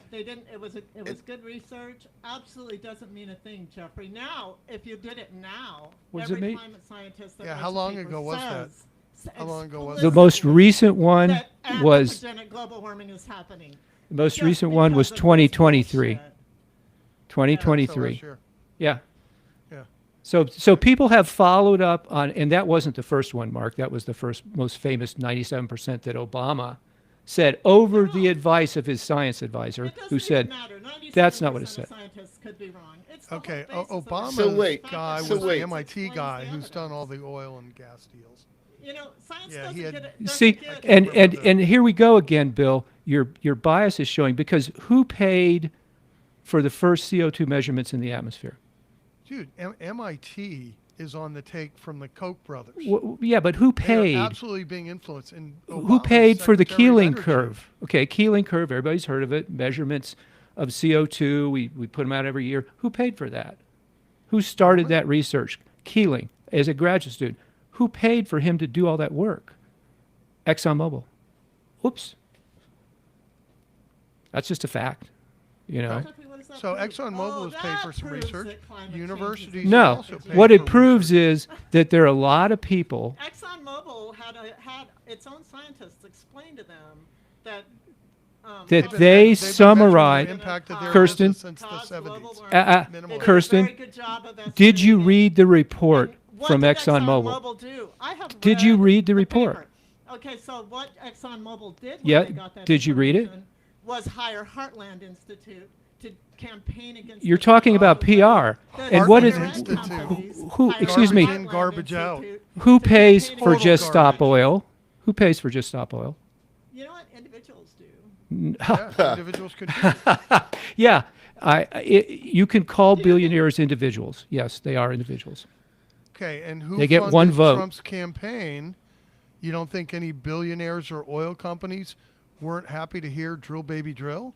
they didn't. It was good research. Absolutely doesn't mean a thing, Jeffrey. Now, if you did it now, What does it every mean? climate scientist that Yeah, writes how a long paper ago was that? says How long ago was The that? most recent one that was anthropogenic global warming is happening. the most just recent one was because of this 2023. bullshit. So 2023. last year. Yeah. Yeah. So people have followed up on, and that wasn't the first one, Mark. That was the first most famous 97% that Obama said over the No. advice of his science advisor, It doesn't who said, even matter. that's not what it 97% said. of scientists could be wrong. It's the Okay, whole basis of Obama's it. So wait, guy so was the wait. MIT Explains guy the who's done all evidence. the oil and gas deals. Science Yeah, doesn't he had- get it. See, doesn't get and, it. and, and here we go again, Bill. Your bias is showing because who paid for the first CO2 measurements in the atmosphere? Dude, MIT is on the take from the Koch brothers. Yeah, but who They are paid? absolutely being influenced. And Who Obama's paid for the Secretary of Keeling Energy. curve? Okay, Keeling curve, everybody's heard of it. Measurements of CO2, we put them out every year. Who paid for that? Who started that research? Keeling, as a graduate student. Who paid for him to do all that work? ExxonMobil. Oops. That's just a fact, you know. Jeffrey, what does that So prove? ExxonMobil has paid for some that proves research. that climate change is Universities a- No, also paid what for it proves research. is that there are a lot of people ExxonMobil had its own scientists explain to them that that They've been- they they've been measuring summarize. the impact of their Kirsten? business since the Cause global 70s. warming. Uh, They Minimal. did a Kirsten, very good job of did you estimating. read the report And what from did ExxonMobil? ExxonMobil do? I have Did you read the paper. report? Okay, so what ExxonMobil did when Yeah, they got that did you read it? information was hire Heartland Institute to campaign against. You're the talking about climate PR. change. And what is Heartland Institute. who- hired excuse me. Heartland Garbage out. Institute who to pays campaign for against- Just Stop garbage. Oil? Who pays for Just Stop Oil? You know what individuals do? Yeah, individuals could do it. Yeah, you can call billionaires individuals. Yes, they are individuals. Okay, and who They get funded one vote. Trump's campaign? You don't think any billionaires or oil companies weren't happy to hear drill baby drill?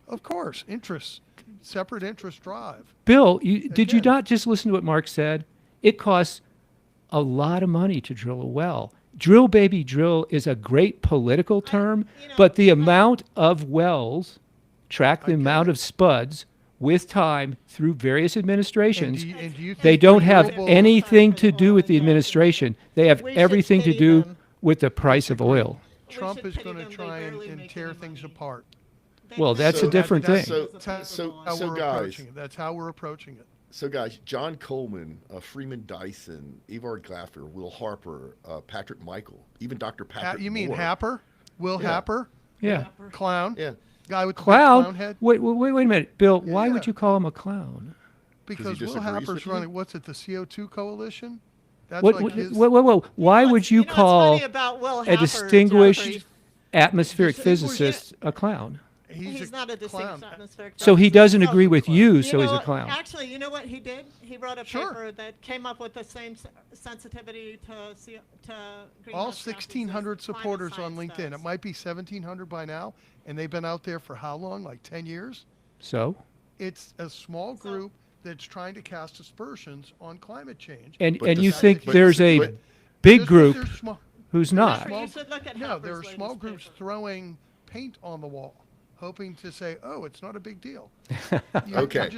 Of course, interests, separate interest drive. Bill, did you Again. not just listen to what Mark said? It costs a lot of money to drill a well. Drill baby drill is a great political term, but the amount of wells track the I get amount it. of spuds with time through various administrations. And do you They think don't have renewable- anything to do with the administration. They have We should everything to pity do them. with the price of oil. Trump should is pity going to them. They try barely and make tear any things money. apart. Well, that's So a different thing. that's- How So we're guys, approaching it. That's how we're approaching it. So, guys, John Coleman, Freeman Dyson, Evar Glaffer, Will Harper, Patrick Michael, even Dr. Patrick You mean Moore. Happer? Will Yeah. Happer? Yeah. Clown? Yeah, Guy with the big Clown? clown head? Wait a minute. Bill, why Yeah. would you call him a clown? Because he Will disagrees Happer's with you? running, what's it, the CO2 Coalition? That's What, like what, his... whoa. Why know would what's- you know what's call funny about Will a Happer, distinguished Jeffrey? atmospheric Distinguished- physicist a clown? He's not a distinct clown. atmospheric. So he physicist. doesn't No, agree with you, so he's a know, clown. Actually, you know what he did? He wrote a Sure. paper that came up with the same sensitivity to All greenhouse gases 1,600 as climate supporters on science LinkedIn. does. It might be 1,700 by now, and they've been out there for how long? Like 10 years? So? It's a small So- group that's trying to cast aspersions on climate change. And But you this- think but- there's a but- big Just 'cause group they're small- who's they're not? Jeffrey, you should look at No, there are Happer's small latest groups paper. throwing paint on the wall, hoping to say, "Oh, it's not a big deal." Okay.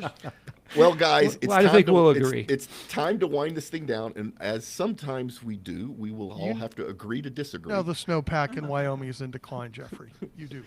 Well, guys, it's I time think to, we'll it's, agree. it's time to wind this thing down, and as sometimes we do, we will all You- have to agree to disagree. No, the snowpack in Wyoming is in decline, Jeffrey. You do.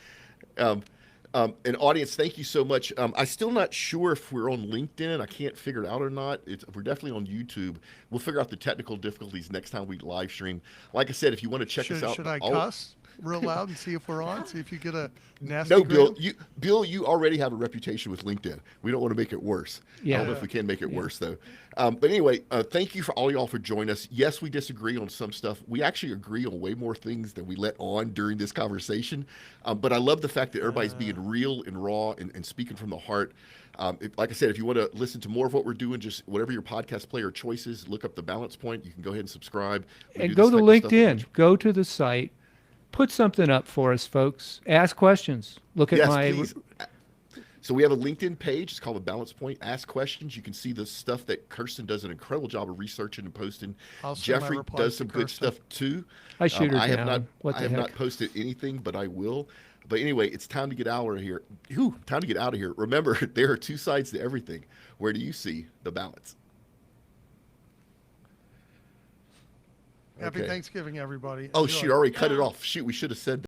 Um, and audience, thank you so much. I'm still not sure if we're on LinkedIn. I can't figure it out or not. We're definitely on YouTube. We'll figure out the technical difficulties next time we live stream. Like I said, if you want to check us out, Should I all- cuss real loud and see if we're on? See if you get a nasty No, Bill. gram? Bill, you already have a reputation with LinkedIn. We don't want to make it worse. I Yeah. don't know if we can make it worse though. But anyway, thank you for all y'all for joining us. Yes, we disagree on some stuff. We actually agree on way more things than we let on during this conversation. But I love the fact that everybody's being real and raw and speaking from the heart. Like I said, if you want to listen to more of what we're doing, just whatever your podcast player choice is, look up the Balance Point. You can go ahead and subscribe. We do And go this to type of stuff LinkedIn. much- Go to the site. Put something up for us, folks. Ask questions. Look at Yes, my. please. So we have a LinkedIn page. It's called the Balance Point. Ask questions. You can see the stuff that Kirsten does an incredible job of researching and posting. I'll send my Jeffrey replies does to some good Kirsten. stuff too. I shoot her I have down. not. What I the have heck? not posted anything, but I will. But anyway, it's time to get out of here. Time to get out of here. Remember, there are two sides to everything. Where do you see the balance? Happy Okay. Thanksgiving, everybody. Oh, Enjoy. shoot! I already cut it off. Shoot, we should have said that.